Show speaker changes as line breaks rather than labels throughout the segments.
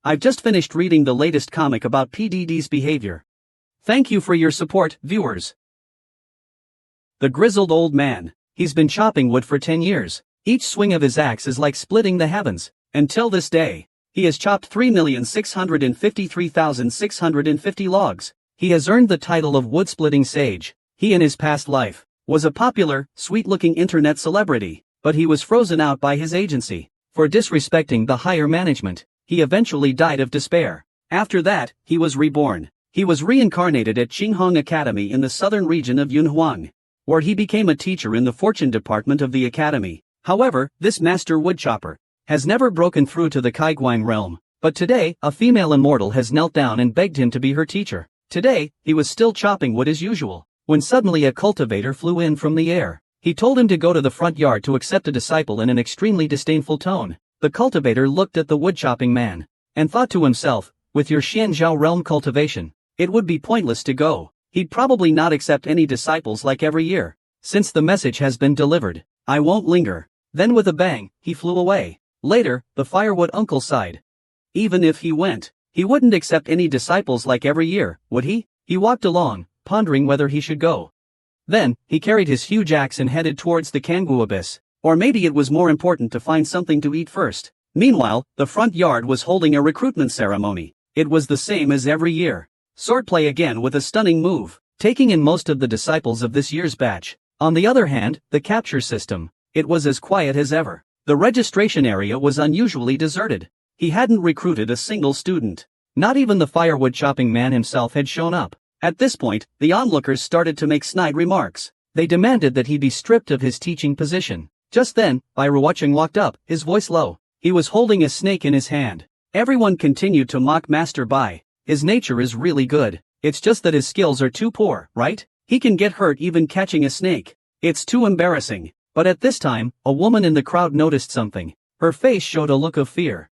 I've just finished reading the latest comic about PDD's behavior. Thank you for your support, viewers. The grizzled old man. He's been chopping wood for 10 years. Each swing of his axe is like splitting the heavens. Until this day, he has chopped 3,653,650 logs. He has earned the title of wood-splitting sage. He in his past life was a popular, sweet-looking internet celebrity, but he was frozen out by his agency for disrespecting the higher management. He eventually died of despair. After that, he was reborn. He was reincarnated at Qinghong Academy in the southern region of Yunhuang, where he became a teacher in the fortune department of the academy. However, this master woodchopper has never broken through to the Kaiguang realm, but today, a female immortal has knelt down and begged him to be her teacher. Today, he was still chopping wood as usual, when suddenly a cultivator flew in from the air. He told him to go to the front yard to accept a disciple in an extremely disdainful tone. The cultivator looked at the woodchopping man and thought to himself, with your Xianzhao realm cultivation, it would be pointless to go. He'd probably not accept any disciples like every year. Since the message has been delivered, I won't linger. Then with a bang, he flew away. Later, the firewood uncle sighed. Even if he went, he wouldn't accept any disciples like every year, would he? He walked along, pondering whether he should go. Then, he carried his huge axe and headed towards the Kanggu abyss. Or maybe it was more important to find something to eat first. Meanwhile, the front yard was holding a recruitment ceremony. It was the same as every year. Swordplay again with a stunning move, taking in most of the disciples of this year's batch. On the other hand, the capture system, it was as quiet as ever. The registration area was unusually deserted. He hadn't recruited a single student. Not even the firewood chopping man himself had shown up. At this point, the onlookers started to make snide remarks. They demanded that he be stripped of his teaching position. Just then, Bairuocheng walked up, his voice low. He was holding a snake in his hand. Everyone continued to mock Master Bai. His nature is really good. It's just that his skills are too poor, right? He can get hurt even catching a snake. It's too embarrassing. But at this time, a woman in the crowd noticed something. Her face showed a look of fear.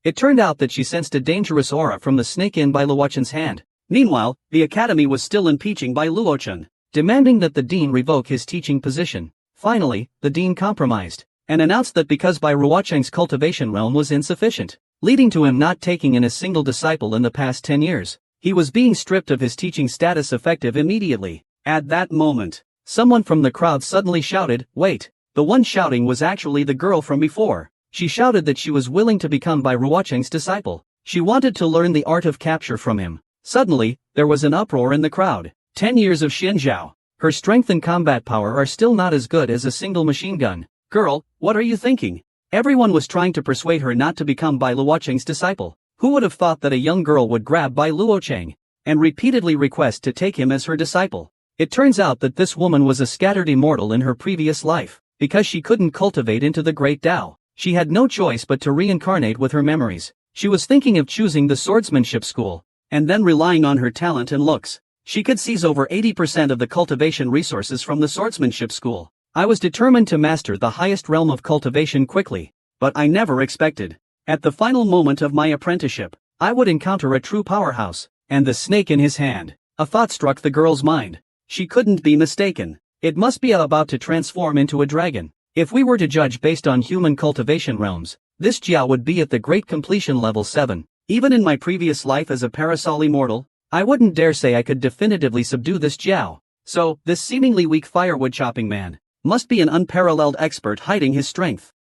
It turned out that she sensed a dangerous aura from the snake in Bairuochen's hand. Meanwhile, the academy was still impeaching Bairuochen, demanding that the dean revoke his teaching position. Finally, the dean compromised, and announced that because Bairuocheng's cultivation realm was insufficient, leading to him not taking in a single disciple in the past 10 years, he was being stripped of his teaching status effective immediately. At that moment, someone from the crowd suddenly shouted, "Wait!" The one shouting was actually the girl from before. She shouted that she was willing to become Bairuocheng's disciple. She wanted to learn the art of capture from him. Suddenly, there was an uproar in the crowd. 10 years of Xianzhao. Her strength and combat power are still not as good as a single machine gun. Girl, what are you thinking? Everyone was trying to persuade her not to become Bairuocheng's disciple. Who would have thought that a young girl would grab Bairuocheng and repeatedly request to take him as her disciple? It turns out that this woman was a scattered immortal in her previous life. Because she couldn't cultivate into the Great Tao, she had no choice but to reincarnate with her memories. She was thinking of choosing the swordsmanship school, and then relying on her talent and looks. She could seize over 80% of the cultivation resources from the swordsmanship school. I was determined to master the highest realm of cultivation quickly, but I never expected, at the final moment of my apprenticeship, I would encounter a true powerhouse, and the snake in his hand. A thought struck the girl's mind. She couldn't be mistaken. It must be about to transform into a dragon. If we were to judge based on human cultivation realms, this Jiao would be at the Great Completion level 7. Even in my previous life as a parasol immortal, I wouldn't dare say I could definitively subdue this Jiao. So, this seemingly weak firewood chopping man must be an unparalleled expert hiding his strength.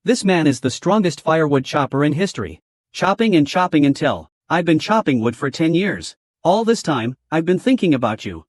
This man is the strongest firewood chopper in history. Chopping and chopping until, I've been chopping wood for 10 years. All this time, I've been thinking about you.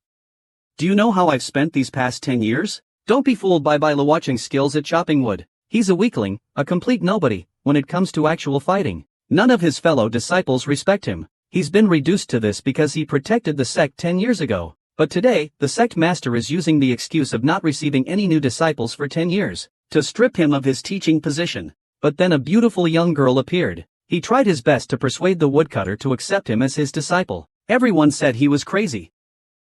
Do you know how I've spent these past 10 years? Don't be fooled by Bairuocheng's skills at chopping wood. He's a weakling, a complete nobody, when it comes to actual fighting. None of his fellow disciples respect him. He's been reduced to this because he protected the sect 10 years ago. But today, the sect master is using the excuse of not receiving any new disciples for 10 years, to strip him of his teaching position. But then a beautiful young girl appeared. He tried his best to persuade the woodcutter to accept him as his disciple. Everyone said he was crazy.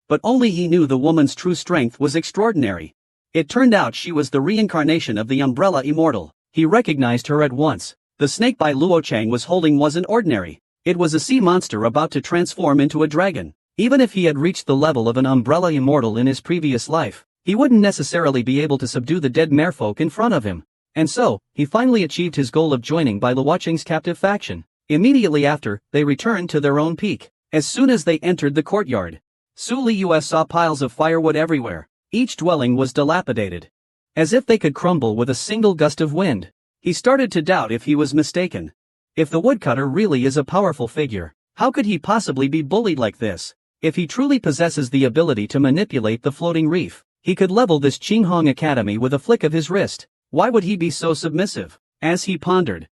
But only he knew the woman's true strength was extraordinary. It turned out she was the reincarnation of the Umbrella Immortal. He recognized her at once. The snake Bairuocheng was holding wasn't ordinary. It was a sea monster about to transform into a dragon. Even if he had reached the level of an Umbrella Immortal in his previous life, he wouldn't necessarily be able to subdue the dead merfolk in front of him. And so, he finally achieved his goal of joining Bairuocheng's captive faction. Immediately after, they returned to their own peak. As soon as they entered the courtyard, Su Liyue saw piles of firewood everywhere. Each dwelling was dilapidated, as if they could crumble with a single gust of wind. He started to doubt if he was mistaken. If the woodcutter really is a powerful figure, how could he possibly be bullied like this? If he truly possesses the ability to manipulate the floating reef, he could level this Qinghong Academy with a flick of his wrist. Why would he be so submissive? As he pondered,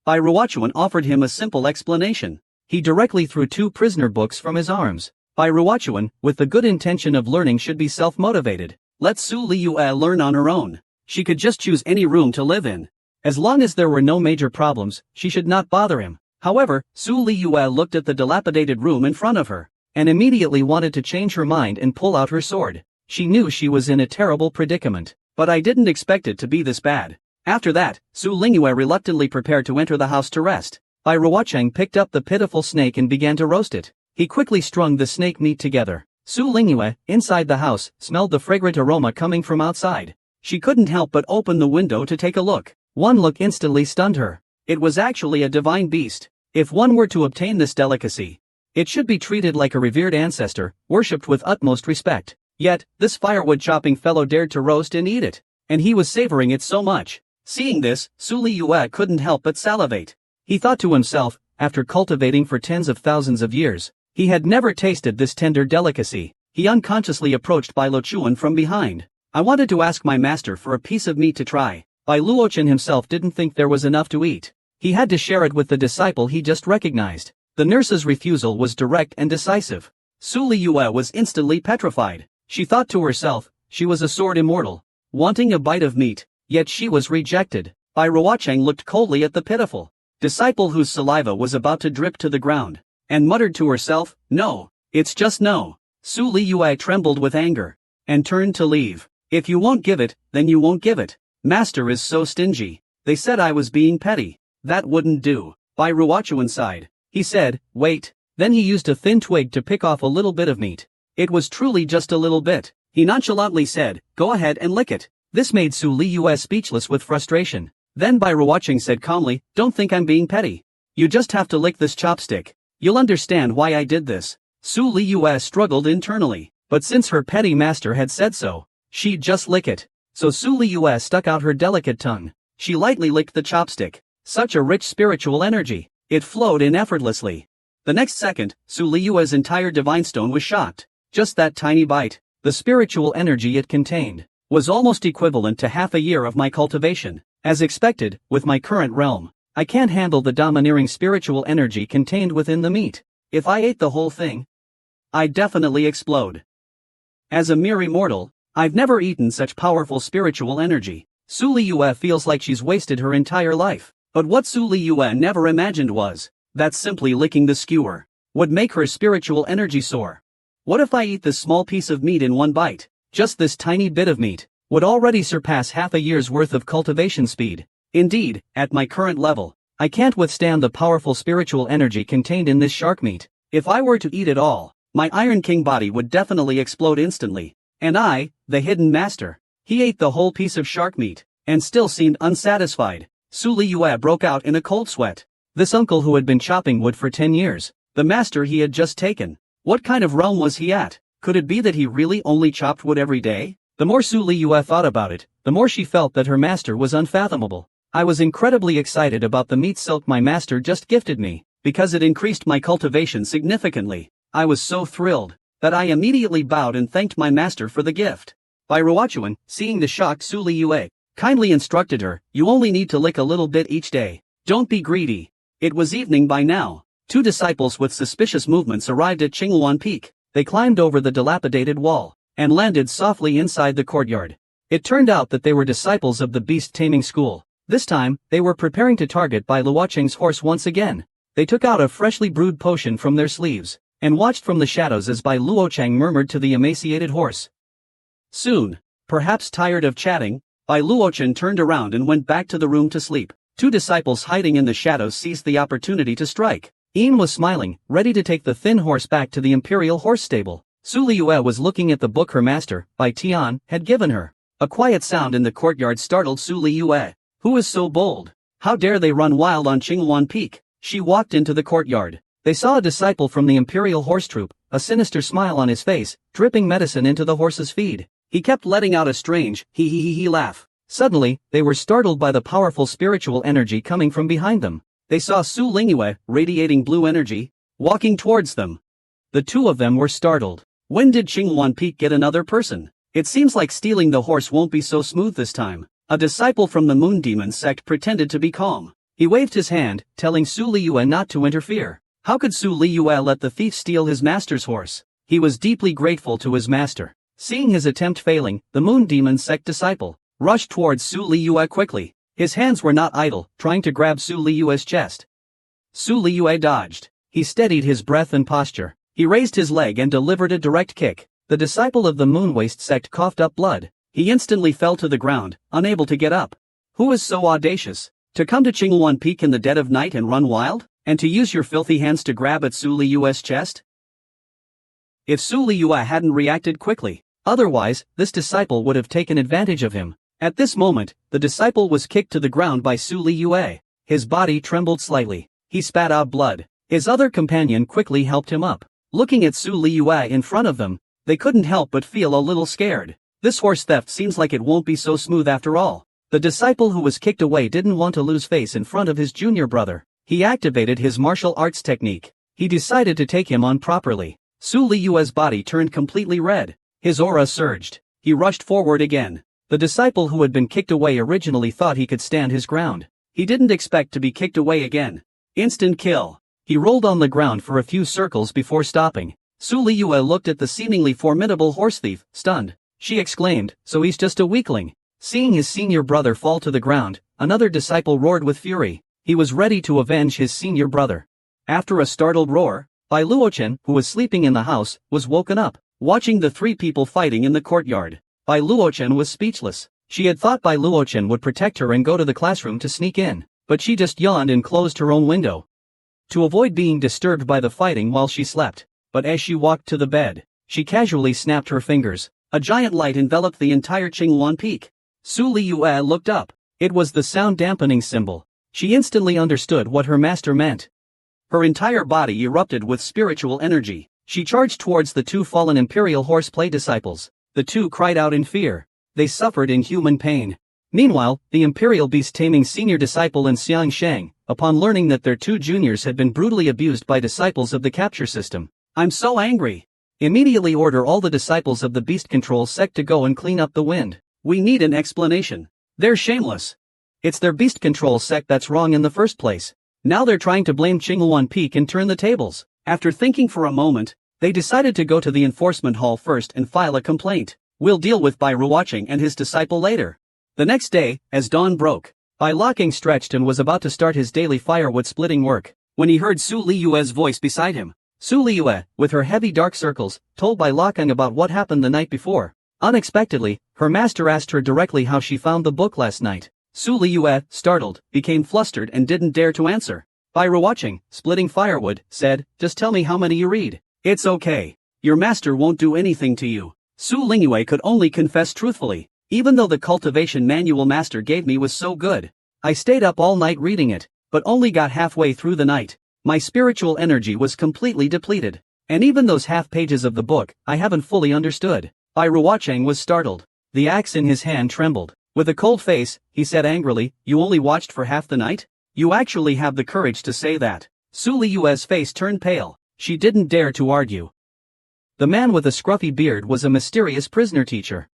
Bai Ruochuan offered him a simple explanation. He directly threw 2 prisoner books from his arms. Bai Ruochuan, with the good intention of learning, should be self-motivated. Let Su Liyue learn on her own. She could just choose any room to live in. As long as there were no major problems, she should not bother him. However, Su Liyue looked at the dilapidated room in front of her, and immediately wanted to change her mind and pull out her sword. She knew she was in a terrible predicament. But I didn't expect it to be this bad. After that, Su Liyue reluctantly prepared to enter the house to rest. Bai Ruochuan picked up the pitiful snake and began to roast it. He quickly strung the snake meat together. Su Liyue, inside the house, smelled the fragrant aroma coming from outside. She couldn't help but open the window to take a look. One look instantly stunned her. It was actually a divine beast. If one were to obtain this delicacy, it should be treated like a revered ancestor, worshipped with utmost respect. Yet, this firewood chopping fellow dared to roast and eat it, and he was savoring it so much. Seeing this, Su Liyue couldn't help but salivate. He thought to himself, after cultivating for tens of thousands of years, he had never tasted this tender delicacy. He unconsciously approached Bai Luochuan from behind. I wanted to ask my master for a piece of meat to try. Bai Luochuan himself didn't think there was enough to eat. He had to share it with the disciple he just recognized. The nurse's refusal was direct and decisive. Su Liyue was instantly petrified. She thought to herself, she was a sword immortal, wanting a bite of meat, yet she was rejected. Bai Ruochuan looked coldly at the pitiful disciple whose saliva was about to drip to the ground, and muttered to herself, no, it's just no. Su Liyue trembled with anger, and turned to leave. If you won't give it, then you won't give it. Master is so stingy. They said I was being petty. That wouldn't do. Bai Ruochuan sighed. He said, wait. Then he used a thin twig to pick off a little bit of meat. It was truly just a little bit. He nonchalantly said, go ahead and lick it. This made Su Liyue speechless with frustration. Then Bai Ruochuan said calmly, don't think I'm being petty. You just have to lick this chopstick. You'll understand why I did this. Su Liyue struggled internally, but since her petty master had said so, she'd just lick it. So Su Liyue stuck out her delicate tongue. She lightly licked the chopstick. Such a rich spiritual energy. It flowed in effortlessly. The next second, Su Liyue's entire divine stone was shocked. Just that tiny bite, the spiritual energy it contained, was almost equivalent to half a year of my cultivation. As expected, with my current realm, I can't handle the domineering spiritual energy contained within the meat. If I ate the whole thing, I'd definitely explode. As a mere immortal, I've never eaten such powerful spiritual energy. Su Liyue feels like she's wasted her entire life. But what Su Liyue never imagined was that simply licking the skewer would make her spiritual energy soar. What if I eat this small piece of meat in one bite? Just this tiny bit of meat would already surpass half a year's worth of cultivation speed. Indeed, at my current level, I can't withstand the powerful spiritual energy contained in this shark meat. If I were to eat it all, my Iron King body would definitely explode instantly. And I, the hidden master, he ate the whole piece of shark meat, and still seemed unsatisfied. Su Liyue broke out in a cold sweat. This uncle who had been chopping wood for 10 years, the master he had just taken. What kind of realm was he at? Could it be that he really only chopped wood every day? The more Su Liyue thought about it, the more she felt that her master was unfathomable. I was incredibly excited about the meat silk my master just gifted me, because it increased my cultivation significantly. I was so thrilled that I immediately bowed and thanked my master for the gift. Bai Ruochuan, seeing the shocked Su Liyue, kindly instructed her, you only need to lick a little bit each day. Don't be greedy. It was evening by now. 2 disciples with suspicious movements arrived at Qinghuan Peak. They climbed over the dilapidated wall and landed softly inside the courtyard. It turned out that they were disciples of the beast taming school. This time, they were preparing to target Bai Luocheng's horse once again. They took out a freshly brewed potion from their sleeves and watched from the shadows as Bai Luocheng murmured to the emaciated horse. Soon, perhaps tired of chatting, Bai Luocheng turned around and went back to the room to sleep. 2 disciples hiding in the shadows seized the opportunity to strike. Yin was smiling, ready to take the thin horse back to the imperial horse stable. Su Liyue was looking at the book her master, Bai Tian, had given her. A quiet sound in the courtyard startled Su Liyue. Who is so bold? How dare they run wild on Qinghuan Peak? She walked into the courtyard. They saw a disciple from the Imperial Horse Troop, a sinister smile on his face, dripping medicine into the horse's feed. He kept letting out a strange hee laugh. Suddenly, they were startled by the powerful spiritual energy coming from behind them. They saw Su Lingyue, radiating blue energy, walking towards them. The two of them were startled. When did Qinghuan Peak get another person? It seems like stealing the horse won't be so smooth this time. A disciple from the Moon Demon sect pretended to be calm. He waved his hand, telling Su Liyue not to interfere. How could Su Liyue let the thief steal his master's horse? He was deeply grateful to his master. Seeing his attempt failing, the Moon Demon sect disciple rushed towards Su Liyue quickly. His hands were not idle, trying to grab Su Liyue's chest. Su Liyue dodged. He steadied his breath and posture. He raised his leg and delivered a direct kick. The disciple of the Moonwaste sect coughed up blood. He instantly fell to the ground, unable to get up. Who is so audacious? To come to Qinghuan Peak in the dead of night and run wild? And to use your filthy hands to grab at Su Liyue's chest? If Su Liyue hadn't reacted quickly, otherwise, this disciple would have taken advantage of him. At this moment, the disciple was kicked to the ground by Su Liyue. His body trembled slightly. He spat out blood. His other companion quickly helped him up. Looking at Su Liyue in front of them, they couldn't help but feel a little scared. This horse theft seems like it won't be so smooth after all. The disciple who was kicked away didn't want to lose face in front of his junior brother. He activated his martial arts technique. He decided to take him on properly. Su Liyue's body turned completely red. His aura surged. He rushed forward again. The disciple who had been kicked away originally thought he could stand his ground. He didn't expect to be kicked away again. Instant kill. He rolled on the ground for a few circles before stopping. Su Liyue looked at the seemingly formidable horse thief, stunned. She exclaimed, "So he's just a weakling." Seeing his senior brother fall to the ground, another disciple roared with fury. He was ready to avenge his senior brother. After a startled roar, Bai Luochen, who was sleeping in the house, was woken up, watching the three people fighting in the courtyard. Bai Luochen was speechless. She had thought Bai Luochen would protect her and go to the classroom to sneak in, but she just yawned and closed her own window to avoid being disturbed by the fighting while she slept. But as she walked to the bed, she casually snapped her fingers. A giant light enveloped the entire Qinghuan Peak. Su Liyue looked up. It was the sound-dampening symbol. She instantly understood what her master meant. Her entire body erupted with spiritual energy. She charged towards the two fallen Imperial Horseplay disciples. The two cried out in fear. They suffered inhuman pain. Meanwhile, the Imperial Beast-taming senior disciple and Xiang Sheng, upon learning that their two juniors had been brutally abused by disciples of the capture system. "I'm so angry. Immediately order all the disciples of the Beast Control sect to go and clean up the wind. We need an explanation. They're shameless. It's their Beast Control sect that's wrong in the first place. Now they're trying to blame Qinghuan Peak and turn the tables." After thinking for a moment, they decided to go to the enforcement hall first and file a complaint. We'll deal with Bai Ruocheng and his disciple later. The next day, as dawn broke, Bai Luocheng stretched and was about to start his daily firewood-splitting work, when he heard Su Liyue's voice beside him. Su Liyue, with her heavy dark circles, told Bai Luocheng about what happened the night before. Unexpectedly, her master asked her directly how she found the book last night. Su Liyue, startled, became flustered and didn't dare to answer. Bai Ruocheng, splitting firewood, said, "Just tell me how many you read. It's okay. Your master won't do anything to you." Su Lingyue could only confess truthfully. "Even though the cultivation manual master gave me was so good, I stayed up all night reading it, but only got halfway through the night. My spiritual energy was completely depleted. And even those half pages of the book, I haven't fully understood." Bai Ruocheng was startled. The axe in his hand trembled. With a cold face, he said angrily, "You only watched for half the night? You actually have the courage to say that?" Su Liyue's face turned pale. She didn't dare to argue. The man with a scruffy beard was a mysterious prisoner teacher.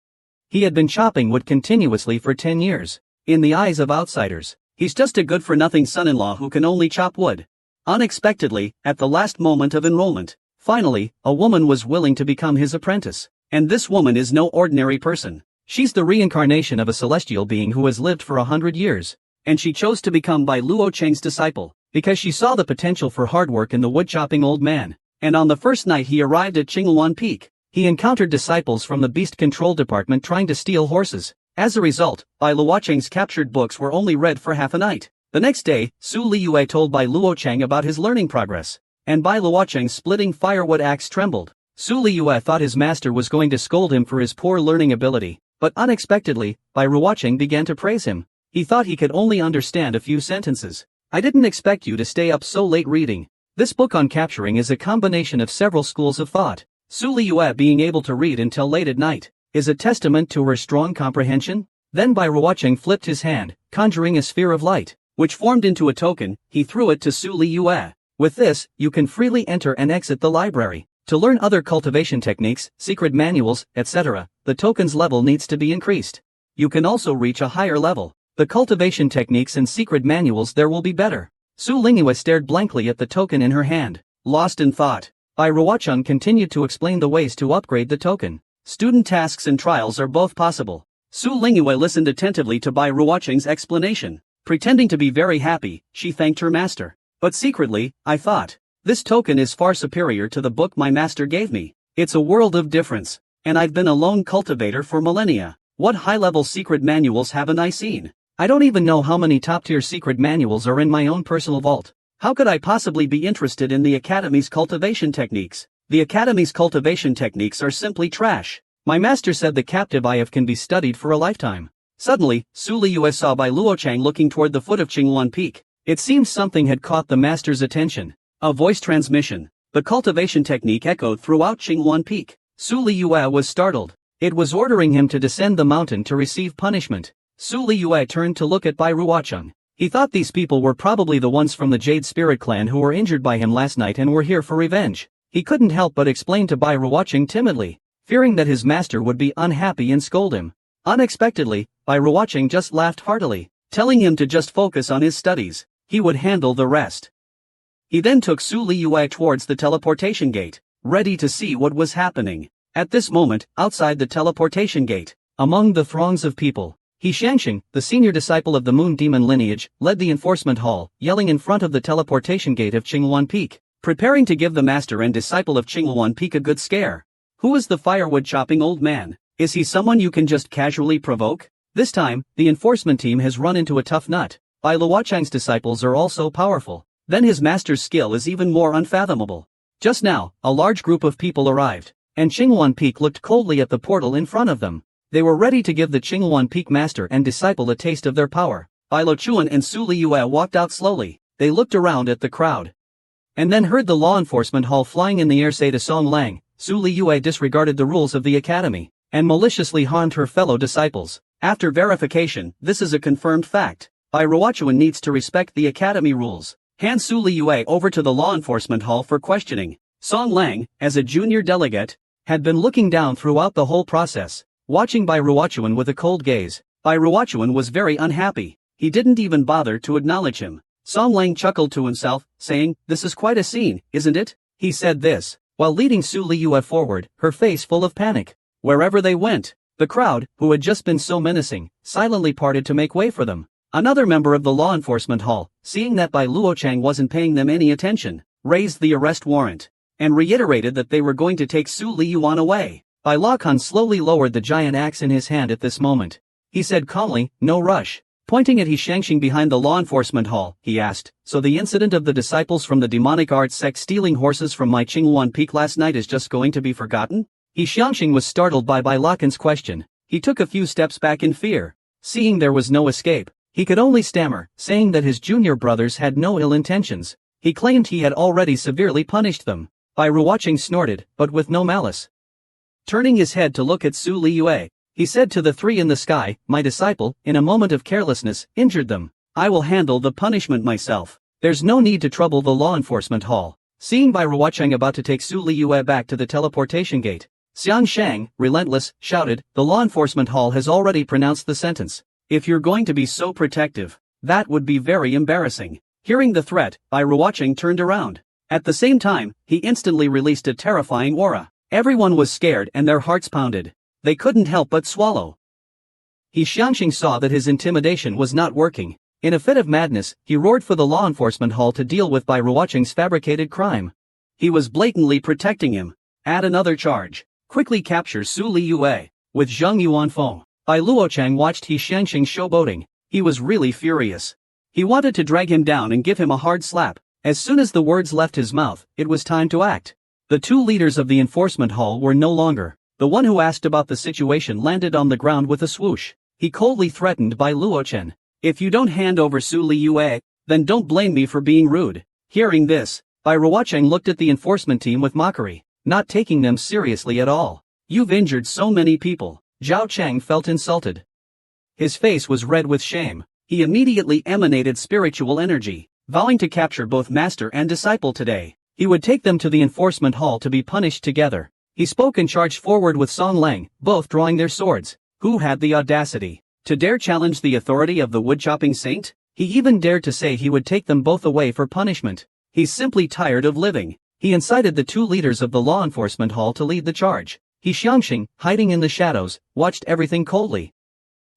He had been chopping wood continuously for 10 years. In the eyes of outsiders, he's just a good-for-nothing son-in-law who can only chop wood. Unexpectedly, at the last moment of enrollment, finally, a woman was willing to become his apprentice. And this woman is no ordinary person. She's the reincarnation of a celestial being who has lived for 100 years. And she chose to become Bai Luocheng's disciple, because she saw the potential for hard work in the wood-chopping old man. And on the first night he arrived at Qinghuan Peak, he encountered disciples from the Beast Control Department trying to steal horses. As a result, Bai Luocheng's captured books were only read for half a night. The next day, Su Liyue told Bai Luocheng about his learning progress. And Bai Luocheng's splitting firewood axe trembled. Su Liyue thought his master was going to scold him for his poor learning ability, but unexpectedly, Bai Ruocheng began to praise him. He thought he could only understand a few sentences. I didn't expect you to stay up so late reading. This book on capturing is a combination of several schools of thought. Su Liyue being able to read until late at night is a testament to her strong comprehension. Then Bai Ruocheng flipped his hand, conjuring a sphere of light, which formed into a token. He threw it to Su Liyue. With this, you can freely enter and exit the library. To learn other cultivation techniques, secret manuals, etc., the token's level needs to be increased. You can also reach a higher level. The cultivation techniques and secret manuals there will be better. Su Liyue stared blankly at the token in her hand, lost in thought. Bai Ruocheng continued to explain the ways to upgrade the token. Student tasks and trials are both possible. Su Liyue listened attentively to Bai Ruocheng's explanation. Pretending to be very happy, she thanked her master. But secretly, I thought, this token is far superior to the book my master gave me. It's a world of difference. And I've been a lone cultivator for millennia. What high-level secret manuals haven't I seen? I don't even know how many top-tier secret manuals are in my own personal vault. How could I possibly be interested in the Academy's cultivation techniques? The Academy's cultivation techniques are simply trash. My master said the captive eye can be studied for a lifetime. Suddenly, Su Liyue saw Bai Ruocheng looking toward the foot of Qingluan Peak. It seems something had caught the master's attention. A voice transmission. The cultivation technique echoed throughout Qingluan Peak. Su Liyue was startled. It was ordering him to descend the mountain to receive punishment. Su Liyue turned to look at Bai Ruocheng. He thought these people were probably the ones from the Jade Spirit clan who were injured by him last night and were here for revenge. He couldn't help but explain to Bai Ruocheng timidly, fearing that his master would be unhappy and scold him. Unexpectedly, Bai Ruocheng just laughed heartily, telling him to just focus on his studies. He would handle the rest. He then took Su Liyue towards the teleportation gate, ready to see what was happening. At this moment, outside the teleportation gate, among the throngs of people, He Xiangxing, the senior disciple of the Moon Demon lineage, led the enforcement hall, yelling in front of the teleportation gate of Qingluan Peak, preparing to give the master and disciple of Qingluan Peak a good scare. Who is the firewood-chopping old man? Is he someone you can just casually provoke? This time, the enforcement team has run into a tough nut. Bai Ruocheng's disciples are all so powerful. Then his master's skill is even more unfathomable. Just now, a large group of people arrived, and Qingluan Peak looked coldly at the portal in front of them. They were ready to give the Qingluan Peak master and disciple a taste of their power. Bai Luochuan and Su Liyue walked out slowly. They looked around at the crowd, and then heard the law enforcement hall flying in the air say to Song Lang. Su Liyue disregarded the rules of the academy, and maliciously harmed her fellow disciples. After verification, this is a confirmed fact. Bai Ruochuan needs to respect the academy rules. Hand Su Liyue over to the law enforcement hall for questioning. Song Lang, as a junior delegate, had been looking down throughout the whole process, watching Bai Ruochuan with a cold gaze. Bai Ruochuan was very unhappy. He didn't even bother to acknowledge him. Song Lang chuckled to himself, saying, "This is quite a scene, isn't it?" He said this, while leading Su Liyue forward, her face full of panic. Wherever they went, the crowd, who had just been so menacing, silently parted to make way for them. Another member of the law enforcement hall, seeing that Bai Ruocheng wasn't paying them any attention, raised the arrest warrant, and reiterated that they were going to take Su Liyuan away. Bai Luokan slowly lowered the giant axe in his hand at this moment. He said calmly, "No rush." Pointing at He Xiangxing behind the law enforcement hall, he asked, "So the incident of the disciples from the demonic arts sect stealing horses from my Qingluan Peak last night is just going to be forgotten?" He Xiangxing was startled by Bai Luokan's question. He took a few steps back in fear. Seeing there was no escape, he could only stammer, saying that his junior brothers had no ill intentions. He claimed he had already severely punished them. Bai Ruocheng snorted, but with no malice. Turning his head to look at Su Liyue, he said to the three in the sky, "My disciple, in a moment of carelessness, injured them. I will handle the punishment myself. There's no need to trouble the law enforcement hall." Seeing Bai Ruocheng about to take Su Liyue back to the teleportation gate, Xiang Shang, relentless, shouted, "The law enforcement hall has already pronounced the sentence. If you're going to be so protective, that would be very embarrassing." Hearing the threat, Bai Ruocheng turned around. At the same time, he instantly released a terrifying aura. Everyone was scared and their hearts pounded. They couldn't help but swallow. He Xiangxing saw that his intimidation was not working. In a fit of madness, he roared for the law enforcement hall to deal with Bai Ruocheng's fabricated crime. He was blatantly protecting him. Add another charge. Quickly capture Su Liyue. With Zheng Yuanfeng, Bai Luocheng watched He Xiangxing showboating. He was really furious. He wanted to drag him down and give him a hard slap. As soon as the words left his mouth, it was time to act. The two leaders of the enforcement hall were no longer. The one who asked about the situation landed on the ground with a swoosh. He coldly threatened Bai Luocheng. "If you don't hand over Su Liyue, Then don't blame me for being rude. Hearing this, Bai Ruocheng looked at the enforcement team with mockery, not taking them seriously at all. You've injured so many people. Zhao Cheng felt insulted. His face was red with shame. He immediately emanated spiritual energy, vowing to capture both master and disciple today. He would take them to the enforcement hall to be punished together. He spoke and charged forward with Song Lang, both drawing their swords. Who had the audacity to dare challenge the authority of the woodchopping saint? He even dared to say he would take them both away for punishment. He's simply tired of living. He incited the two leaders of the law enforcement hall to lead the charge. He Xiangxing, hiding in the shadows, watched everything coldly,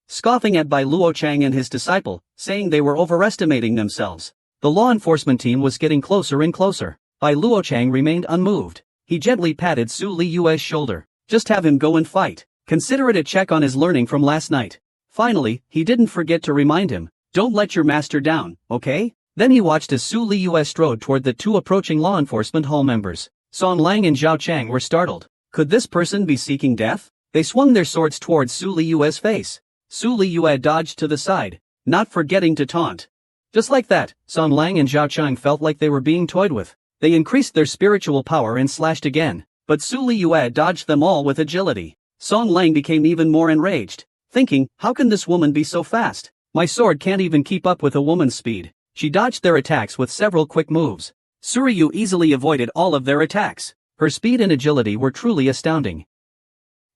scoffing at Bai Luocheng and his disciple, saying they were overestimating themselves. The law enforcement team was getting closer and closer. Bai Luocheng remained unmoved. He gently patted Su Liyue's shoulder. Just have him go and fight. Consider it a check on his learning from last night. Finally, he didn't forget to remind him, don't let your master down, okay? Then he watched as Su Liyue strode toward the two approaching law enforcement hall members. Song Lang and Zhao Cheng were startled. Could this person be seeking death? They swung their swords towards Su Liyue's face. Su Liyue dodged to the side, not forgetting to taunt. Just like that, Song Lang and Zhao Cheng felt like they were being toyed with. They increased their spiritual power and slashed again, but Su Liyue dodged them all with agility. Song Lang became even more enraged, thinking, how can this woman be so fast? My sword can't even keep up with a woman's speed. She dodged their attacks with several quick moves. Suryu easily avoided all of their attacks. Her speed and agility were truly astounding.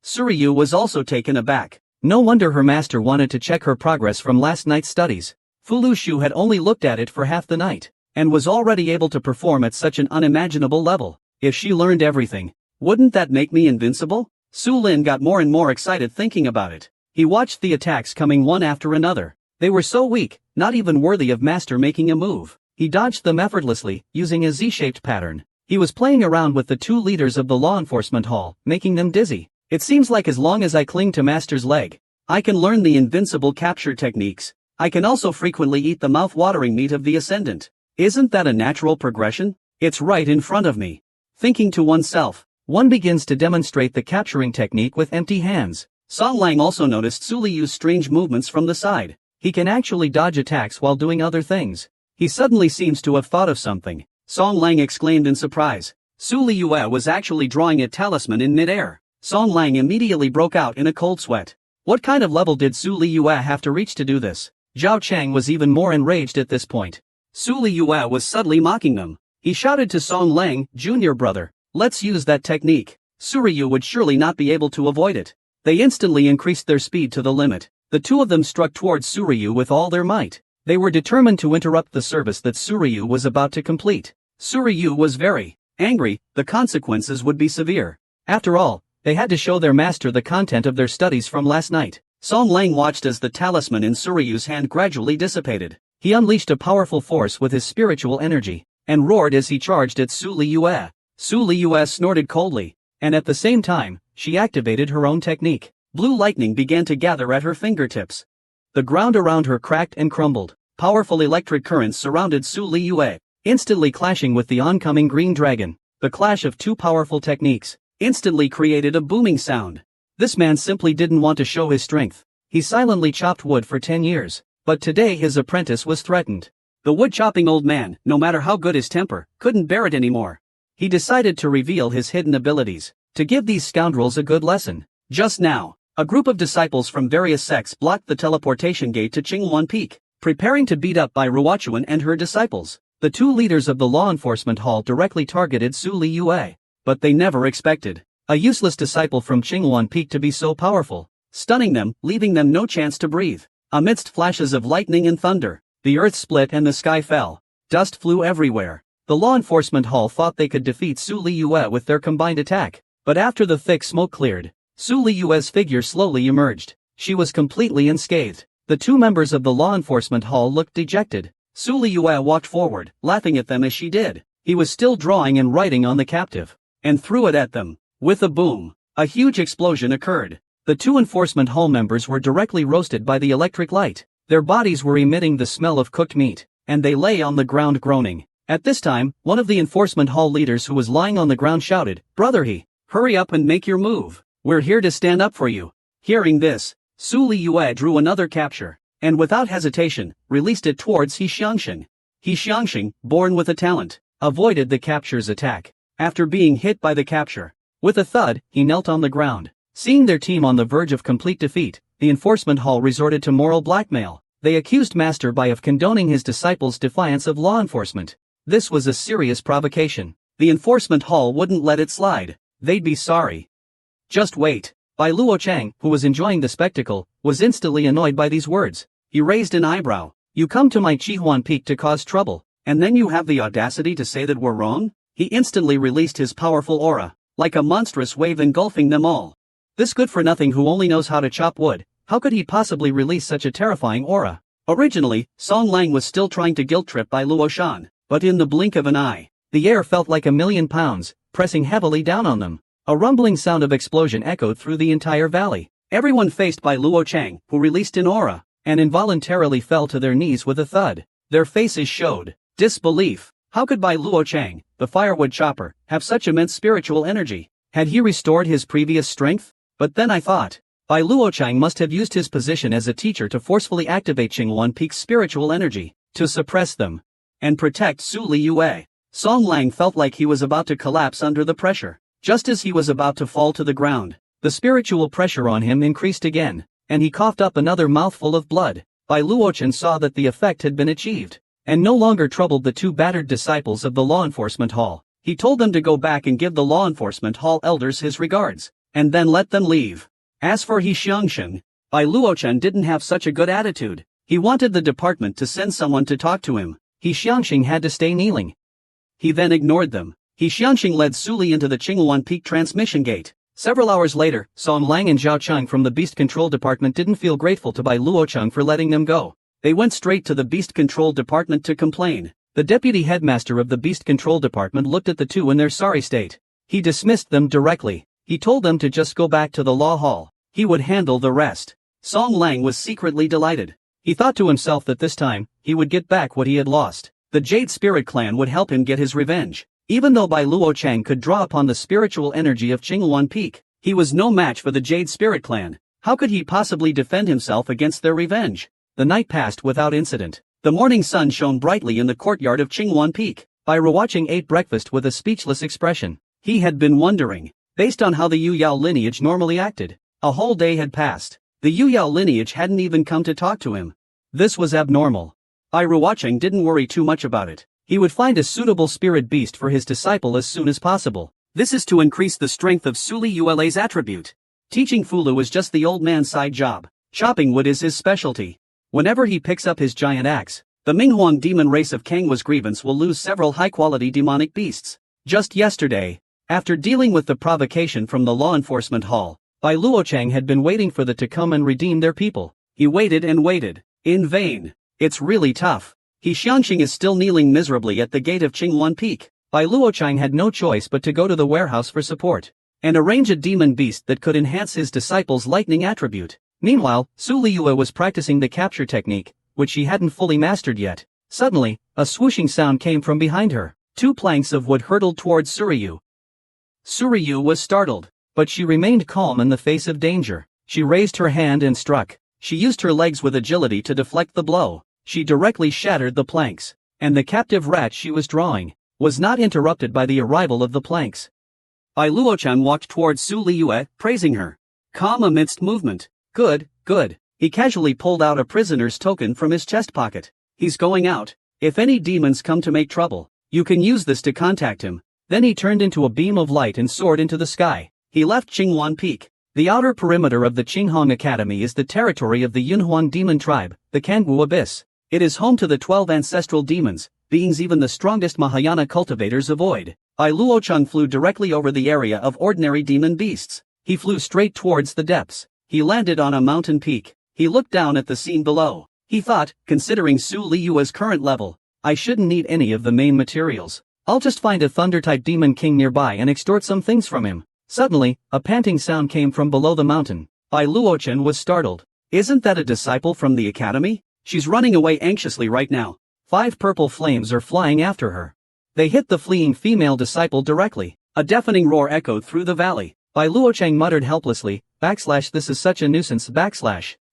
Suryu was also taken aback. No wonder her master wanted to check her progress from last night's studies. Fu Luxiu had only looked at it for half the night, and was already able to perform at such an unimaginable level. If she learned everything, wouldn't that make me invincible? Su Lin got more and more excited thinking about it. He watched the attacks coming one after another. They were so weak, not even worthy of master making a move. He dodged them effortlessly, using a Z-shaped pattern. He was playing around with the two leaders of the law enforcement hall, making them dizzy. It seems like as long as I cling to master's leg, I can learn the invincible capture techniques. I can also frequently eat the mouth-watering meat of the ascendant. Isn't that a natural progression? It's right in front of me. Thinking to oneself, one begins to demonstrate the capturing technique with empty hands. Song Lang also noticed Su Liyue's strange movements from the side. He can actually dodge attacks while doing other things. He suddenly seems to have thought of something. Song Lang exclaimed in surprise. Su Liyue was actually drawing a talisman in midair. Song Lang immediately broke out in a cold sweat. What kind of level did Su Liyue have to reach to do this? Zhao Cheng was even more enraged at this point. Su Liyue was subtly mocking them. He shouted to Song Lang, junior brother, let's use that technique. Suryu would surely not be able to avoid it. They instantly increased their speed to the limit. The two of them struck towards Suryu with all their might. They were determined to interrupt the service that Suryu was about to complete. Suryu was very angry. The consequences would be severe. After all, they had to show their master the content of their studies from last night. Song Lang watched as the talisman in Suryu's hand gradually dissipated. He unleashed a powerful force with his spiritual energy, and roared as he charged at Su Liyue. Su Liyue snorted coldly, and at the same time, she activated her own technique. Blue lightning began to gather at her fingertips. The ground around her cracked and crumbled. Powerful electric currents surrounded Su Liyue, instantly clashing with the oncoming green dragon. The clash of two powerful techniques instantly created a booming sound. This man simply didn't want to show his strength. He silently chopped wood for 10 years, but today his apprentice was threatened. The wood-chopping old man, no matter how good his temper, couldn't bear it anymore. He decided to reveal his hidden abilities, to give these scoundrels a good lesson. Just now, a group of disciples from various sects blocked the teleportation gate to Qinghuan Peak, preparing to beat up Bai Ruochuan and her disciples. The two leaders of the law enforcement hall directly targeted Su Liyue, but they never expected a useless disciple from Qinghuan Peak to be so powerful, stunning them, leaving them no chance to breathe. Amidst flashes of lightning and thunder, the earth split and the sky fell. Dust flew everywhere. The law enforcement hall thought they could defeat Su Liyue with their combined attack, but after the thick smoke cleared, Su Liyue's figure slowly emerged. She was completely unscathed. The two members of the law enforcement hall looked dejected. Su Liyue walked forward, laughing at them as she did. He was still drawing and writing on the captive, and threw it at them. With a boom, a huge explosion occurred. The two enforcement hall members were directly roasted by the electric light. Their bodies were emitting the smell of cooked meat, and they lay on the ground groaning. At this time, one of the enforcement hall leaders who was lying on the ground shouted, "Brother He, hurry up and make your move. We're here to stand up for you." Hearing this, Su Liyue drew another capture, and without hesitation, released it towards He Xiangxing. He Xiangxing, born with a talent, avoided the capture's attack. After being hit by the capture, with a thud, he knelt on the ground. Seeing their team on the verge of complete defeat, the enforcement hall resorted to moral blackmail. They accused Master Bai of condoning his disciples' defiance of law enforcement. This was a serious provocation. The enforcement hall wouldn't let it slide. They'd be sorry. Just wait. Bai Luochang, who was enjoying the spectacle, was instantly annoyed by these words. He raised an eyebrow. You come to my Chihuan Peak to cause trouble, and then you have the audacity to say that we're wrong? He instantly released his powerful aura, like a monstrous wave engulfing them all. This good-for-nothing who only knows how to chop wood, how could he possibly release such a terrifying aura? Originally, Song Lang was still trying to guilt-trip Bai Luoshan, but in the blink of an eye, the air felt like 1,000,000 pounds, pressing heavily down on them. A rumbling sound of explosion echoed through the entire valley. Everyone faced Bai Luochang, who released an aura, and involuntarily fell to their knees with a thud. Their faces showed disbelief. How could Bai Luochang, the firewood chopper, have such immense spiritual energy? Had he restored his previous strength? But then I thought, Bai Luochang must have used his position as a teacher to forcefully activate Qingwan Peak's spiritual energy, to suppress them, and protect Su Liyue. Song Lang felt like he was about to collapse under the pressure. Just as he was about to fall to the ground, the spiritual pressure on him increased again, and he coughed up another mouthful of blood. Bai Luochen saw that the effect had been achieved, and no longer troubled the two battered disciples of the law enforcement hall. He told them to go back and give the law enforcement hall elders his regards, and then let them leave. As for He Xiangxing, Bai Luochen didn't have such a good attitude. He wanted the department to send someone to talk to him. He Xiangxing had to stay kneeling. He then ignored them. He Xiangxing led Suli into the Qingwan Peak transmission gate. Several hours later, Song Lang and Zhao Cheng from the Beast Control Department didn't feel grateful to Bai Luocheng for letting them go. They went straight to the Beast Control Department to complain. The deputy headmaster of the Beast Control Department looked at the two in their sorry state. He dismissed them directly. He told them to just go back to the law hall. He would handle the rest. Song Lang was secretly delighted. He thought to himself that this time, he would get back what he had lost. The Jade Spirit Clan would help him get his revenge. Even though Bai Luocheng could draw upon the spiritual energy of Qingwan Peak, he was no match for the Jade Spirit Clan. How could he possibly defend himself against their revenge? The night passed without incident. The morning sun shone brightly in the courtyard of Qingwan Peak. Bai Ruocheng ate breakfast with a speechless expression. He had been wondering, based on how the Yu Yao lineage normally acted. A whole day had passed. The Yu Yao lineage hadn't even come to talk to him. This was abnormal. Bai Ruocheng didn't worry too much about it. He would find a suitable spirit beast for his disciple as soon as possible. This is to increase the strength of Suli Yuele's attribute. Teaching Fulu was just the old man's side job. Chopping wood is his specialty. Whenever he picks up his giant axe, the Minghuang demon race of Kangwa's grievance will lose several high-quality demonic beasts. Just yesterday, after dealing with the provocation from the law enforcement hall, Bai Luocheng had been waiting for the to come and redeem their people. He waited and waited. In vain. It's really tough. He Xiangxing is still kneeling miserably at the gate of Qingwan Peak. Bai Luocheng had no choice but to go to the warehouse for support, and arrange a demon beast that could enhance his disciple's lightning attribute. Meanwhile, Su Liyue was practicing the capture technique, which she hadn't fully mastered yet. Suddenly, a swooshing sound came from behind her. Two planks of wood hurtled towards Suryu. Suryu was startled, but she remained calm in the face of danger. She raised her hand and struck. She used her legs with agility to deflect the blow. She directly shattered the planks, and the captive rat she was drawing was not interrupted by the arrival of the planks. Bai Luochen walked towards Su Liyue, praising her. Calm amidst movement. Good, good. He casually pulled out a prisoner's token from his chest pocket. He's going out. If any demons come to make trouble, you can use this to contact him. Then he turned into a beam of light and soared into the sky. He left Qingwan Peak. The outer perimeter of the Qinghong Academy is the territory of the Yunhuang demon tribe, the Kangwu Abyss. It is home to the 12 ancestral demons, beings even the strongest Mahayana cultivators avoid. Bai Luocheng flew directly over the area of ordinary demon beasts. He flew straight towards the depths. He landed on a mountain peak. He looked down at the scene below. He thought, considering Su Liyue's current level, I shouldn't need any of the main materials. I'll just find a thunder-type demon king nearby and extort some things from him. Suddenly, a panting sound came from below the mountain. Bai Luochen was startled. Isn't that a disciple from the academy? She's running away anxiously right now. 5 purple flames are flying after her. They hit the fleeing female disciple directly. A deafening roar echoed through the valley. Bai Luocheng muttered helplessly, this is such a nuisance,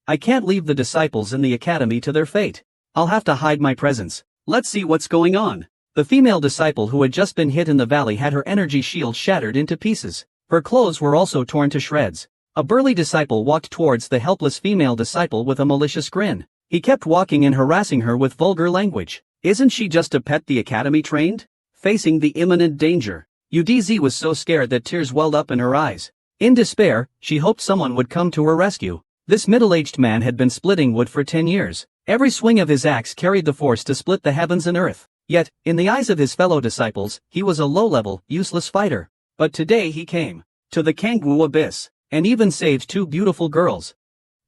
I can't leave the disciples in the academy to their fate. I'll have to hide my presence. Let's see what's going on. The female disciple who had just been hit in the valley had her energy shield shattered into pieces. Her clothes were also torn to shreds. A burly disciple walked towards the helpless female disciple with a malicious grin. He kept walking and harassing her with vulgar language. Isn't she just a pet the academy trained? Facing the imminent danger, Udz was so scared that tears welled up in her eyes. In despair, she hoped someone would come to her rescue. This middle-aged man had been splitting wood for 10 years. Every swing of his axe carried the force to split the heavens and earth. Yet, in the eyes of his fellow disciples, he was a low-level, useless fighter. But today he came to the Kangwu Abyss, and even saved 2 beautiful girls.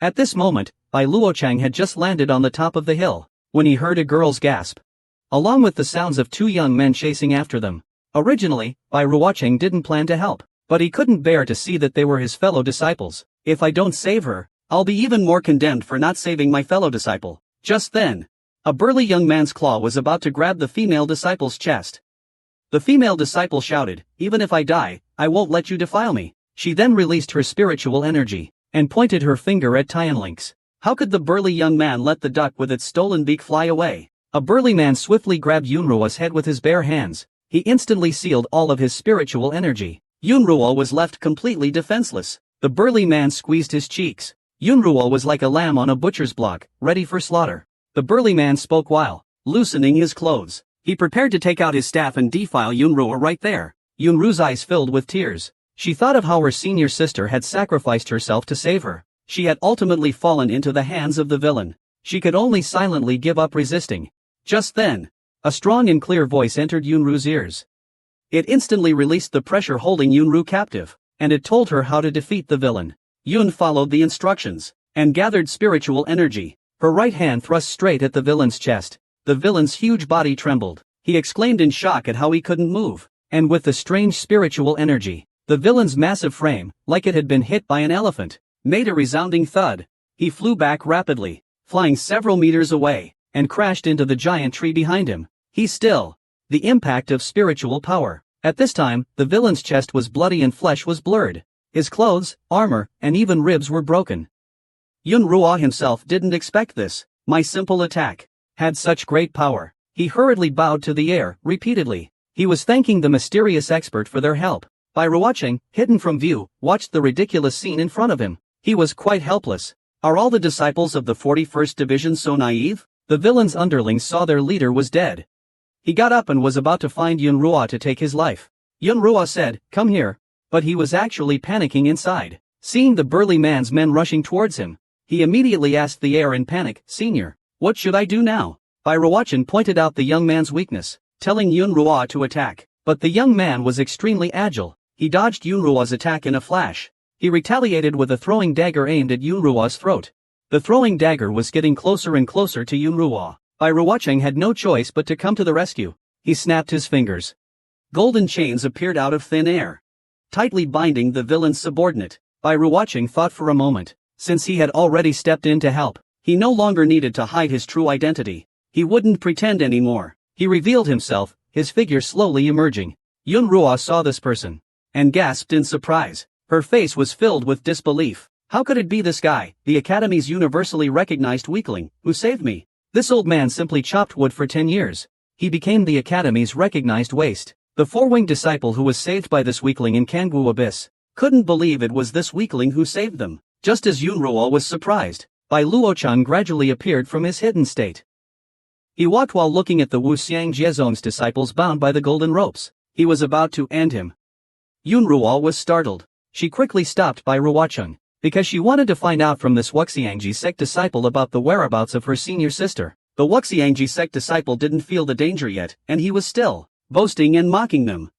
At this moment, Bai Luochang had just landed on the top of the hill, when he heard a girl's gasp, along with the sounds of 2 young men chasing after them. Originally, Bai Luochang didn't plan to help, but he couldn't bear to see that they were his fellow disciples. If I don't save her, I'll be even more condemned for not saving my fellow disciple. Just then, a burly young man's claw was about to grab the female disciple's chest. The female disciple shouted, "Even if I die, I won't let you defile me." She then released her spiritual energy, and pointed her finger at Tianlinx. How could the burly young man let the duck with its stolen beak fly away? A burly man swiftly grabbed Yunruo's head with his bare hands. He instantly sealed all of his spiritual energy. Yunruo was left completely defenseless. The burly man squeezed his cheeks. Yunruo was like a lamb on a butcher's block, ready for slaughter. The burly man spoke while loosening his clothes. He prepared to take out his staff and defile Yunruo right there. Yunru's eyes filled with tears. She thought of how her senior sister had sacrificed herself to save her. She had ultimately fallen into the hands of the villain. She could only silently give up resisting. Just then, a strong and clear voice entered Yunru's ears. It instantly released the pressure holding Yunru captive, and it told her how to defeat the villain. Yun followed the instructions, and gathered spiritual energy. Her right hand thrust straight at the villain's chest. The villain's huge body trembled. He exclaimed in shock at how he couldn't move, and with the strange spiritual energy, the villain's massive frame, like it had been hit by an elephant, made a resounding thud. He flew back rapidly, flying several meters away, and crashed into the giant tree behind him. The impact of spiritual power. At this time, the villain's chest was bloody and flesh was blurred. His clothes, armor, and even ribs were broken. Yunruo himself didn't expect this. My simple attack had such great power. He hurriedly bowed to the air, repeatedly. He was thanking the mysterious expert for their help. Bai Ruocheng, hidden from view, watched the ridiculous scene in front of him. He was quite helpless. Are all the disciples of the 41st Division so naive? The villain's underlings saw their leader was dead. He got up and was about to find Yunruo to take his life. Yunruo said, "Come here." But he was actually panicking inside. Seeing the burly man's men rushing towards him, he immediately asked the heir in panic, "Senior, what should I do now?" Bai Ruocheng pointed out the young man's weakness, telling Yunruo to attack. But the young man was extremely agile. He dodged Yunruo's attack in a flash. He retaliated with a throwing dagger aimed at Yunruo's throat. The throwing dagger was getting closer and closer to Yunruo. Bai Ruocheng had no choice but to come to the rescue. He snapped his fingers. Golden chains appeared out of thin air, tightly binding the villain's subordinate. Bai Ruocheng thought for a moment. Since he had already stepped in to help, he no longer needed to hide his true identity. He wouldn't pretend anymore. He revealed himself, his figure slowly emerging. Yunruo saw this person, and gasped in surprise. Her face was filled with disbelief. How could it be this guy, the Academy's universally recognized weakling, who saved me? This old man simply chopped wood for 10 years. He became the Academy's recognized waste. The four-winged disciple who was saved by this weakling in Kangwu Abyss couldn't believe it was this weakling who saved them. Just as Yunruo was surprised, Bai Luocheng gradually appeared from his hidden state. He walked while looking at the Wuxiang Jiezong's disciples bound by the golden ropes. He was about to end him. Yunruo was startled. She quickly stopped Bai Ruocheng, because she wanted to find out from this Wuxiangji sect disciple about the whereabouts of her senior sister. The Wuxiangji sect disciple didn't feel the danger yet, and he was still boasting and mocking them.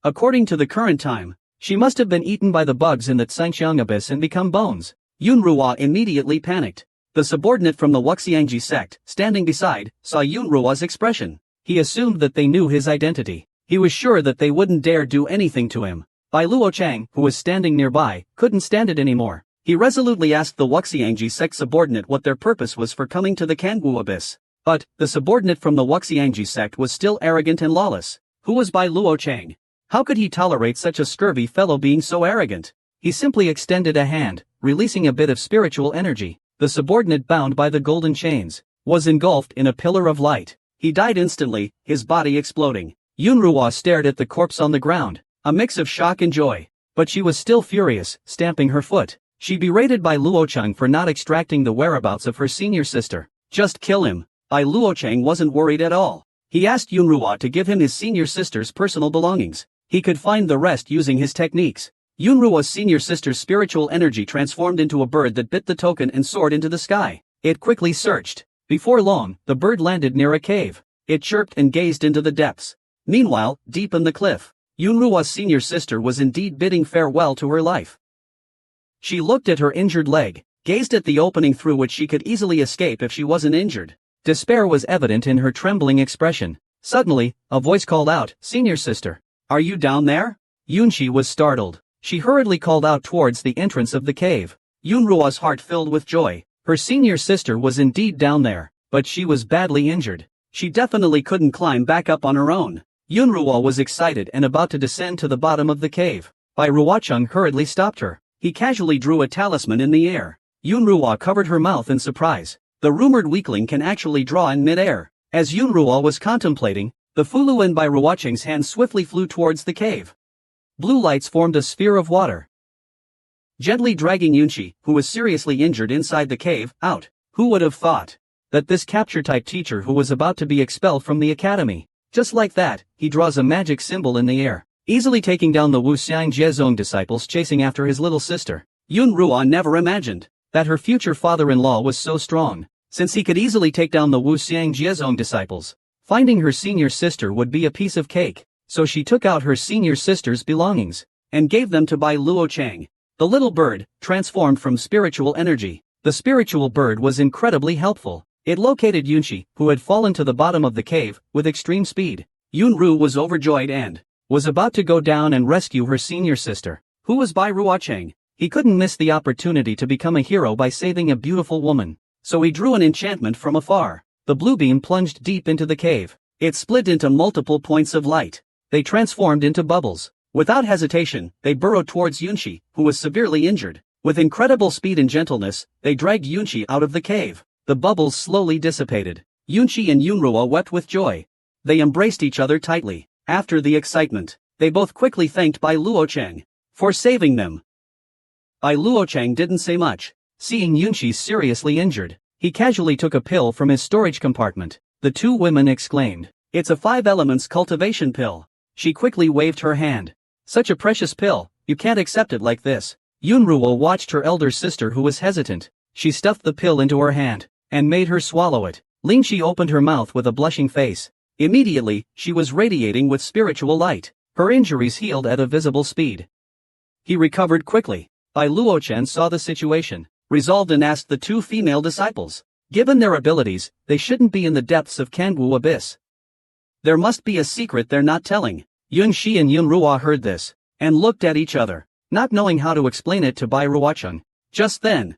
According to the current time, she must have been eaten by the bugs in the Tsangxiang abyss and become bones. Yunruo immediately panicked. The subordinate from the Wuxiangji sect, standing beside, saw Yunruo's expression. He assumed that they knew his identity. He was sure that they wouldn't dare do anything to him. Bai Luocheng, who was standing nearby, couldn't stand it anymore. He resolutely asked the Wuxiangji sect subordinate what their purpose was for coming to the Kangwu Abyss. But, the subordinate from the Wuxiangji sect was still arrogant and lawless. Who was Bai Luocheng? How could he tolerate such a scurvy fellow being so arrogant? He simply extended a hand, releasing a bit of spiritual energy. The subordinate bound by the golden chains was engulfed in a pillar of light. He died instantly, his body exploding. Yunruo stared at the corpse on the ground, a mix of shock and joy. But she was still furious, stamping her foot. She berated Bai Luocheng for not extracting the whereabouts of her senior sister. Just kill him. Bai Luocheng wasn't worried at all. He asked Yunruo to give him his senior sister's personal belongings. He could find the rest using his techniques. Yunruo's senior sister's spiritual energy transformed into a bird that bit the token and soared into the sky. It quickly searched. Before long, the bird landed near a cave. It chirped and gazed into the depths. Meanwhile, deep in the cliff, Yunruo's senior sister was indeed bidding farewell to her life. She looked at her injured leg, gazed at the opening through which she could easily escape if she wasn't injured. Despair was evident in her trembling expression. Suddenly, a voice called out, "Senior sister, are you down there?" Yunxi was startled. She hurriedly called out towards the entrance of the cave. Yunruo's heart filled with joy. Her senior sister was indeed down there, but she was badly injured. She definitely couldn't climb back up on her own. Yunruo was excited and about to descend to the bottom of the cave. Bai Ruocheng hurriedly stopped her. He casually drew a talisman in the air. Yunruo covered her mouth in surprise. The rumored weakling can actually draw in mid-air. As Yunruo was contemplating, the fulu in Bai Ruocheng's hand swiftly flew towards the cave. Blue lights formed a sphere of water, gently dragging Yunxi, who was seriously injured inside the cave, out. Who would have thought that this capture-type teacher who was about to be expelled from the academy? Just like that, he draws a magic symbol in the air, easily taking down the Wuxiang Jiezong disciples chasing after his little sister. Yunruo never imagined that her future father-in-law was so strong, since he could easily take down the Wuxiang Jiezong disciples. Finding her senior sister would be a piece of cake, so she took out her senior sister's belongings and gave them to Bai Luocheng. The little bird, transformed from spiritual energy. The spiritual bird was incredibly helpful. It located Yunxi, who had fallen to the bottom of the cave, with extreme speed. Yunru was overjoyed and was about to go down and rescue her senior sister, who was Bai Ruocheng. He couldn't miss the opportunity to become a hero by saving a beautiful woman. So he drew an enchantment from afar. The blue beam plunged deep into the cave. It split into multiple points of light. They transformed into bubbles. Without hesitation, they burrowed towards Yunxi, who was severely injured. With incredible speed and gentleness, they dragged Yunxi out of the cave. The bubbles slowly dissipated. Yunxi and Yunruo wept with joy. They embraced each other tightly. After the excitement, they both quickly thanked Bai Luocheng for saving them. Bai Luocheng didn't say much. Seeing Yunxi seriously injured, he casually took a pill from his storage compartment. The two women exclaimed, "It's a 5 elements cultivation pill." She quickly waved her hand. "Such a precious pill, you can't accept it like this." Yunruo watched her elder sister who was hesitant. She stuffed the pill into her hand and made her swallow it. Lingxi opened her mouth with a blushing face. Immediately, she was radiating with spiritual light. Her injuries healed at a visible speed. He recovered quickly. Bai Luochen saw the situation, resolved and asked the two female disciples. Given their abilities, they shouldn't be in the depths of Kangwu Abyss. There must be a secret they're not telling. Yunxi and Yunruo heard this and looked at each other, not knowing how to explain it to Bai Ruocheng. Just then,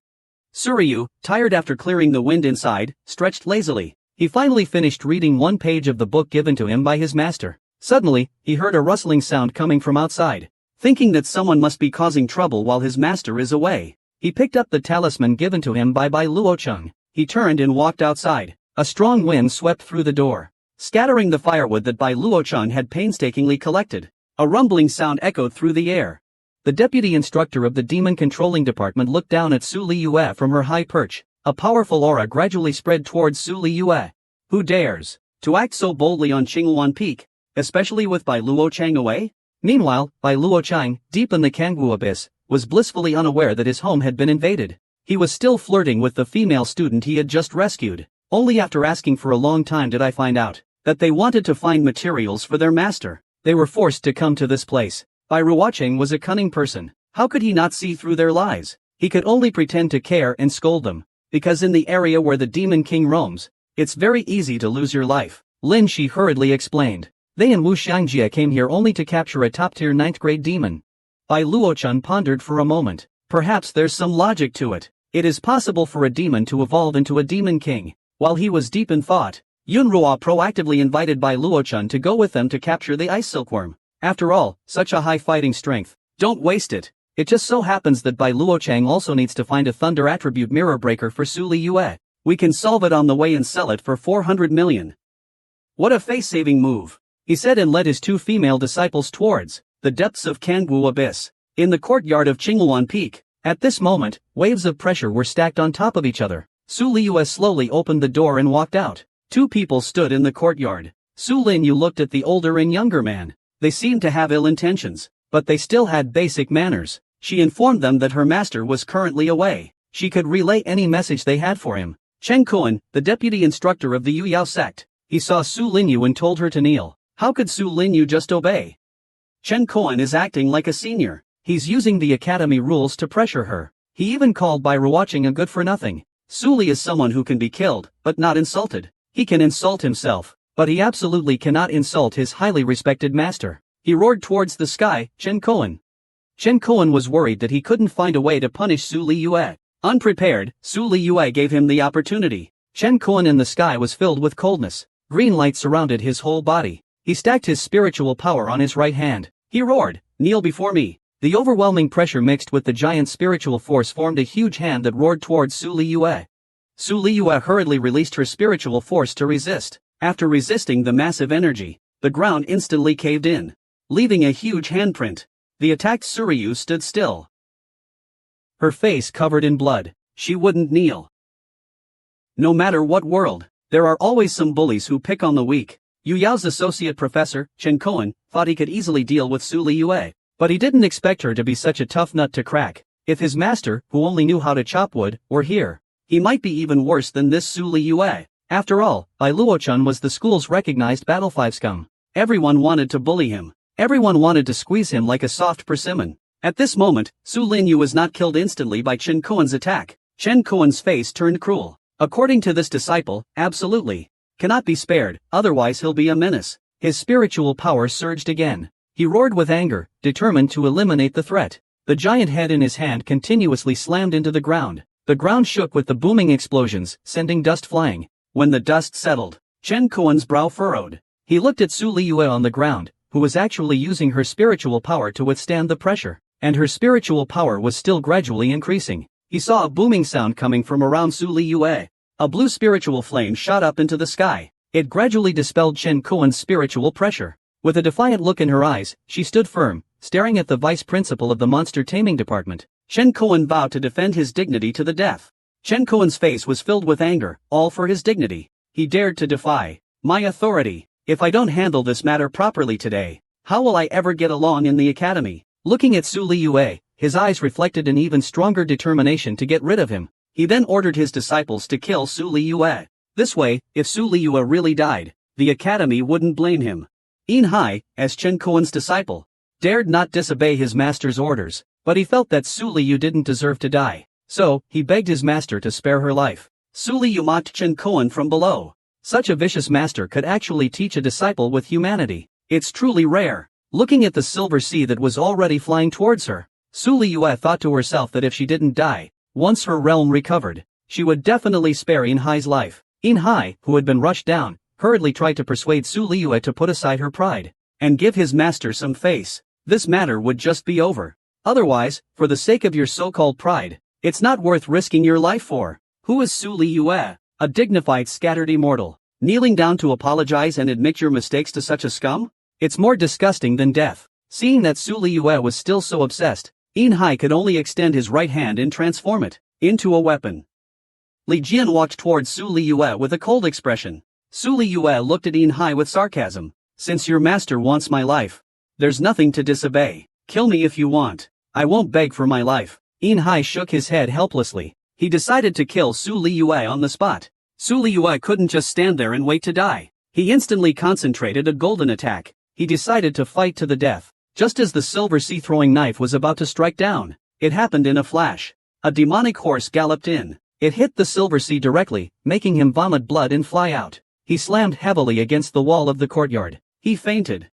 Suryu, tired after clearing the wind inside, stretched lazily. He finally finished reading one page of the book given to him by his master. Suddenly, he heard a rustling sound coming from outside. Thinking that someone must be causing trouble while his master is away, he picked up the talisman given to him by Bai Luocheng. He turned and walked outside. A strong wind swept through the door, scattering the firewood that Bai Luocheng had painstakingly collected. A rumbling sound echoed through the air. The deputy instructor of the demon controlling department looked down at Su Liyue from her high perch. A powerful aura gradually spread towards Su Liyue. Who dares to act so boldly on Qinghuan Peak, especially with Bai Luocheng away? Meanwhile, Bai Luocheng, deep in the Kangwu Abyss, was blissfully unaware that his home had been invaded. He was still flirting with the female student he had just rescued. Only after asking for a long time did I find out that they wanted to find materials for their master. They were forced to come to this place. Bai Ruocheng was a cunning person. How could he not see through their lies? He could only pretend to care and scold them, because in the area where the demon king roams, it's very easy to lose your life. Lin Shi hurriedly explained. They and Wu Xiangjie came here only to capture a top-tier 9th-grade demon. Bai Luocheng pondered for a moment. Perhaps there's some logic to it. It is possible for a demon to evolve into a demon king. While he was deep in thought, Yunruo proactively invited Bai Luocheng to go with them to capture the ice silkworm. After all, such a high fighting strength. Don't waste it. It just so happens that Bai Luocheng also needs to find a thunder attribute mirror breaker for Su Liyue. We can solve it on the way and sell it for 400 million. What a face-saving move, he said and led his two female disciples towards the depths of Kangwu Abyss, in the courtyard of Qingluan Peak. At this moment, waves of pressure were stacked on top of each other. Su Liyue slowly opened the door and walked out. Two people stood in the courtyard. Su Linyu looked at the older and younger man. They seemed to have ill intentions, but they still had basic manners. She informed them that her master was currently away. She could relay any message they had for him. Chen Kuan, the deputy instructor of the Yu Yao sect, he saw Su Linyu and told her to kneel. How could Su Linyu just obey? Chen Kuan is acting like a senior. He's using the academy rules to pressure her. He even called by rewatching a good-for-nothing. Su Li is someone who can be killed, but not insulted. He can insult himself, but he absolutely cannot insult his highly respected master. He roared towards the sky, Chen Kuan. Chen Kuan was worried that he couldn't find a way to punish Su Liyue. Unprepared, Su Liyue gave him the opportunity. Chen Kuan in the sky was filled with coldness. Green light surrounded his whole body. He stacked his spiritual power on his right hand. He roared, "Kneel before me." The overwhelming pressure mixed with the giant spiritual force formed a huge hand that roared towards Su Liyue. Su Liyue hurriedly released her spiritual force to resist. After resisting the massive energy, the ground instantly caved in, leaving a huge handprint. The attacked Suryu stood still, her face covered in blood. She wouldn't kneel. No matter what world, there are always some bullies who pick on the weak. Yu Yao's associate professor, Chen Kuan, thought he could easily deal with Su Liyue, but he didn't expect her to be such a tough nut to crack. If his master, who only knew how to chop wood, were here, he might be even worse than this Su Liyue. After all, Bai Luochun was the school's recognized Battle 5 scum. Everyone wanted to bully him. Everyone wanted to squeeze him like a soft persimmon. At this moment, Su Linyu was not killed instantly by Chen Kuan's attack. Chen Kuan's face turned cruel. According to this disciple, absolutely cannot be spared, otherwise he'll be a menace. His spiritual power surged again. He roared with anger, determined to eliminate the threat. The giant head in his hand continuously slammed into the ground. The ground shook with the booming explosions, sending dust flying. When the dust settled, Chen Kuan's brow furrowed. He looked at Su Liyue on the ground, who was actually using her spiritual power to withstand the pressure, and her spiritual power was still gradually increasing. He saw a booming sound coming from around Su Liyue. A blue spiritual flame shot up into the sky. It gradually dispelled Chen Kuan's spiritual pressure. With a defiant look in her eyes, she stood firm, staring at the vice principal of the monster taming department. Chen Kuan vowed to defend his dignity to the death. Chen Kuan's face was filled with anger, all for his dignity. He dared to defy my authority. If I don't handle this matter properly today, how will I ever get along in the academy? Looking at Su Liyue, his eyes reflected an even stronger determination to get rid of him. He then ordered his disciples to kill Su Liyue. This way, if Su Liyue really died, the academy wouldn't blame him. In Hai, as Chen Kuan's disciple, dared not disobey his master's orders, but he felt that Su Liyu didn't deserve to die. So, he begged his master to spare her life. Su Liyu mocked Chen Kuan from below. Such a vicious master could actually teach a disciple with humanity. It's truly rare. Looking at the silver sea that was already flying towards her, Su Liyue thought to herself that if she didn't die, once her realm recovered, she would definitely spare In Hai's life. In Hai, who had been rushed down, hurriedly tried to persuade Su Liyue to put aside her pride and give his master some face. This matter would just be over. Otherwise, for the sake of your so-called pride, it's not worth risking your life for. Who is Su Liyue? A dignified scattered immortal, kneeling down to apologize and admit your mistakes to such a scum? It's more disgusting than death. Seeing that Su Liyue was still so obsessed, In Hai could only extend his right hand and transform it into a weapon. Li Jian walked towards Su Liyue with a cold expression. Su Liyue looked at In Hai with sarcasm. Since your master wants my life, there's nothing to disobey. Kill me if you want. I won't beg for my life. In Hai shook his head helplessly. He decided to kill Su Liyue on the spot. Su Liyue couldn't just stand there and wait to die. He instantly concentrated a golden attack. He decided to fight to the death. Just as the silver sea throwing knife was about to strike down, it happened in a flash. A demonic horse galloped in. It hit the silver sea directly, making him vomit blood and fly out. He slammed heavily against the wall of the courtyard. He fainted.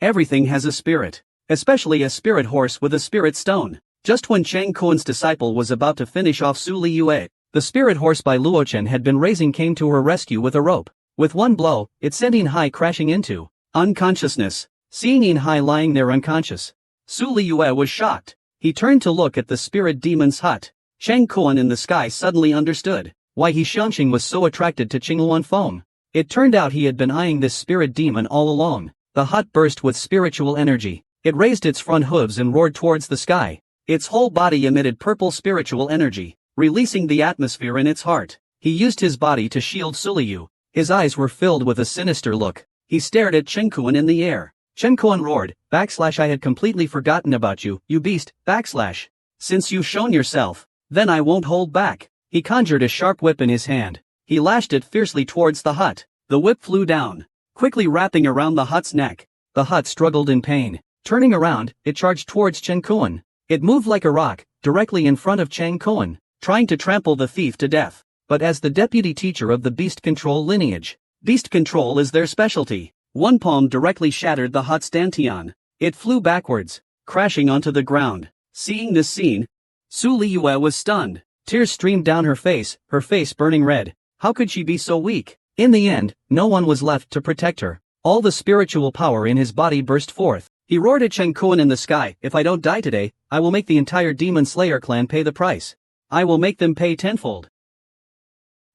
Everything has a spirit, especially a spirit horse with a spirit stone. Just when Chen Kuan's disciple was about to finish off Su Liyue, the spirit horse Bai Luochen had been raising came to her rescue with a rope. With one blow, it sent In Hai crashing into unconsciousness. Seeing In Hai lying there unconscious, Su Liyue was shocked. He turned to look at the spirit demon's hut. Chen Kuan in the sky suddenly understood why He Xiangxing was so attracted to Qingluan Feng. It turned out he had been eyeing this spirit demon all along. The hut burst with spiritual energy. It raised its front hooves and roared towards the sky. Its whole body emitted purple spiritual energy, releasing the atmosphere in its heart. He used his body to shield Suliyu. His eyes were filled with a sinister look. He stared at Chenkuan in the air. Chenkuan roared, / I had completely forgotten about you, you beast, / Since you've shown yourself, then I won't hold back. He conjured a sharp whip in his hand. He lashed it fiercely towards the hut. The whip flew down, quickly wrapping around the hut's neck. The hut struggled in pain. Turning around, it charged towards Chenkuan. It moved like a rock, directly in front of Chenkuan, trying to trample the thief to death. But as the deputy teacher of the beast control lineage, beast control is their specialty. One palm directly shattered the hut's dantian. It flew backwards, crashing onto the ground. Seeing this scene, Su Liyue was stunned. Tears streamed down her face burning red. How could she be so weak? In the end, no one was left to protect her. All the spiritual power in his body burst forth. He roared at Chenkuan in the sky, if I don't die today, I will make the entire Demon Slayer clan pay the price. I will make them pay tenfold.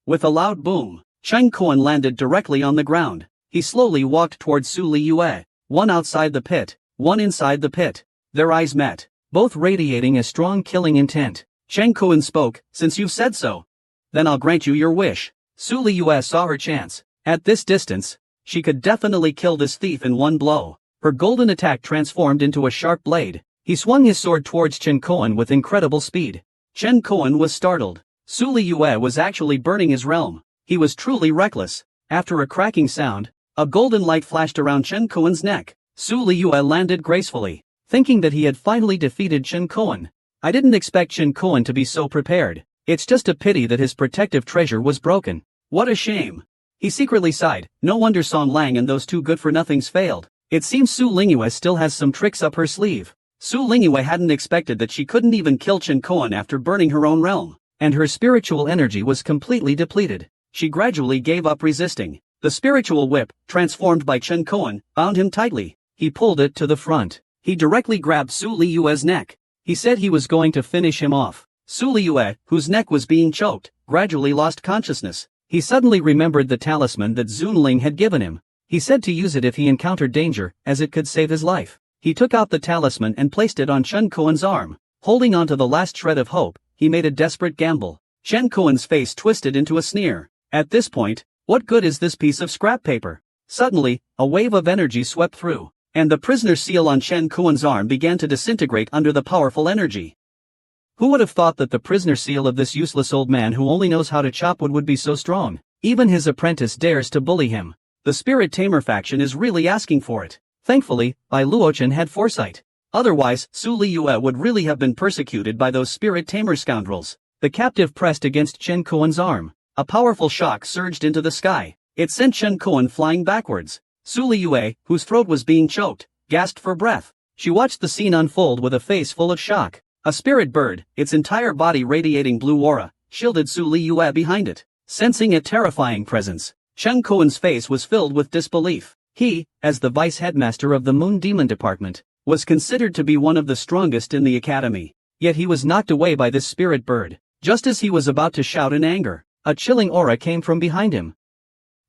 With a loud boom, Chenkuan landed directly on the ground. He slowly walked towards Su Liyue, one outside the pit, one inside the pit. Their eyes met, both radiating a strong killing intent. Chenkuan spoke, since you've said so, then I'll grant you your wish. Su Liyue saw her chance. At this distance, she could definitely kill this thief in one blow. Her golden attack transformed into a sharp blade. He swung his sword towards Chenkuan with incredible speed. Chenkuan was startled. Su Liyue was actually burning his realm. He was truly reckless. After a cracking sound, a golden light flashed around Chenkuan's neck. Su Liyue landed gracefully, thinking that he had finally defeated Chenkuan. I didn't expect Chenkuan to be so prepared. It's just a pity that his protective treasure was broken. What a shame. He secretly sighed. No wonder Song Lang and those two good-for-nothings failed. It seems Su Liyue still has some tricks up her sleeve. Su Liyue hadn't expected that she couldn't even kill Chenkuan after burning her own realm, and her spiritual energy was completely depleted. She gradually gave up resisting. The spiritual whip, transformed by Chenkuan, bound him tightly. He pulled it to the front. He directly grabbed Su Liyue's neck. He said he was going to finish him off. Su Liyue, whose neck was being choked, gradually lost consciousness. He suddenly remembered the talisman that Zunling had given him. He said to use it if he encountered danger, as it could save his life. He took out the talisman and placed it on Chenkuan's arm. Holding on to the last shred of hope, he made a desperate gamble. Chenkuan's face twisted into a sneer. At this point, what good is this piece of scrap paper? Suddenly, a wave of energy swept through, and the prisoner's seal on Chenkuan's arm began to disintegrate under the powerful energy. Who would have thought that the prisoner seal of this useless old man who only knows how to chop wood would be so strong? Even his apprentice dares to bully him. The Spirit Tamer faction is really asking for it. Thankfully, Bai Luochen had foresight. Otherwise, Su Liyue would really have been persecuted by those Spirit Tamer scoundrels. The captive pressed against Chenkuan's arm. A powerful shock surged into the sky. It sent Chenkuan flying backwards. Su Liyue, whose throat was being choked, gasped for breath. She watched the scene unfold with a face full of shock. A spirit bird, its entire body radiating blue aura, shielded Su Liyue behind it. Sensing a terrifying presence, Chenkuan's face was filled with disbelief. He, as the vice headmaster of the Moon Demon Department, was considered to be one of the strongest in the academy. Yet he was knocked away by this spirit bird. Just as he was about to shout in anger, a chilling aura came from behind him.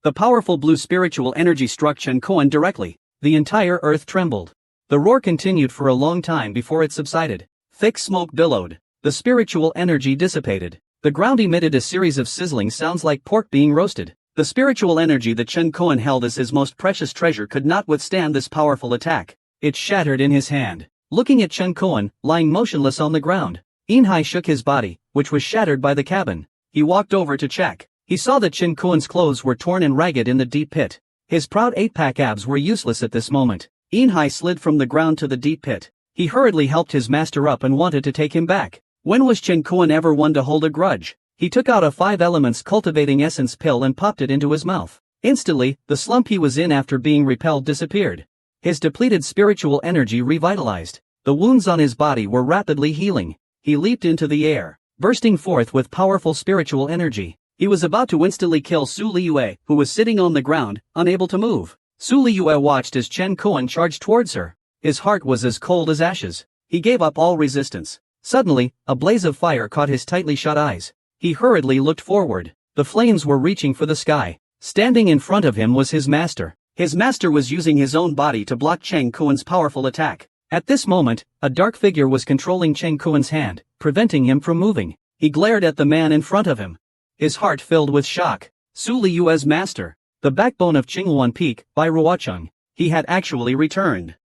The powerful blue spiritual energy struck Chenkuan directly. The entire earth trembled. The roar continued for a long time before it subsided. Thick smoke billowed. The spiritual energy dissipated. The ground emitted a series of sizzling sounds like pork being roasted. The spiritual energy that Chenkuan held as his most precious treasure could not withstand this powerful attack. It shattered in his hand. Looking at Chenkuan, lying motionless on the ground, Inhai shook his body, which was shattered by the cabin. He walked over to check. He saw that Chenkuan's clothes were torn and ragged in the deep pit. His proud 8-pack abs were useless at this moment. Inhai slid from the ground to the deep pit. He hurriedly helped his master up and wanted to take him back. When was Chenkuan ever one to hold a grudge? He took out a 5 elements cultivating essence pill and popped it into his mouth. Instantly, the slump he was in after being repelled disappeared. His depleted spiritual energy revitalized. The wounds on his body were rapidly healing. He leaped into the air, bursting forth with powerful spiritual energy. He was about to instantly kill Su Liyue, who was sitting on the ground, unable to move. Su Liyue watched as Chenkuan charged towards her. His heart was as cold as ashes. He gave up all resistance. Suddenly, a blaze of fire caught his tightly shut eyes. He hurriedly looked forward. The flames were reaching for the sky. Standing in front of him was his master. His master was using his own body to block Cheng Kuan's powerful attack. At this moment, a dark figure was controlling Cheng Kuan's hand, preventing him from moving. He glared at the man in front of him. His heart filled with shock. Su Liyue's master, the backbone of Qinghuan Peak, by Ruocheng. He had actually returned.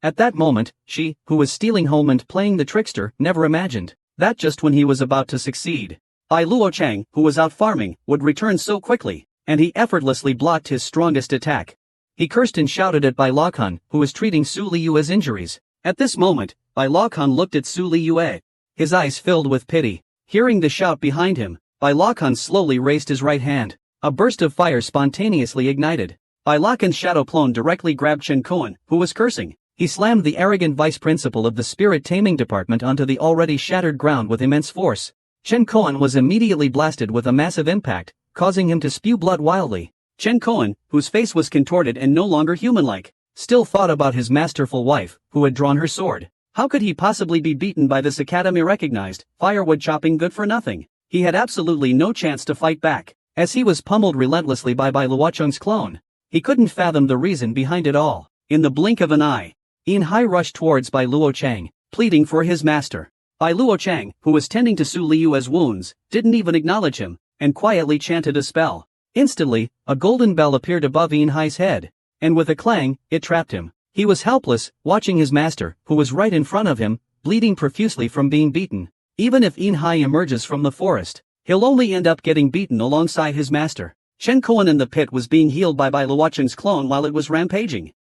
At that moment, she, who was stealing home and playing the trickster, never imagined that just when he was about to succeed, Bai Luocheng, who was out farming, would return so quickly, and he effortlessly blocked his strongest attack. He cursed and shouted at Bai Luocheng, who was treating Su Liyue's injuries. At this moment, Bai Luocheng looked at Su Liyue. His eyes filled with pity. Hearing the shout behind him, Bai Luocheng slowly raised his right hand. A burst of fire spontaneously ignited. Bai Luocheng's shadow clone directly grabbed Chen Kuan, who was cursing. He slammed the arrogant vice principal of the spirit taming department onto the already shattered ground with immense force. Chen Kuan was immediately blasted with a massive impact, causing him to spew blood wildly. Chen Kuan, whose face was contorted and no longer human-like, still thought about his masterful wife, who had drawn her sword. How could he possibly be beaten by this academy-recognized, firewood-chopping good-for-nothing? He had absolutely no chance to fight back, as he was pummeled relentlessly by Bai Luocheng's clone. He couldn't fathom the reason behind it all. In the blink of an eye, Inhai rushed towards Bai Luocheng, pleading for his master. Bai Luocheng, who was tending to Su Liyue's wounds, didn't even acknowledge him, and quietly chanted a spell. Instantly, a golden bell appeared above Inhai's head, and with a clang, it trapped him. He was helpless, watching his master, who was right in front of him, bleeding profusely from being beaten. Even if Inhai emerges from the forest, he'll only end up getting beaten alongside his master. Chen Kuan in the pit was being healed by Bai Luocheng's clone while it was rampaging.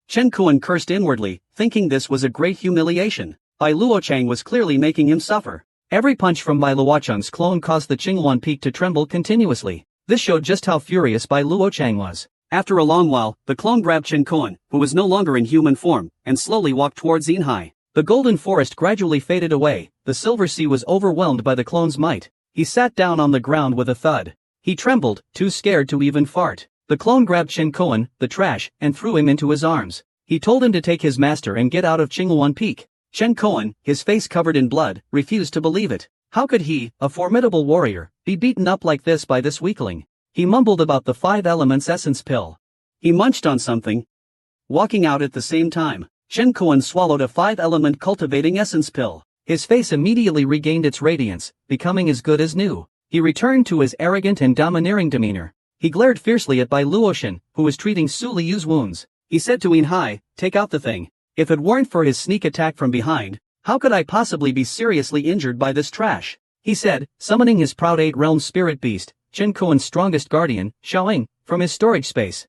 Chen Kuan cursed inwardly, thinking this was a great humiliation. Bai Luocheng was clearly making him suffer. Every punch from Bai Luocheng's clone caused the Qinghuan Peak to tremble continuously. This showed just how furious Bai Luocheng was. After a long while, the clone grabbed Chen Kuan, who was no longer in human form, and slowly walked towards Inhai. The golden forest gradually faded away. The silver sea was overwhelmed by the clone's might. He sat down on the ground with a thud. He trembled, too scared to even fart. The clone grabbed Chen Kuan, the trash, and threw him into his arms. He told him to take his master and get out of Qinghuan Peak. Chen Kuan, his face covered in blood, refused to believe it. How could he, a formidable warrior, be beaten up like this by this weakling? He mumbled about the 5 elements essence pill. He munched on something. Walking out at the same time, Chen Kuan swallowed a 5-element cultivating essence pill. His face immediately regained its radiance, becoming as good as new. He returned to his arrogant and domineering demeanor. He glared fiercely at Bai Luocheng, who was treating Su Liyue's wounds. He said to Inhai, "Take out the thing. If it weren't for his sneak attack from behind, how could I possibly be seriously injured by this trash?" He said, summoning his proud 8-realm spirit beast, Chen Kuan's strongest guardian, Xiaoying, from his storage space.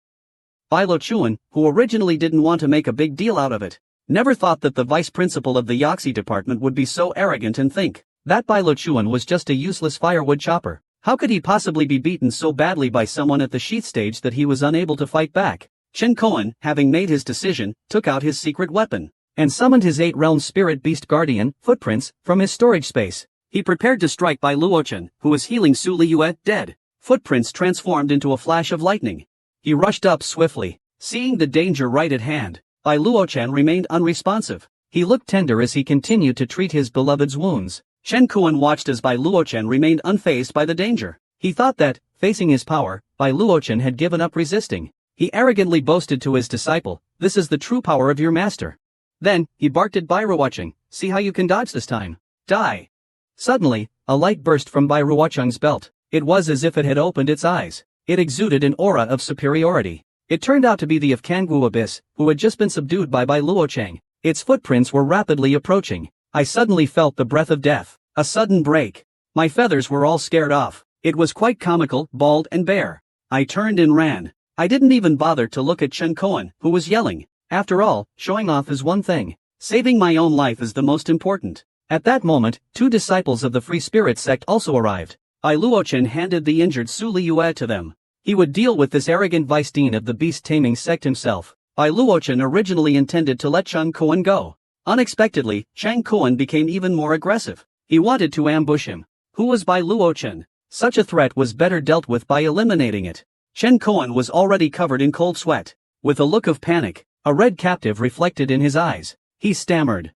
Bai Luochuan, who originally didn't want to make a big deal out of it, never thought that the vice principal of the Yaxi department would be so arrogant and think that Bai Luochuan was just a useless firewood chopper. How could he possibly be beaten so badly by someone at the sheath stage that he was unable to fight back? Chen Kuan, having made his decision, took out his secret weapon, and summoned his 8-realm spirit beast guardian, Footprints, from his storage space. He prepared to strike Bai Luocheng, who was healing Su Liyue, dead. Footprints transformed into a flash of lightning. He rushed up swiftly. Seeing the danger right at hand, Bai Luocheng remained unresponsive. He looked tender as he continued to treat his beloved's wounds. Chen Kuan watched as Bai Luocheng remained unfazed by the danger. He thought that, facing his power, Bai Luocheng had given up resisting. He arrogantly boasted to his disciple, "This is the true power of your master." Then, he barked at Bai Luocheng, "See how you can dodge this time. Die." Suddenly, a light burst from Bai Luocheng's belt. It was as if it had opened its eyes. It exuded an aura of superiority. It turned out to be the of Kangwu Abyss, who had just been subdued by Bai Luocheng. Its footprints were rapidly approaching. I suddenly felt the breath of death. A sudden break. My feathers were all scared off. It was quite comical, bald and bare. I turned and ran. I didn't even bother to look at Chen Kuan, who was yelling. After all, showing off is one thing. Saving my own life is the most important. At that moment, 2 disciples of the Free Spirit sect also arrived. Bai Luocheng handed the injured Su Liyue to them. He would deal with this arrogant vice dean of the beast-taming sect himself. Bai Luocheng originally intended to let Chen Kuan go. Unexpectedly, Chen Kuan became even more aggressive. He wanted to ambush him. Who was Bai Luocheng? Such a threat was better dealt with by eliminating it. Chen Kuan was already covered in cold sweat. With a look of panic, a red captive reflected in his eyes. He stammered.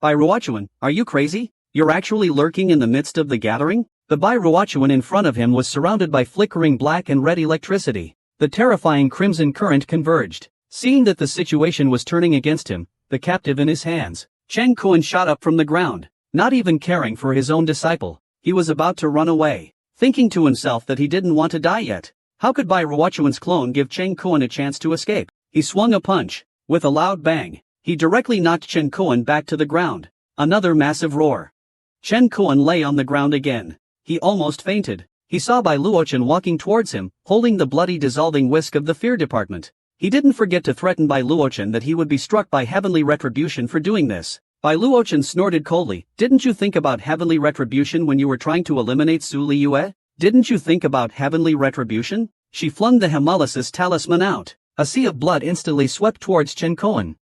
"Bai Luochuan, are you crazy? You're actually lurking in the midst of the gathering?" The Bai Ruochuan in front of him was surrounded by flickering black and red electricity. The terrifying crimson current converged. Seeing that the situation was turning against him, the captive in his hands, Chen Kuan shot up from the ground, not even caring for his own disciple. He was about to run away, thinking to himself that he didn't want to die yet. How could Bai Ruochuan's clone give Chen Kuan a chance to escape? He swung a punch. With a loud bang, he directly knocked Chen Kuan back to the ground. Another massive roar. Chen Kuan lay on the ground again. He almost fainted. He saw Bai Luochen walking towards him, holding the bloody dissolving whisk of the fear department. He didn't forget to threaten Bai Luochen that he would be struck by heavenly retribution for doing this. Bai Luochen snorted coldly. Didn't you think about heavenly retribution when you were trying to eliminate Su Liyue? Didn't you think about heavenly retribution? She flung the hemolysis talisman out. A sea of blood instantly swept towards Chen Kuan.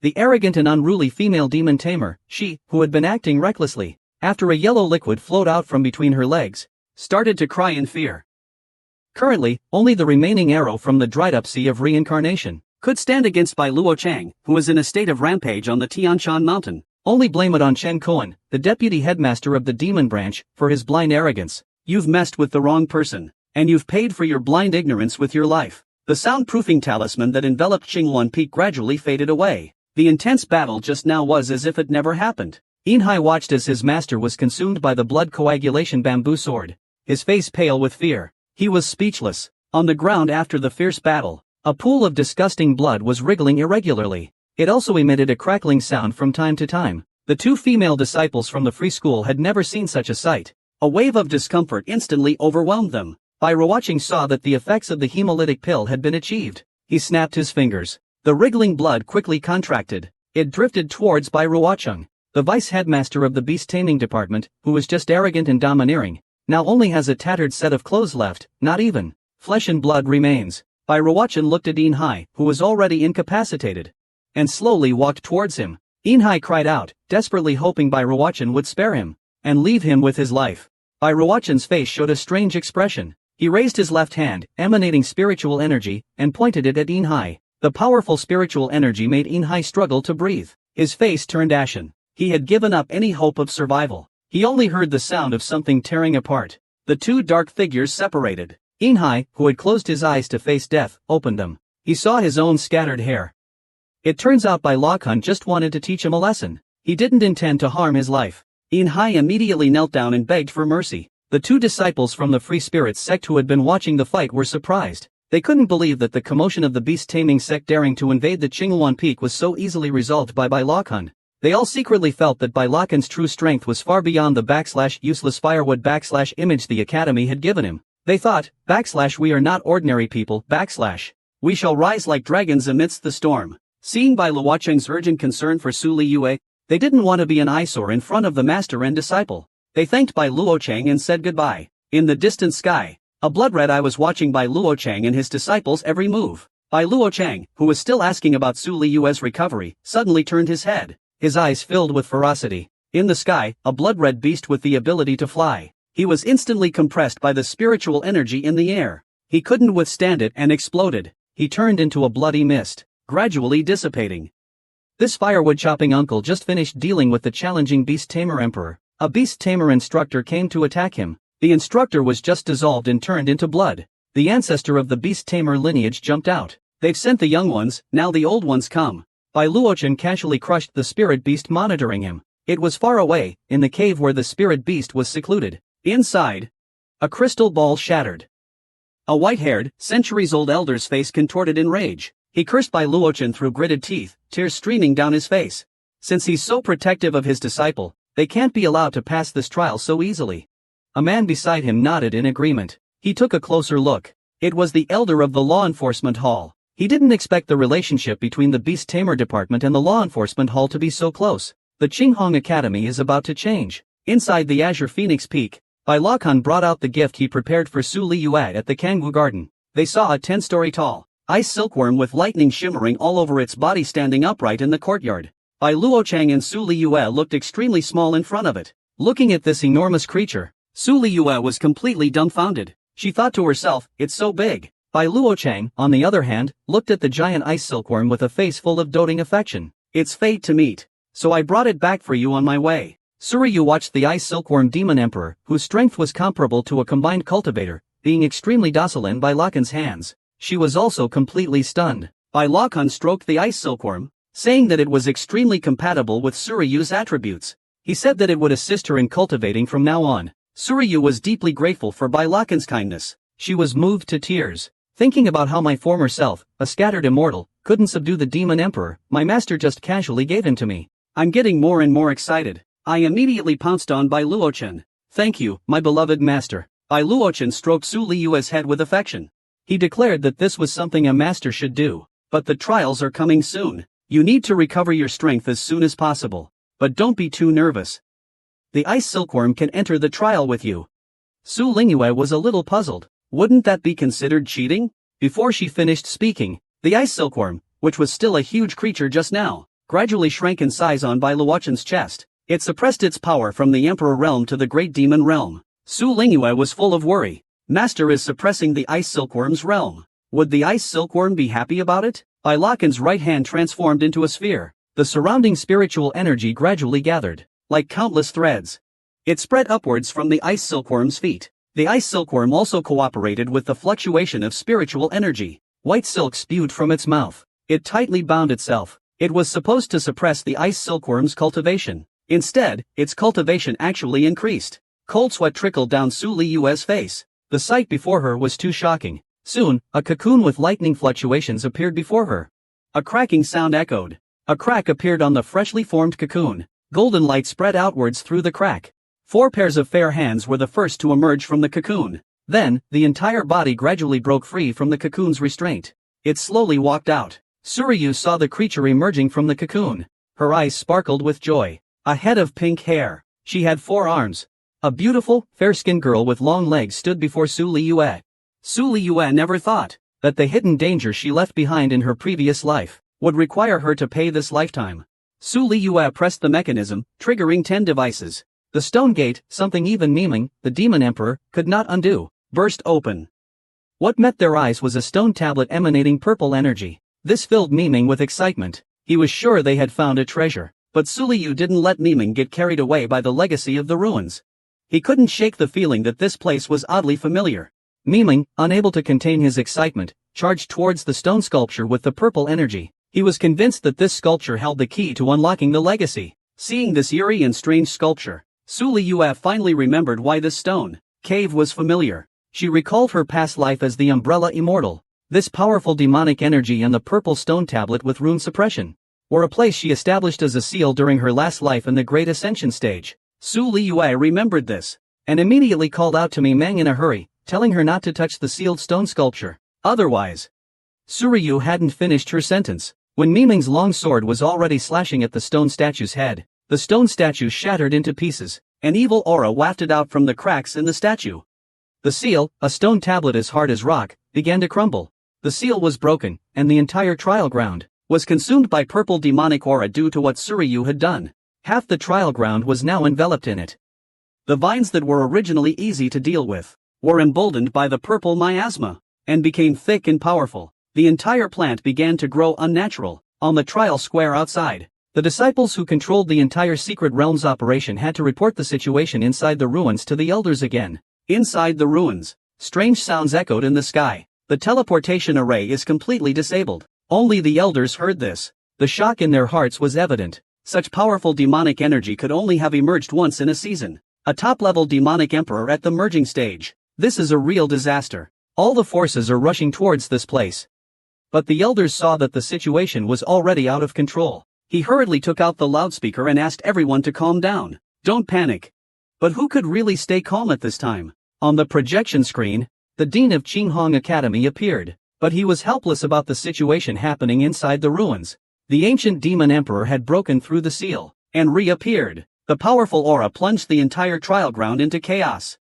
The arrogant and unruly female demon tamer, she, who had been acting recklessly, after a yellow liquid flowed out from between her legs, started to cry in fear. Currently, only the remaining arrow from the dried-up sea of reincarnation could stand against Bai Luochang, who was in a state of rampage on the Tianshan mountain. Only blame it on Chen Kuan, the deputy headmaster of the demon branch, for his blind arrogance. You've messed with the wrong person, and you've paid for your blind ignorance with your life. The soundproofing talisman that enveloped Qingluan Peak gradually faded away. The intense battle just now was as if it never happened. Inhai watched as his master was consumed by the blood coagulation bamboo sword, his face pale with fear. He was speechless. On the ground after the fierce battle, a pool of disgusting blood was wriggling irregularly. It also emitted a crackling sound from time to time. The two female disciples from the free school had never seen such a sight. A wave of discomfort instantly overwhelmed them. Bai Ruochang saw that the effects of the hemolytic pill had been achieved. He snapped his fingers. The wriggling blood quickly contracted. It drifted towards Bai Ruochang. The vice headmaster of the beast taming department, who was just arrogant and domineering, now only has a tattered set of clothes left, not even flesh and blood remains. Bai Ruochang looked at Inhai, who was already incapacitated, and slowly walked towards him. Inhai cried out, desperately hoping Bai Ruochang would spare him and leave him with his life. Bai Ruochang's face showed a strange expression. He raised his left hand, emanating spiritual energy, and pointed it at Inhai. The powerful spiritual energy made Inhai struggle to breathe. His face turned ashen. He had given up any hope of survival. He only heard the sound of something tearing apart. The two dark figures separated. Inhai, who had closed his eyes to face death, opened them. He saw his own scattered hair. It turns out Bai Luochen just wanted to teach him a lesson. He didn't intend to harm his life. Inhai immediately knelt down and begged for mercy. The two disciples from the Free Spirits sect who had been watching the fight were surprised. They couldn't believe that the commotion of the beast-taming sect daring to invade the Qingluan Peak was so easily resolved by Bai Luochen. They all secretly felt that Bai Luochen's true strength was far beyond the /useless firewood /image the academy had given him. They thought, we are not ordinary people, we shall rise like dragons amidst the storm. Seeing Bai Luocheng's urgent concern for Su Liyue, they didn't want to be an eyesore in front of the master and disciple. They thanked Bai Luochang and said goodbye. In the distant sky, a blood red eye was watching Bai Luochang and his disciples' every move. Bai Luochang, who was still asking about Su Liyue's recovery, suddenly turned his head. His eyes filled with ferocity. In the sky, a blood-red beast with the ability to fly. He was instantly compressed by the spiritual energy in the air. He couldn't withstand it and exploded. He turned into a bloody mist, gradually dissipating. This firewood-chopping uncle just finished dealing with the challenging beast-tamer emperor. A beast-tamer instructor came to attack him. The instructor was just dissolved and turned into blood. The ancestor of the beast-tamer lineage jumped out. They've sent the young ones, now the old ones come. Bai Luochen casually crushed the spirit beast monitoring him. It was far away, in the cave where the spirit beast was secluded. Inside, a crystal ball shattered. A white-haired, centuries-old elder's face contorted in rage. He cursed Bai Luochen through gritted teeth, tears streaming down his face. Since he's so protective of his disciple, they can't be allowed to pass this trial so easily. A man beside him nodded in agreement. He took a closer look. It was the elder of the law enforcement hall. He didn't expect the relationship between the Beast Tamer Department and the Law Enforcement Hall to be so close. The Qinghong Academy is about to change. Inside the Azure Phoenix Peak, Bai Luochen brought out the gift he prepared for Su Liyue at the Kangwu Garden. They saw a 10-story tall, ice silkworm with lightning shimmering all over its body standing upright in the courtyard. Bai Luochang and Su Liyue looked extremely small in front of it. Looking at this enormous creature, Su Liyue was completely dumbfounded. She thought to herself, it's so big. Bai Luochang, on the other hand, looked at the giant ice silkworm with a face full of doting affection. It's fate to meet. So I brought it back for you on my way. Suryu watched the ice silkworm demon emperor, whose strength was comparable to a combined cultivator, being extremely docile in Bailakan's hands. She was also completely stunned. Bailakan stroked the ice silkworm, saying that it was extremely compatible with Suryu's attributes. He said that it would assist her in cultivating from now on. Suryu was deeply grateful for Bailakan's kindness. She was moved to tears. Thinking about how my former self, a scattered immortal, couldn't subdue the demon emperor, my master just casually gave him to me. I'm getting more and more excited. I immediately pounced on Bai Luochen. Thank you, my beloved master. Bai Luochen stroked Su Liyue's head with affection. He declared that this was something a master should do. But the trials are coming soon. You need to recover your strength as soon as possible. But don't be too nervous. The ice silkworm can enter the trial with you. Su Lingyue was a little puzzled. Wouldn't that be considered cheating? Before she finished speaking, the ice silkworm, which was still a huge creature just now, gradually shrank in size on Bai Luochen's chest. It suppressed its power from the Emperor realm to the Great Demon realm. Su Lingyue was full of worry. Master is suppressing the ice silkworm's realm. Would the ice silkworm be happy about it? Bailakan's right hand transformed into a sphere. The surrounding spiritual energy gradually gathered, like countless threads. It spread upwards from the ice silkworm's feet. The ice silkworm also cooperated with the fluctuation of spiritual energy. White silk spewed from its mouth. It tightly bound itself. It was supposed to suppress the ice silkworm's cultivation. Instead, its cultivation actually increased. Cold sweat trickled down Su Liyue's face. The sight before her was too shocking. Soon, a cocoon with lightning fluctuations appeared before her. A cracking sound echoed. A crack appeared on the freshly formed cocoon. Golden light spread outwards through the crack. 4 pairs of fair hands were the first to emerge from the cocoon. Then, the entire body gradually broke free from the cocoon's restraint. It slowly walked out. Suryu saw the creature emerging from the cocoon. Her eyes sparkled with joy. A head of pink hair. She had 4 arms. A beautiful, fair-skinned girl with long legs stood before Su Liyue. Su Liyue never thought that the hidden danger she left behind in her previous life would require her to pay this lifetime. Su Liyue pressed the mechanism, triggering 10 devices. The stone gate, something even Miming, the demon emperor, could not undo, burst open. What met their eyes was a stone tablet emanating purple energy. This filled Miming with excitement. He was sure they had found a treasure, but Su Liyu didn't let Miming get carried away by the legacy of the ruins. He couldn't shake the feeling that this place was oddly familiar. Miming, unable to contain his excitement, charged towards the stone sculpture with the purple energy. He was convinced that this sculpture held the key to unlocking the legacy. Seeing this eerie and strange sculpture, Su Liyue finally remembered why this stone cave was familiar. She recalled her past life as the Umbrella Immortal. This powerful demonic energy and the purple stone tablet with rune suppression were a place she established as a seal during her last life in the Great Ascension stage. Su Liyue remembered this, and immediately called out to Miming in a hurry, telling her not to touch the sealed stone sculpture. Otherwise, Suryu hadn't finished her sentence, when Miming's long sword was already slashing at the stone statue's head. The stone statue shattered into pieces. An evil aura wafted out from the cracks in the statue. The seal, a stone tablet as hard as rock, began to crumble. The seal was broken, and the entire trial ground was consumed by purple demonic aura due to what Suryu had done. Half the trial ground was now enveloped in it. The vines that were originally easy to deal with were emboldened by the purple miasma, and became thick and powerful. The entire plant began to grow unnatural. On the trial square outside, the disciples who controlled the entire secret realm's operation had to report the situation inside the ruins to the elders again. Inside the ruins, strange sounds echoed in the sky. The teleportation array is completely disabled. Only the elders heard this. The shock in their hearts was evident. Such powerful demonic energy could only have emerged once in a season. A top-level demonic emperor at the merging stage. This is a real disaster. All the forces are rushing towards this place. But the elders saw that the situation was already out of control. He hurriedly took out the loudspeaker and asked everyone to calm down. Don't panic. But who could really stay calm at this time? On the projection screen, the dean of Qinghong Academy appeared, but he was helpless about the situation happening inside the ruins. The ancient demon emperor had broken through the seal and reappeared. The powerful aura plunged the entire trial ground into chaos.